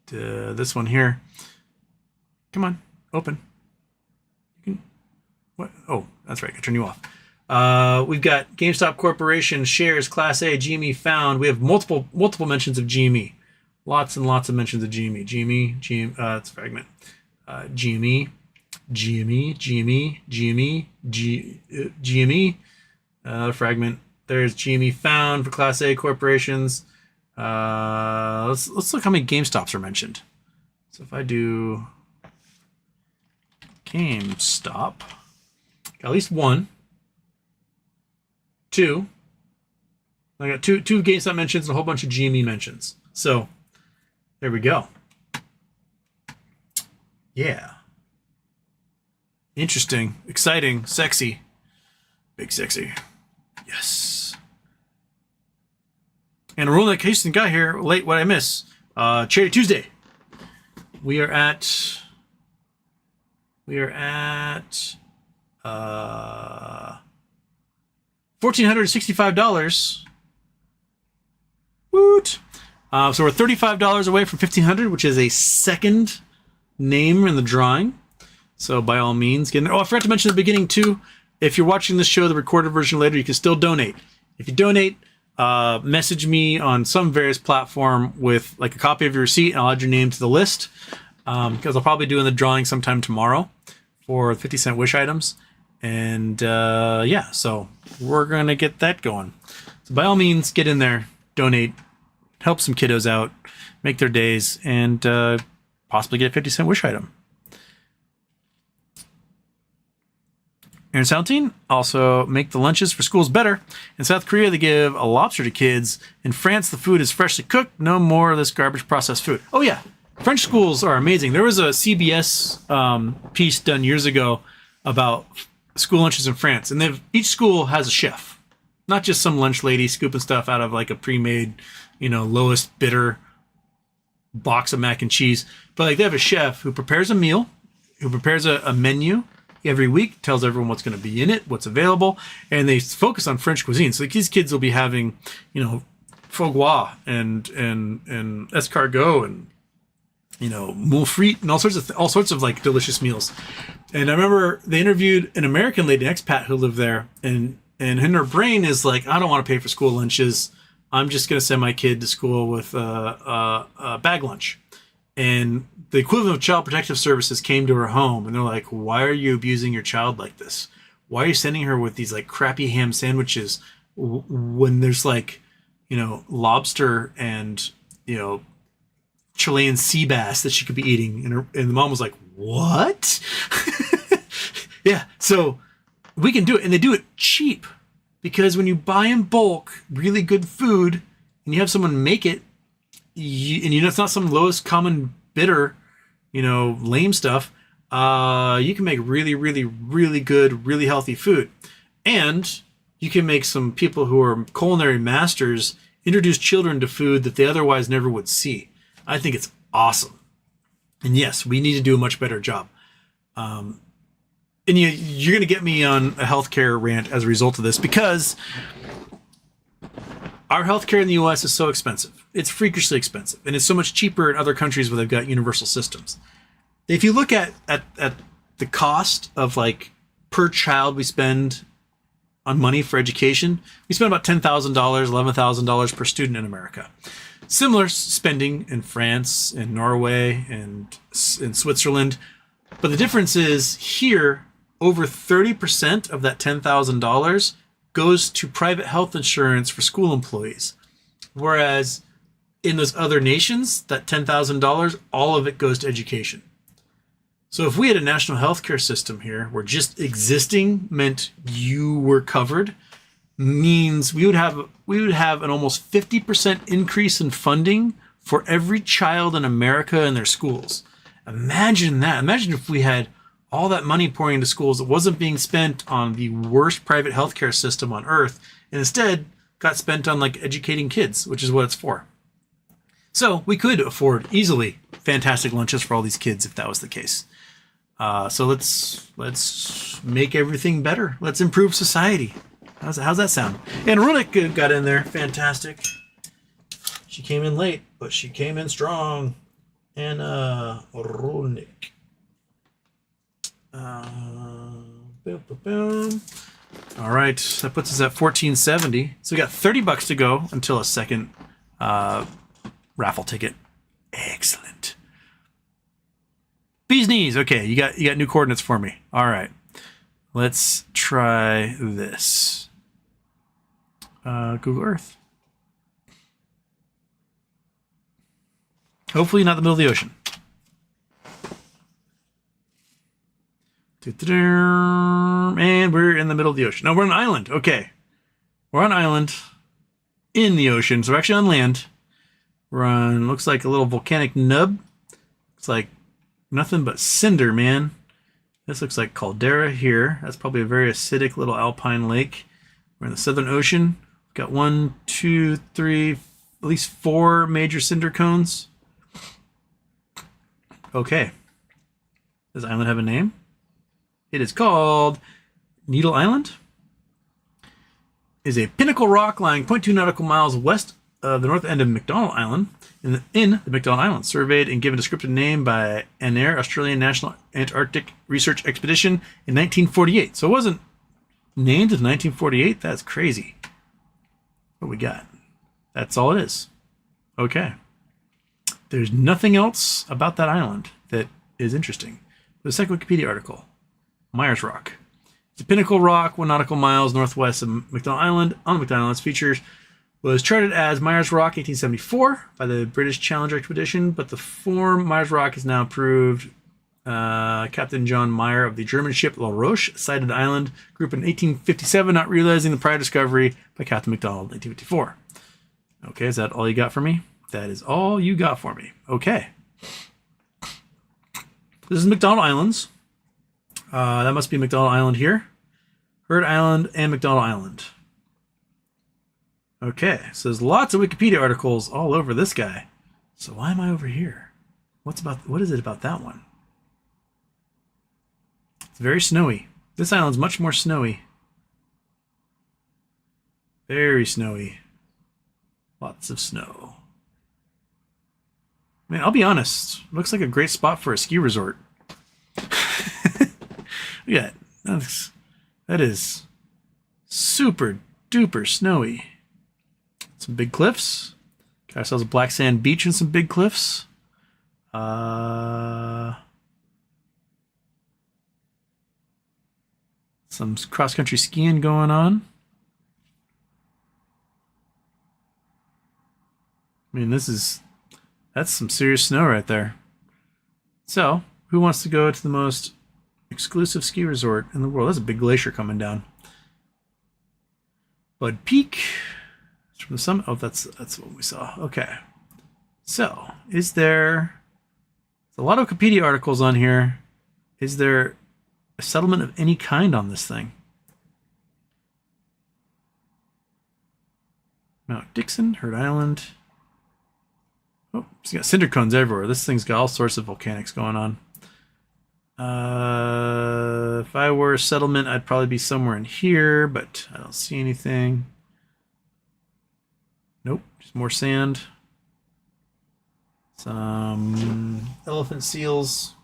This one here. Come on, open. You can, what? Oh, that's right. I turn you off. We've got GameStop Corporation shares, Class A, GME found. We have multiple mentions of GME. Lots and lots of mentions of GME. GME, it's fragment. GME, fragment. There's GME found for Class A corporations. Let's look how many GameStops are mentioned. So if I do GameStop, got at least one. Two. I got two GameStop mentions and a whole bunch of GME mentions. So there we go. Yeah. Interesting, exciting, sexy. Big sexy. Yes. And rolling that case and got here late. What I miss? Cherry Tuesday. We are at $1,465. Woot! So we're $35 away from $1,500, which is a second name in the drawing. So by all means, get in there. Oh, I forgot to mention at the beginning too. If you're watching this show, the recorded version later, you can still donate. If you donate, message me on some various platform with like a copy of your receipt, and I'll add your name to the list. Because I'll probably do in the drawing sometime tomorrow for 50-cent wish items. And yeah, so we're going to get that going. So by all means, get in there, donate, help some kiddos out, make their days, and possibly get a 50-cent wish item. Aaron Saltine, also make the lunches for schools better. In South Korea, they give a lobster to kids. In France, the food is freshly cooked. No more of this garbage processed food. Oh yeah, French schools are amazing. There was a CBS piece done years ago about school lunches in France, and each school has a chef, not just some lunch lady scooping stuff out of like a pre-made, lowest bidder box of mac and cheese, but like they have a chef who prepares a meal, who prepares a menu every week, tells everyone what's going to be in it, what's available, and they focus on French cuisine. So like, these kids will be having, foie gras and escargot and moule frite and all sorts of like delicious meals. And I remember they interviewed an American lady, an expat who lived there, and in her brain is like, I don't want to pay for school lunches. I'm just going to send my kid to school with a bag lunch. And the equivalent of Child Protective Services came to her home, and they're like, why are you abusing your child like this? Why are you sending her with these like crappy ham sandwiches when there's like, lobster and, Chilean sea bass that she could be eating? And the mom was like, what? Yeah, so we can do it. And they do it cheap, because when you buy in bulk really good food and you have someone make it, it's not some lowest common bidder, lame stuff, you can make really, really, really good, really healthy food. And you can make some people who are culinary masters introduce children to food that they otherwise never would see. I think it's awesome. And yes, we need to do a much better job. And you're going to get me on a healthcare rant as a result of this, because our healthcare in the U.S. is so expensive. It's freakishly expensive. And it's so much cheaper in other countries where they've got universal systems. If you look at the cost of like per child we spend on money for education, we spend about $10,000, $11,000 per student in America. Similar spending in France and Norway and in Switzerland. But the difference is here, over 30% of that $10,000 goes to private health insurance for school employees. Whereas in those other nations, that $10,000, all of it goes to education. So if we had a national healthcare system here where just existing meant you were covered, means we would have an almost 50% increase in funding for every child in America in their schools. Imagine that. Imagine if we had all that money pouring into schools that wasn't being spent on the worst private healthcare system on earth and instead got spent on like educating kids, which is what it's for. So we could afford easily fantastic lunches for all these kids if that was the case. So let's make everything better. Let's improve society. How's that sound? And Runik got in there. Fantastic. She came in late, but she came in strong. And Runik. Boom, boom, boom. All right, that puts us at $14.70. So we got $30 to go until a second raffle ticket. Excellent. Bee's knees. Okay, you got new coordinates for me. All right, let's try this. Google Earth. Hopefully not the middle of the ocean. And we're in the middle of the ocean. No, we're on an island. Okay. We're on an island in the ocean. So we're actually on land. We're on, looks like a little volcanic nub. It's like nothing but cinder, man. This looks like caldera here. That's probably a very acidic little alpine lake. We're in the Southern Ocean. We've got 1, 2, 3, at least 4 major cinder cones. Okay. Does the island have a name? It is called Needle Island. It is a pinnacle rock lying 0.2 nautical miles west of the north end of McDonald Island in the McDonald Islands, surveyed and given a descriptive name by ANAIR, Australian National Antarctic Research Expedition, in 1948. So it wasn't named in 1948? That's crazy. What we got? That's all it is. Okay. There's nothing else about that island that is interesting. The second Wikipedia article, Myers Rock. It's a pinnacle rock 1 nautical miles northwest of McDonald Island. On the McDonald Islands, features was charted as Myers Rock 1874 by the British Challenger Expedition, but the form Myers Rock is now proved. Captain John Meyer of the German ship La Roche sighted the island group in 1857, not realizing the prior discovery by Captain McDonald in 1854. Okay, is that all you got for me? That is all you got for me. Okay. This is McDonald Islands. That must be McDonald Island here. Heard Island and McDonald Island. Okay, so there's lots of Wikipedia articles all over this guy. So why am I over here? What is it about that one? It's very snowy. This island's much more snowy. Very snowy. Lots of snow. Man, I'll be honest. Looks like a great spot for a ski resort. Yeah, that is super duper snowy. Some big cliffs. Got ourselves a black sand beach and some big cliffs. Some cross-country skiing going on. I mean, that's some serious snow right there. So, who wants to go to the most exclusive ski resort in the world? There's a big glacier coming down. Bud Peak. It's from the summit. Oh, that's what we saw. Okay. So, there's a lot of Wikipedia articles on here. Is there a settlement of any kind on this thing? Mount Dixon, Heard Island. Oh, it's got cinder cones everywhere. This thing's got all sorts of volcanics going on. If I were a settlement, I'd probably be somewhere in here, but I don't see anything. Nope, just more sand. Some elephant seals.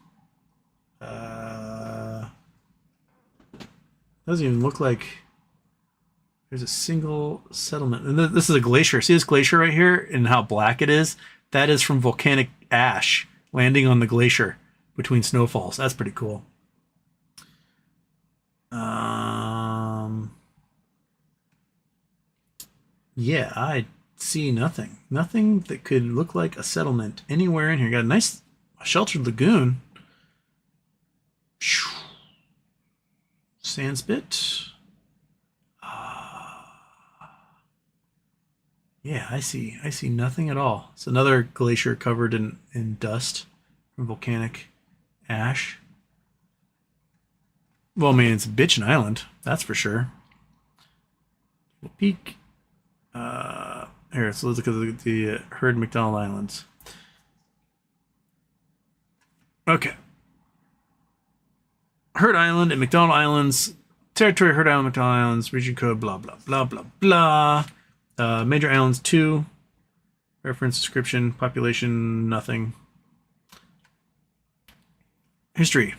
Doesn't even look like there's a single settlement. And this is a glacier. See this glacier right here and how black it is? That is from volcanic ash landing on the glacier between snowfalls. That's pretty cool. Yeah, I see nothing. Nothing that could look like a settlement anywhere in here. Got a nice sheltered lagoon. Sandspit. Yeah, I see nothing at all. It's another glacier covered in dust from volcanic ash. Well, I mean, it's a bitchin' island, that's for sure. Peak. Here, so let's look at the Heard McDonald Islands. Okay. Heard Island and McDonald Islands. Territory, Heard Island, McDonald Islands. Region code, blah, blah, blah, blah, blah. Major Islands 2. Reference, description, population, nothing. History.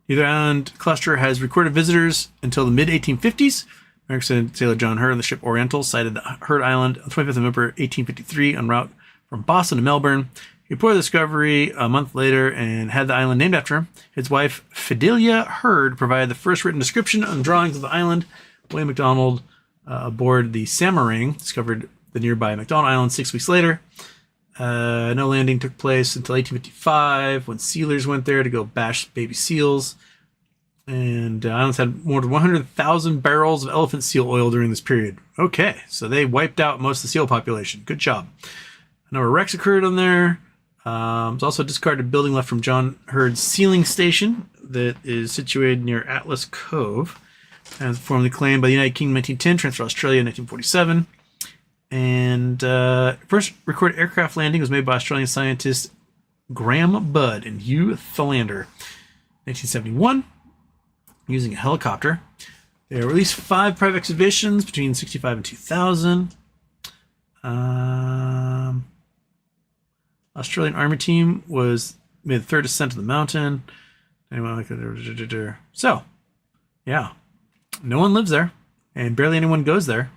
Neither island cluster has recorded visitors until the mid-1850s. American sailor John Heard on the ship Oriental sighted Heard Island on 25th November 1853 en route from Boston to Melbourne. He reported the discovery a month later and had the island named after him. His wife, Fidelia Heard, provided the first written description and drawings of the island. William McDonald, aboard the Samarang, discovered the nearby McDonald Island 6 weeks later. No landing took place until 1855 when sealers went there to go bash baby seals. And islands had more than 100,000 barrels of elephant seal oil during this period. Okay, so they wiped out most of the seal population. Good job. A number of wrecks occurred on there. There's also a discarded building left from John Heard's sealing station that is situated near Atlas Cove. As formerly claimed by the United Kingdom in 1910, transferred to Australia in 1947. And first recorded aircraft landing was made by Australian scientists Graham Budd and Hugh Thalander. 1971. Using a helicopter. There were at least 5 private exhibitions between 65 and 2000. Australian Army team was made the 3rd ascent to the mountain. So, yeah. No one lives there, and barely anyone goes there.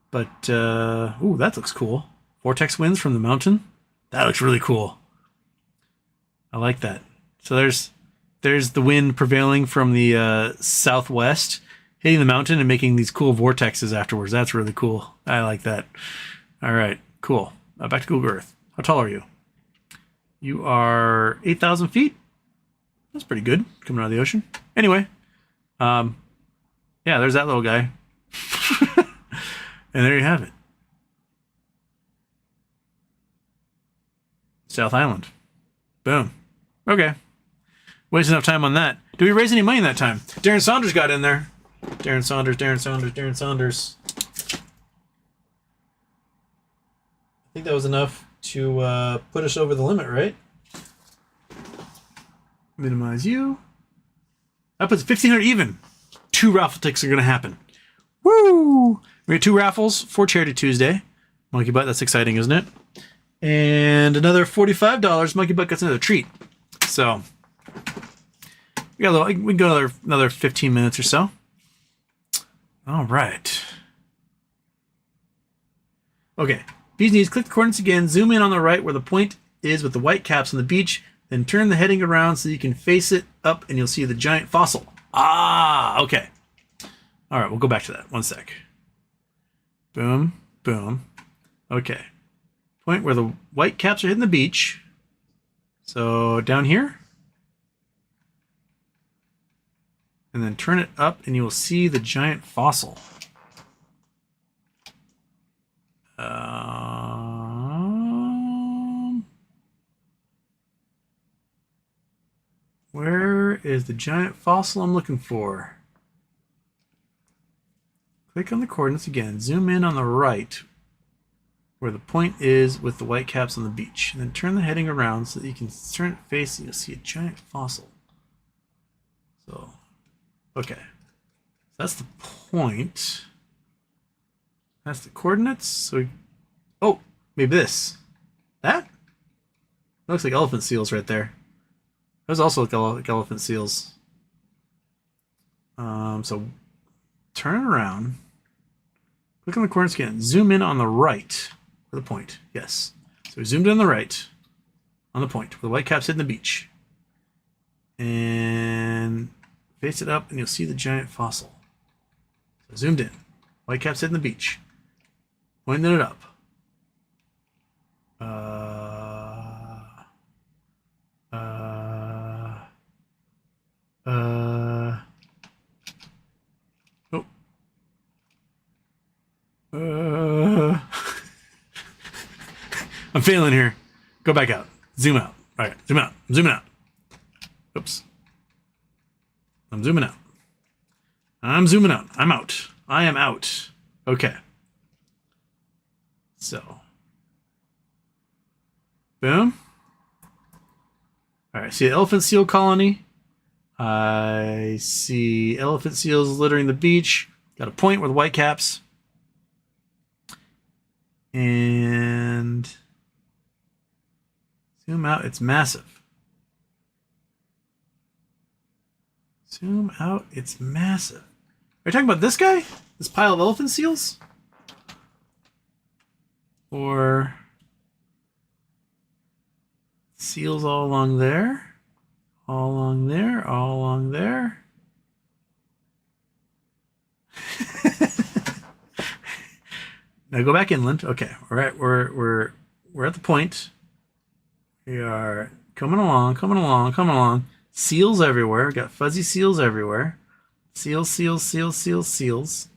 But, ooh, that looks cool. Vortex winds from the mountain. That looks really cool. I like that. So there's the wind prevailing from the southwest, hitting the mountain and making these cool vortexes afterwards. That's really cool. I like that. All right, cool. Back to Google Earth. How tall are you? You are 8,000 feet. That's pretty good coming out of the ocean. Anyway, yeah, there's that little guy. And there you have it. South Island. Boom. Okay. Wasted enough time on that. Did we raise any money in that time? Darren Saunders got in there. Darren Saunders. I think that was enough to put us over the limit, right? Minimize you. That puts 1,500 even. 2 raffle tickets are going to happen. Woo! We got 2 raffles for Charity Tuesday. Monkey Butt, that's exciting, isn't it? And another $45. Monkey Butt gets another treat. So we got we can go another 15 minutes or so. All right. Okay. Bees knees. Click the coordinates again. Zoom in on the right where the point is with the white caps on the beach. Then turn the heading around so you can face it up and you'll see the giant fossil. Ah, okay. All right, we'll go back to that. One sec. Boom, boom. Okay. Point where the white caps are hitting the beach. So down here. And then turn it up and you will see the giant fossil. Where is the giant fossil I'm looking for? Click on the coordinates again. Zoom in on the right where the point is with the white caps on the beach. And then turn the heading around so that you can turn it facing. You'll see a giant fossil. So, okay. So that's the point. That's the coordinates. So, oh, maybe this. That? Looks like elephant seals right there. Those also look like elephant seals. So turn it around. Click on the coordinates again. Zoom in on the right for the point. Yes. So we zoomed in on the right on the point where the white caps hitting the beach. And face it up and you'll see the giant fossil. So zoomed in. White caps hitting the beach. Pointing it up. I'm failing here. Go back out. Zoom out. All right, zoom out. I'm zooming out. Oops. I'm zooming out. I'm zooming out. I'm out. I am out. Okay. So. Boom. All right. See the elephant seal colony. I see elephant seals littering the beach. Got a point with white caps. And zoom out. It's massive. Zoom out. It's massive. Are you talking about this guy? This pile of elephant seals? Or seals all along there? All along there? All along there? Now go back inland. Okay, all right, we're at the point. We are coming along, coming along, coming along. Seals everywhere. We got fuzzy seals everywhere. Seals, seals, seals, seals, seals.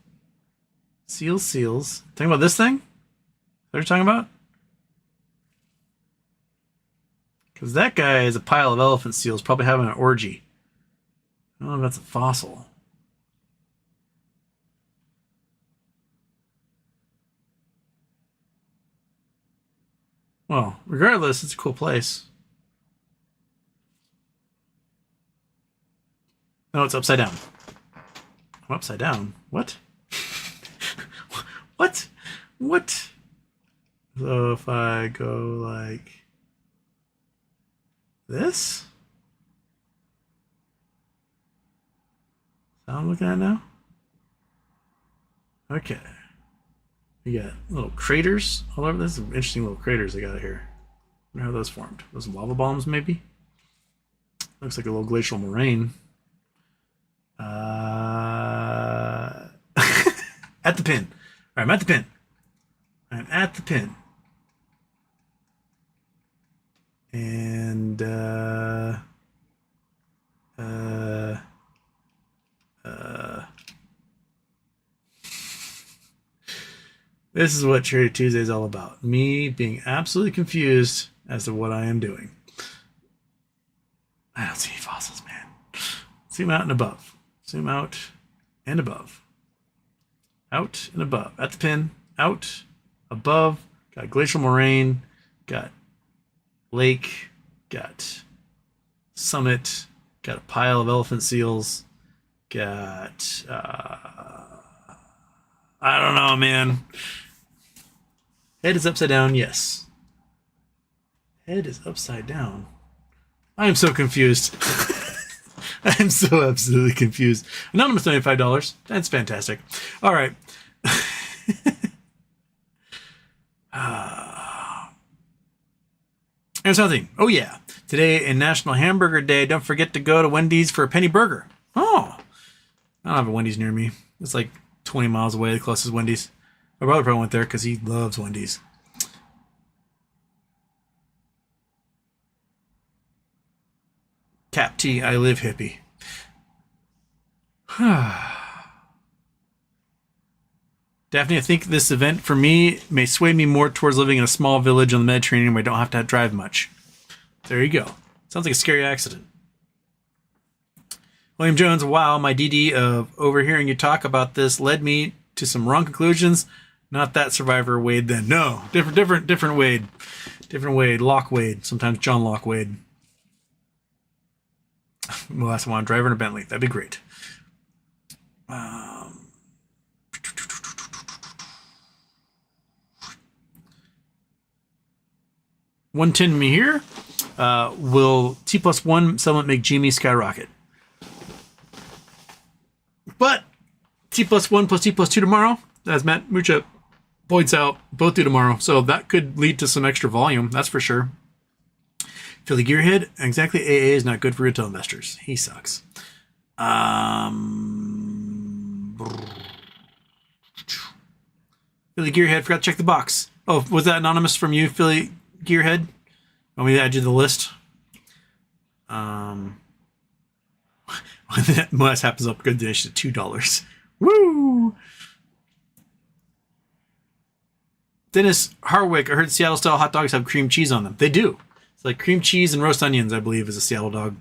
Seals, seals. Talking about this thing? Is that what you're talking about? Because that guy is a pile of elephant seals, probably having an orgy. I don't know if that's a fossil. Well, regardless, it's a cool place. No, it's upside down. I'm upside down. What? What? What? So if I go like this? Is that what I'm looking at now? Okay. We got little craters all over. There's some interesting little craters they got here. I wonder how those formed. Those lava bombs, maybe? Looks like a little glacial moraine. At the pin. All right, I'm at the pin. I'm at the pin. And this is what Charity Tuesday is all about. Me being absolutely confused as to what I am doing. I don't see any fossils, man. Zoom out and above. Zoom out and above. Out and above. At the pin. Out. Above. Got glacial moraine. Got lake. Got summit. Got a pile of elephant seals. Got... I don't know, man. Head is upside down, yes. Head is upside down. I am so confused. I am so absolutely confused. Anonymous $95. That's fantastic. All right. And something. Oh, yeah. Today in National Hamburger Day, don't forget to go to Wendy's for a penny burger. Oh. I don't have a Wendy's near me. It's like 20 miles away, the closest Wendy's. My brother probably went there because he loves Wendy's. Cap T, I live hippie. Daphne, I think this event for me may sway me more towards living in a small village on the Mediterranean where I don't have to drive much. There you go. Sounds like a scary accident. William Jones, wow, my DD of overhearing you talk about this led me to some wrong conclusions. Not that Survivor Wade then. No, different Wade. Different Wade. Locke Wade. Sometimes John Locke Wade. Well, that's one driver in a Bentley. That'd be great. 110 me here. Will T+1 settlement make Genie skyrocket? But T+1 plus T+2 tomorrow, as Matt Mucha points out, both do tomorrow. So that could lead to some extra volume, that's for sure. Philly Gearhead, exactly. AA is not good for retail investors. He sucks. Philly Gearhead, forgot to check the box. Oh, was that anonymous from you, Philly Gearhead? Want me to add you to the list? When that must happens up, good donation to $2. Woo! Dennis Harwick, I heard Seattle style hot dogs have cream cheese on them. They do. It's like cream cheese and roast onions, I believe, is a Seattle dog.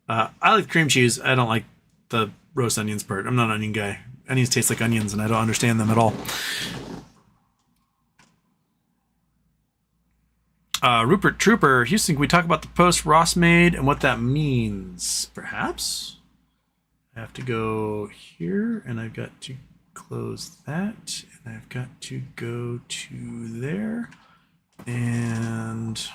I like cream cheese. I don't like the roast onions part. I'm not an onion guy. onions taste like onions, and I don't understand them at all. Rupert Trooper, Houston, can we talk about the post Ross made and what that means? Perhaps? I have to go here, and I've got to close that, and I've got to go to there, and...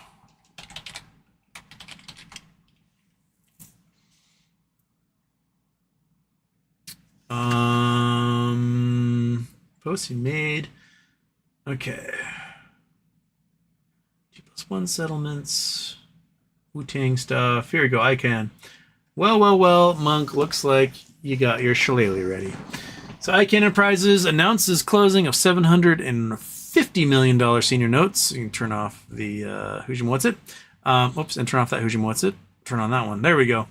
post he made. Okay. T+1 settlements. Wu-Tang stuff. Here we go. ICANN. Well, Monk, looks like you got your shillelagh ready. So ICANN Enterprises announces closing of $750 million senior notes. You can turn off the Who's What's It. Oops, and turn off that Who's What's It. Turn on that one. There we go.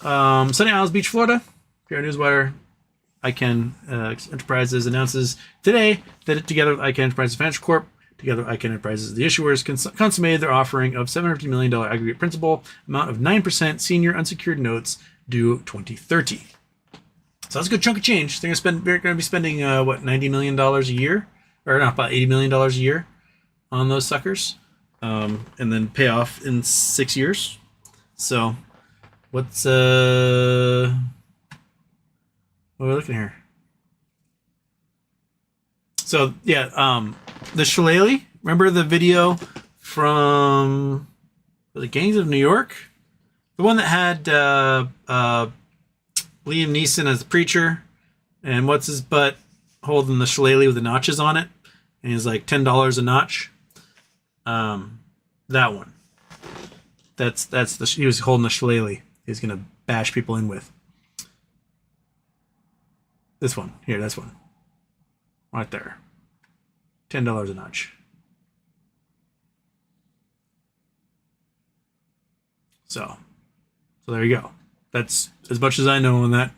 Sunny Isles Beach, Florida. PR Newswire. ICANN Enterprises announces today that together with ICANN Enterprises Financial Corp, together with ICANN Enterprises, the issuers consummated their offering of $750 million aggregate principal amount of 9% senior unsecured notes due 2030. So that's a good chunk of change. They're going to be spending $90 million a year, or not, about $80 million a year on those suckers, and then pay off in 6 years. So what's what are we looking here? So yeah, the shillelagh. Remember the video from the Gangs of New York, the one that had Liam Neeson as the preacher, and what's his butt holding the shillelagh with the notches on it, and he's like $10 a notch. That one. He was holding the shillelagh. He's gonna bash people in with. This one. Here, this one. Right there. $10 a notch. So there you go. That's as much as I know on that.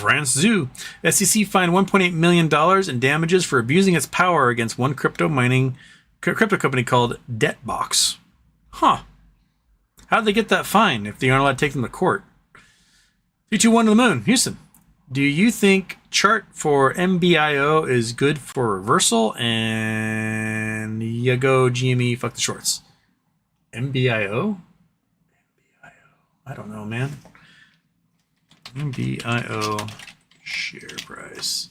France Zoo. SEC fined $1.8 million in damages for abusing its power against one crypto company called Debtbox. Huh. How'd they get that fine if they aren't allowed to take them to court? 321 to the moon. Houston. Do you think chart for MBIO is good for reversal? And you go GME, fuck the shorts. MBIO? I don't know, man. MBIO share price.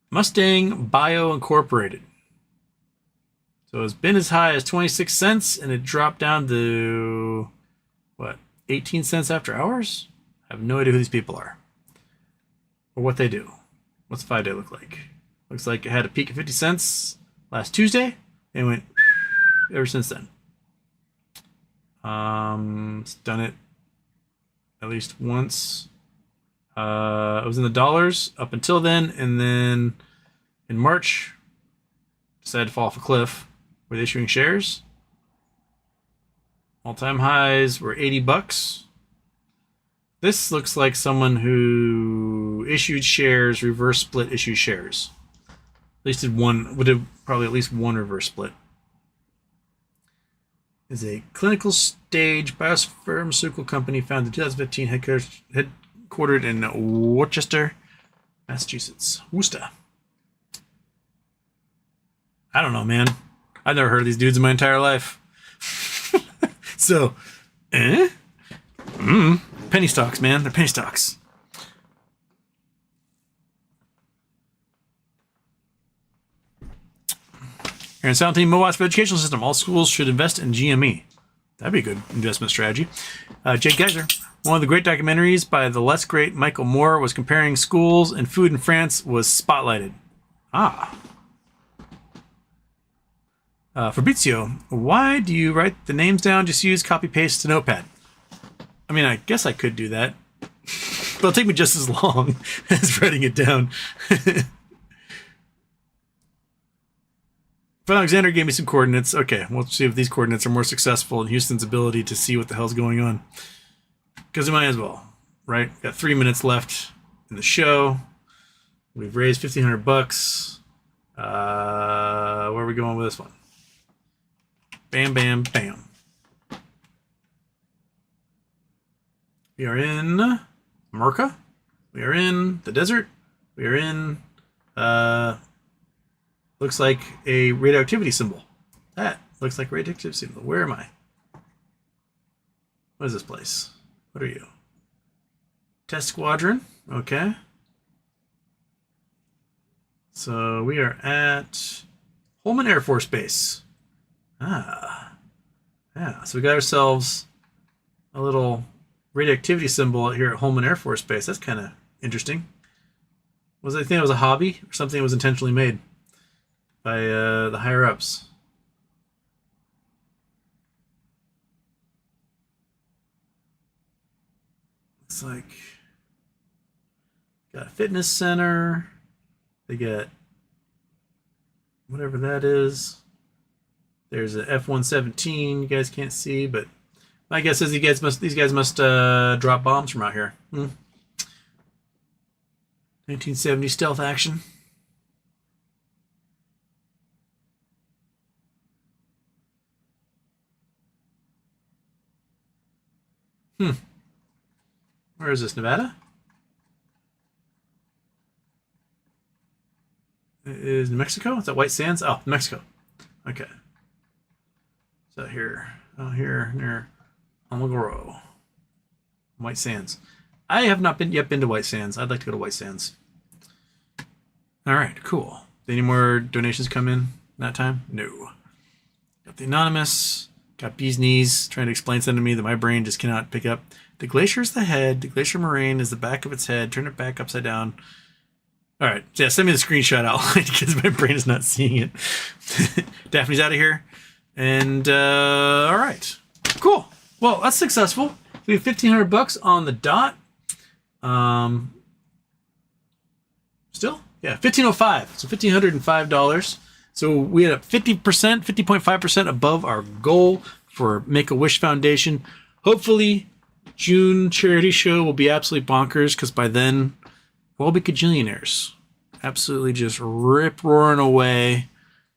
Mustang Bio Incorporated. So it's been as high as 26 cents and it dropped down to, what, 18 cents after hours? I have no idea who these people are or what they do. What's the 5-day look like? Looks like it had a peak of 50 cents last Tuesday and went ever since then. It's done it at least once. It was in the dollars up until then, and then in March decided to fall off a cliff with issuing shares. All-time highs were $80. This looks like someone who issued shares, reverse split issued shares. At least would have probably at least one reverse split. Is a clinical stage biopharmaceutical company founded in 2015, headquartered in Worcester, Massachusetts. Worcester. I don't know, man. I've never heard of these dudes in my entire life. So, penny stocks, man. They're penny stocks. Aaron Soundteam, Mowat's for educational system. All schools should invest in GME. That'd be a good investment strategy. Jake Geyser, one of the great documentaries by the less great Michael Moore was comparing schools and food in France was spotlighted. Fabrizio, why do you write the names down? Just use copy paste to Notepad. I mean, I guess I could do that, but it'll take me just as long as writing it down. But Alexander gave me some coordinates. Okay, we'll see if these coordinates are more successful in Houston's ability to see what the hell's going on. Because we might as well, right? Got 3 minutes left in the show. We've raised $1,500. Where are we going with this one? Bam, bam, bam. We are in America. We are in the desert. We are in, looks like a radioactivity symbol. That looks like a radioactivity symbol. Where am I? What is this place? What are you? Test Squadron. Okay. So we are at Holman Air Force Base. Ah. Yeah, so we got ourselves a little radioactivity symbol here at Holman Air Force Base. That's kind of interesting. I think it was a hobby or something that was intentionally made by the higher ups. It's like got a fitness center. They get whatever that is. There's an F-117 you guys can't see, but my guess is these guys must drop bombs from out here. 1970 stealth action. Where is this, Nevada? Is New Mexico? Is that White Sands? Oh, Mexico. Okay. So here. Oh, here near Almagro. White Sands. I have not yet been to White Sands. I'd like to go to White Sands. All right, cool. Did any more donations come in that time? No. Got the Anonymous. Got Bee's Knees trying to explain something to me that my brain just cannot pick up. The glacier is the head. The glacier moraine is the back of its head. Turn it back upside down. All right. Yeah, send me the screenshot outline because my brain is not seeing it. Daphne's out of here. And all right. Cool. Well, that's successful. We have $1,500 on the dot. Still? Yeah, $1,505. So $1,505. So we had a 50%, 50.5% above our goal for Make-A-Wish Foundation. Hopefully, June charity show will be absolutely bonkers because by then we'll all be cajillionaires. Absolutely just rip-roaring away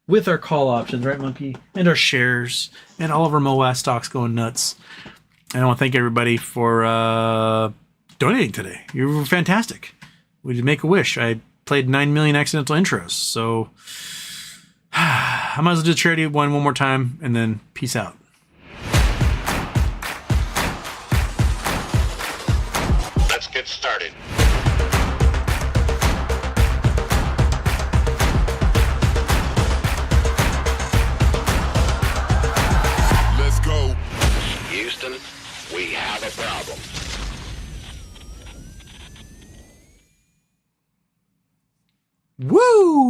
with our call options, right, Monkey? And our shares and all of our MOAS stocks going nuts. And I want to thank everybody for donating today. You were fantastic. We did Make-A-Wish. I played 9 million accidental intros. So I might as well do the charity one more time and then peace out. Let's get started. Let's go. Houston, we have a problem. Woo!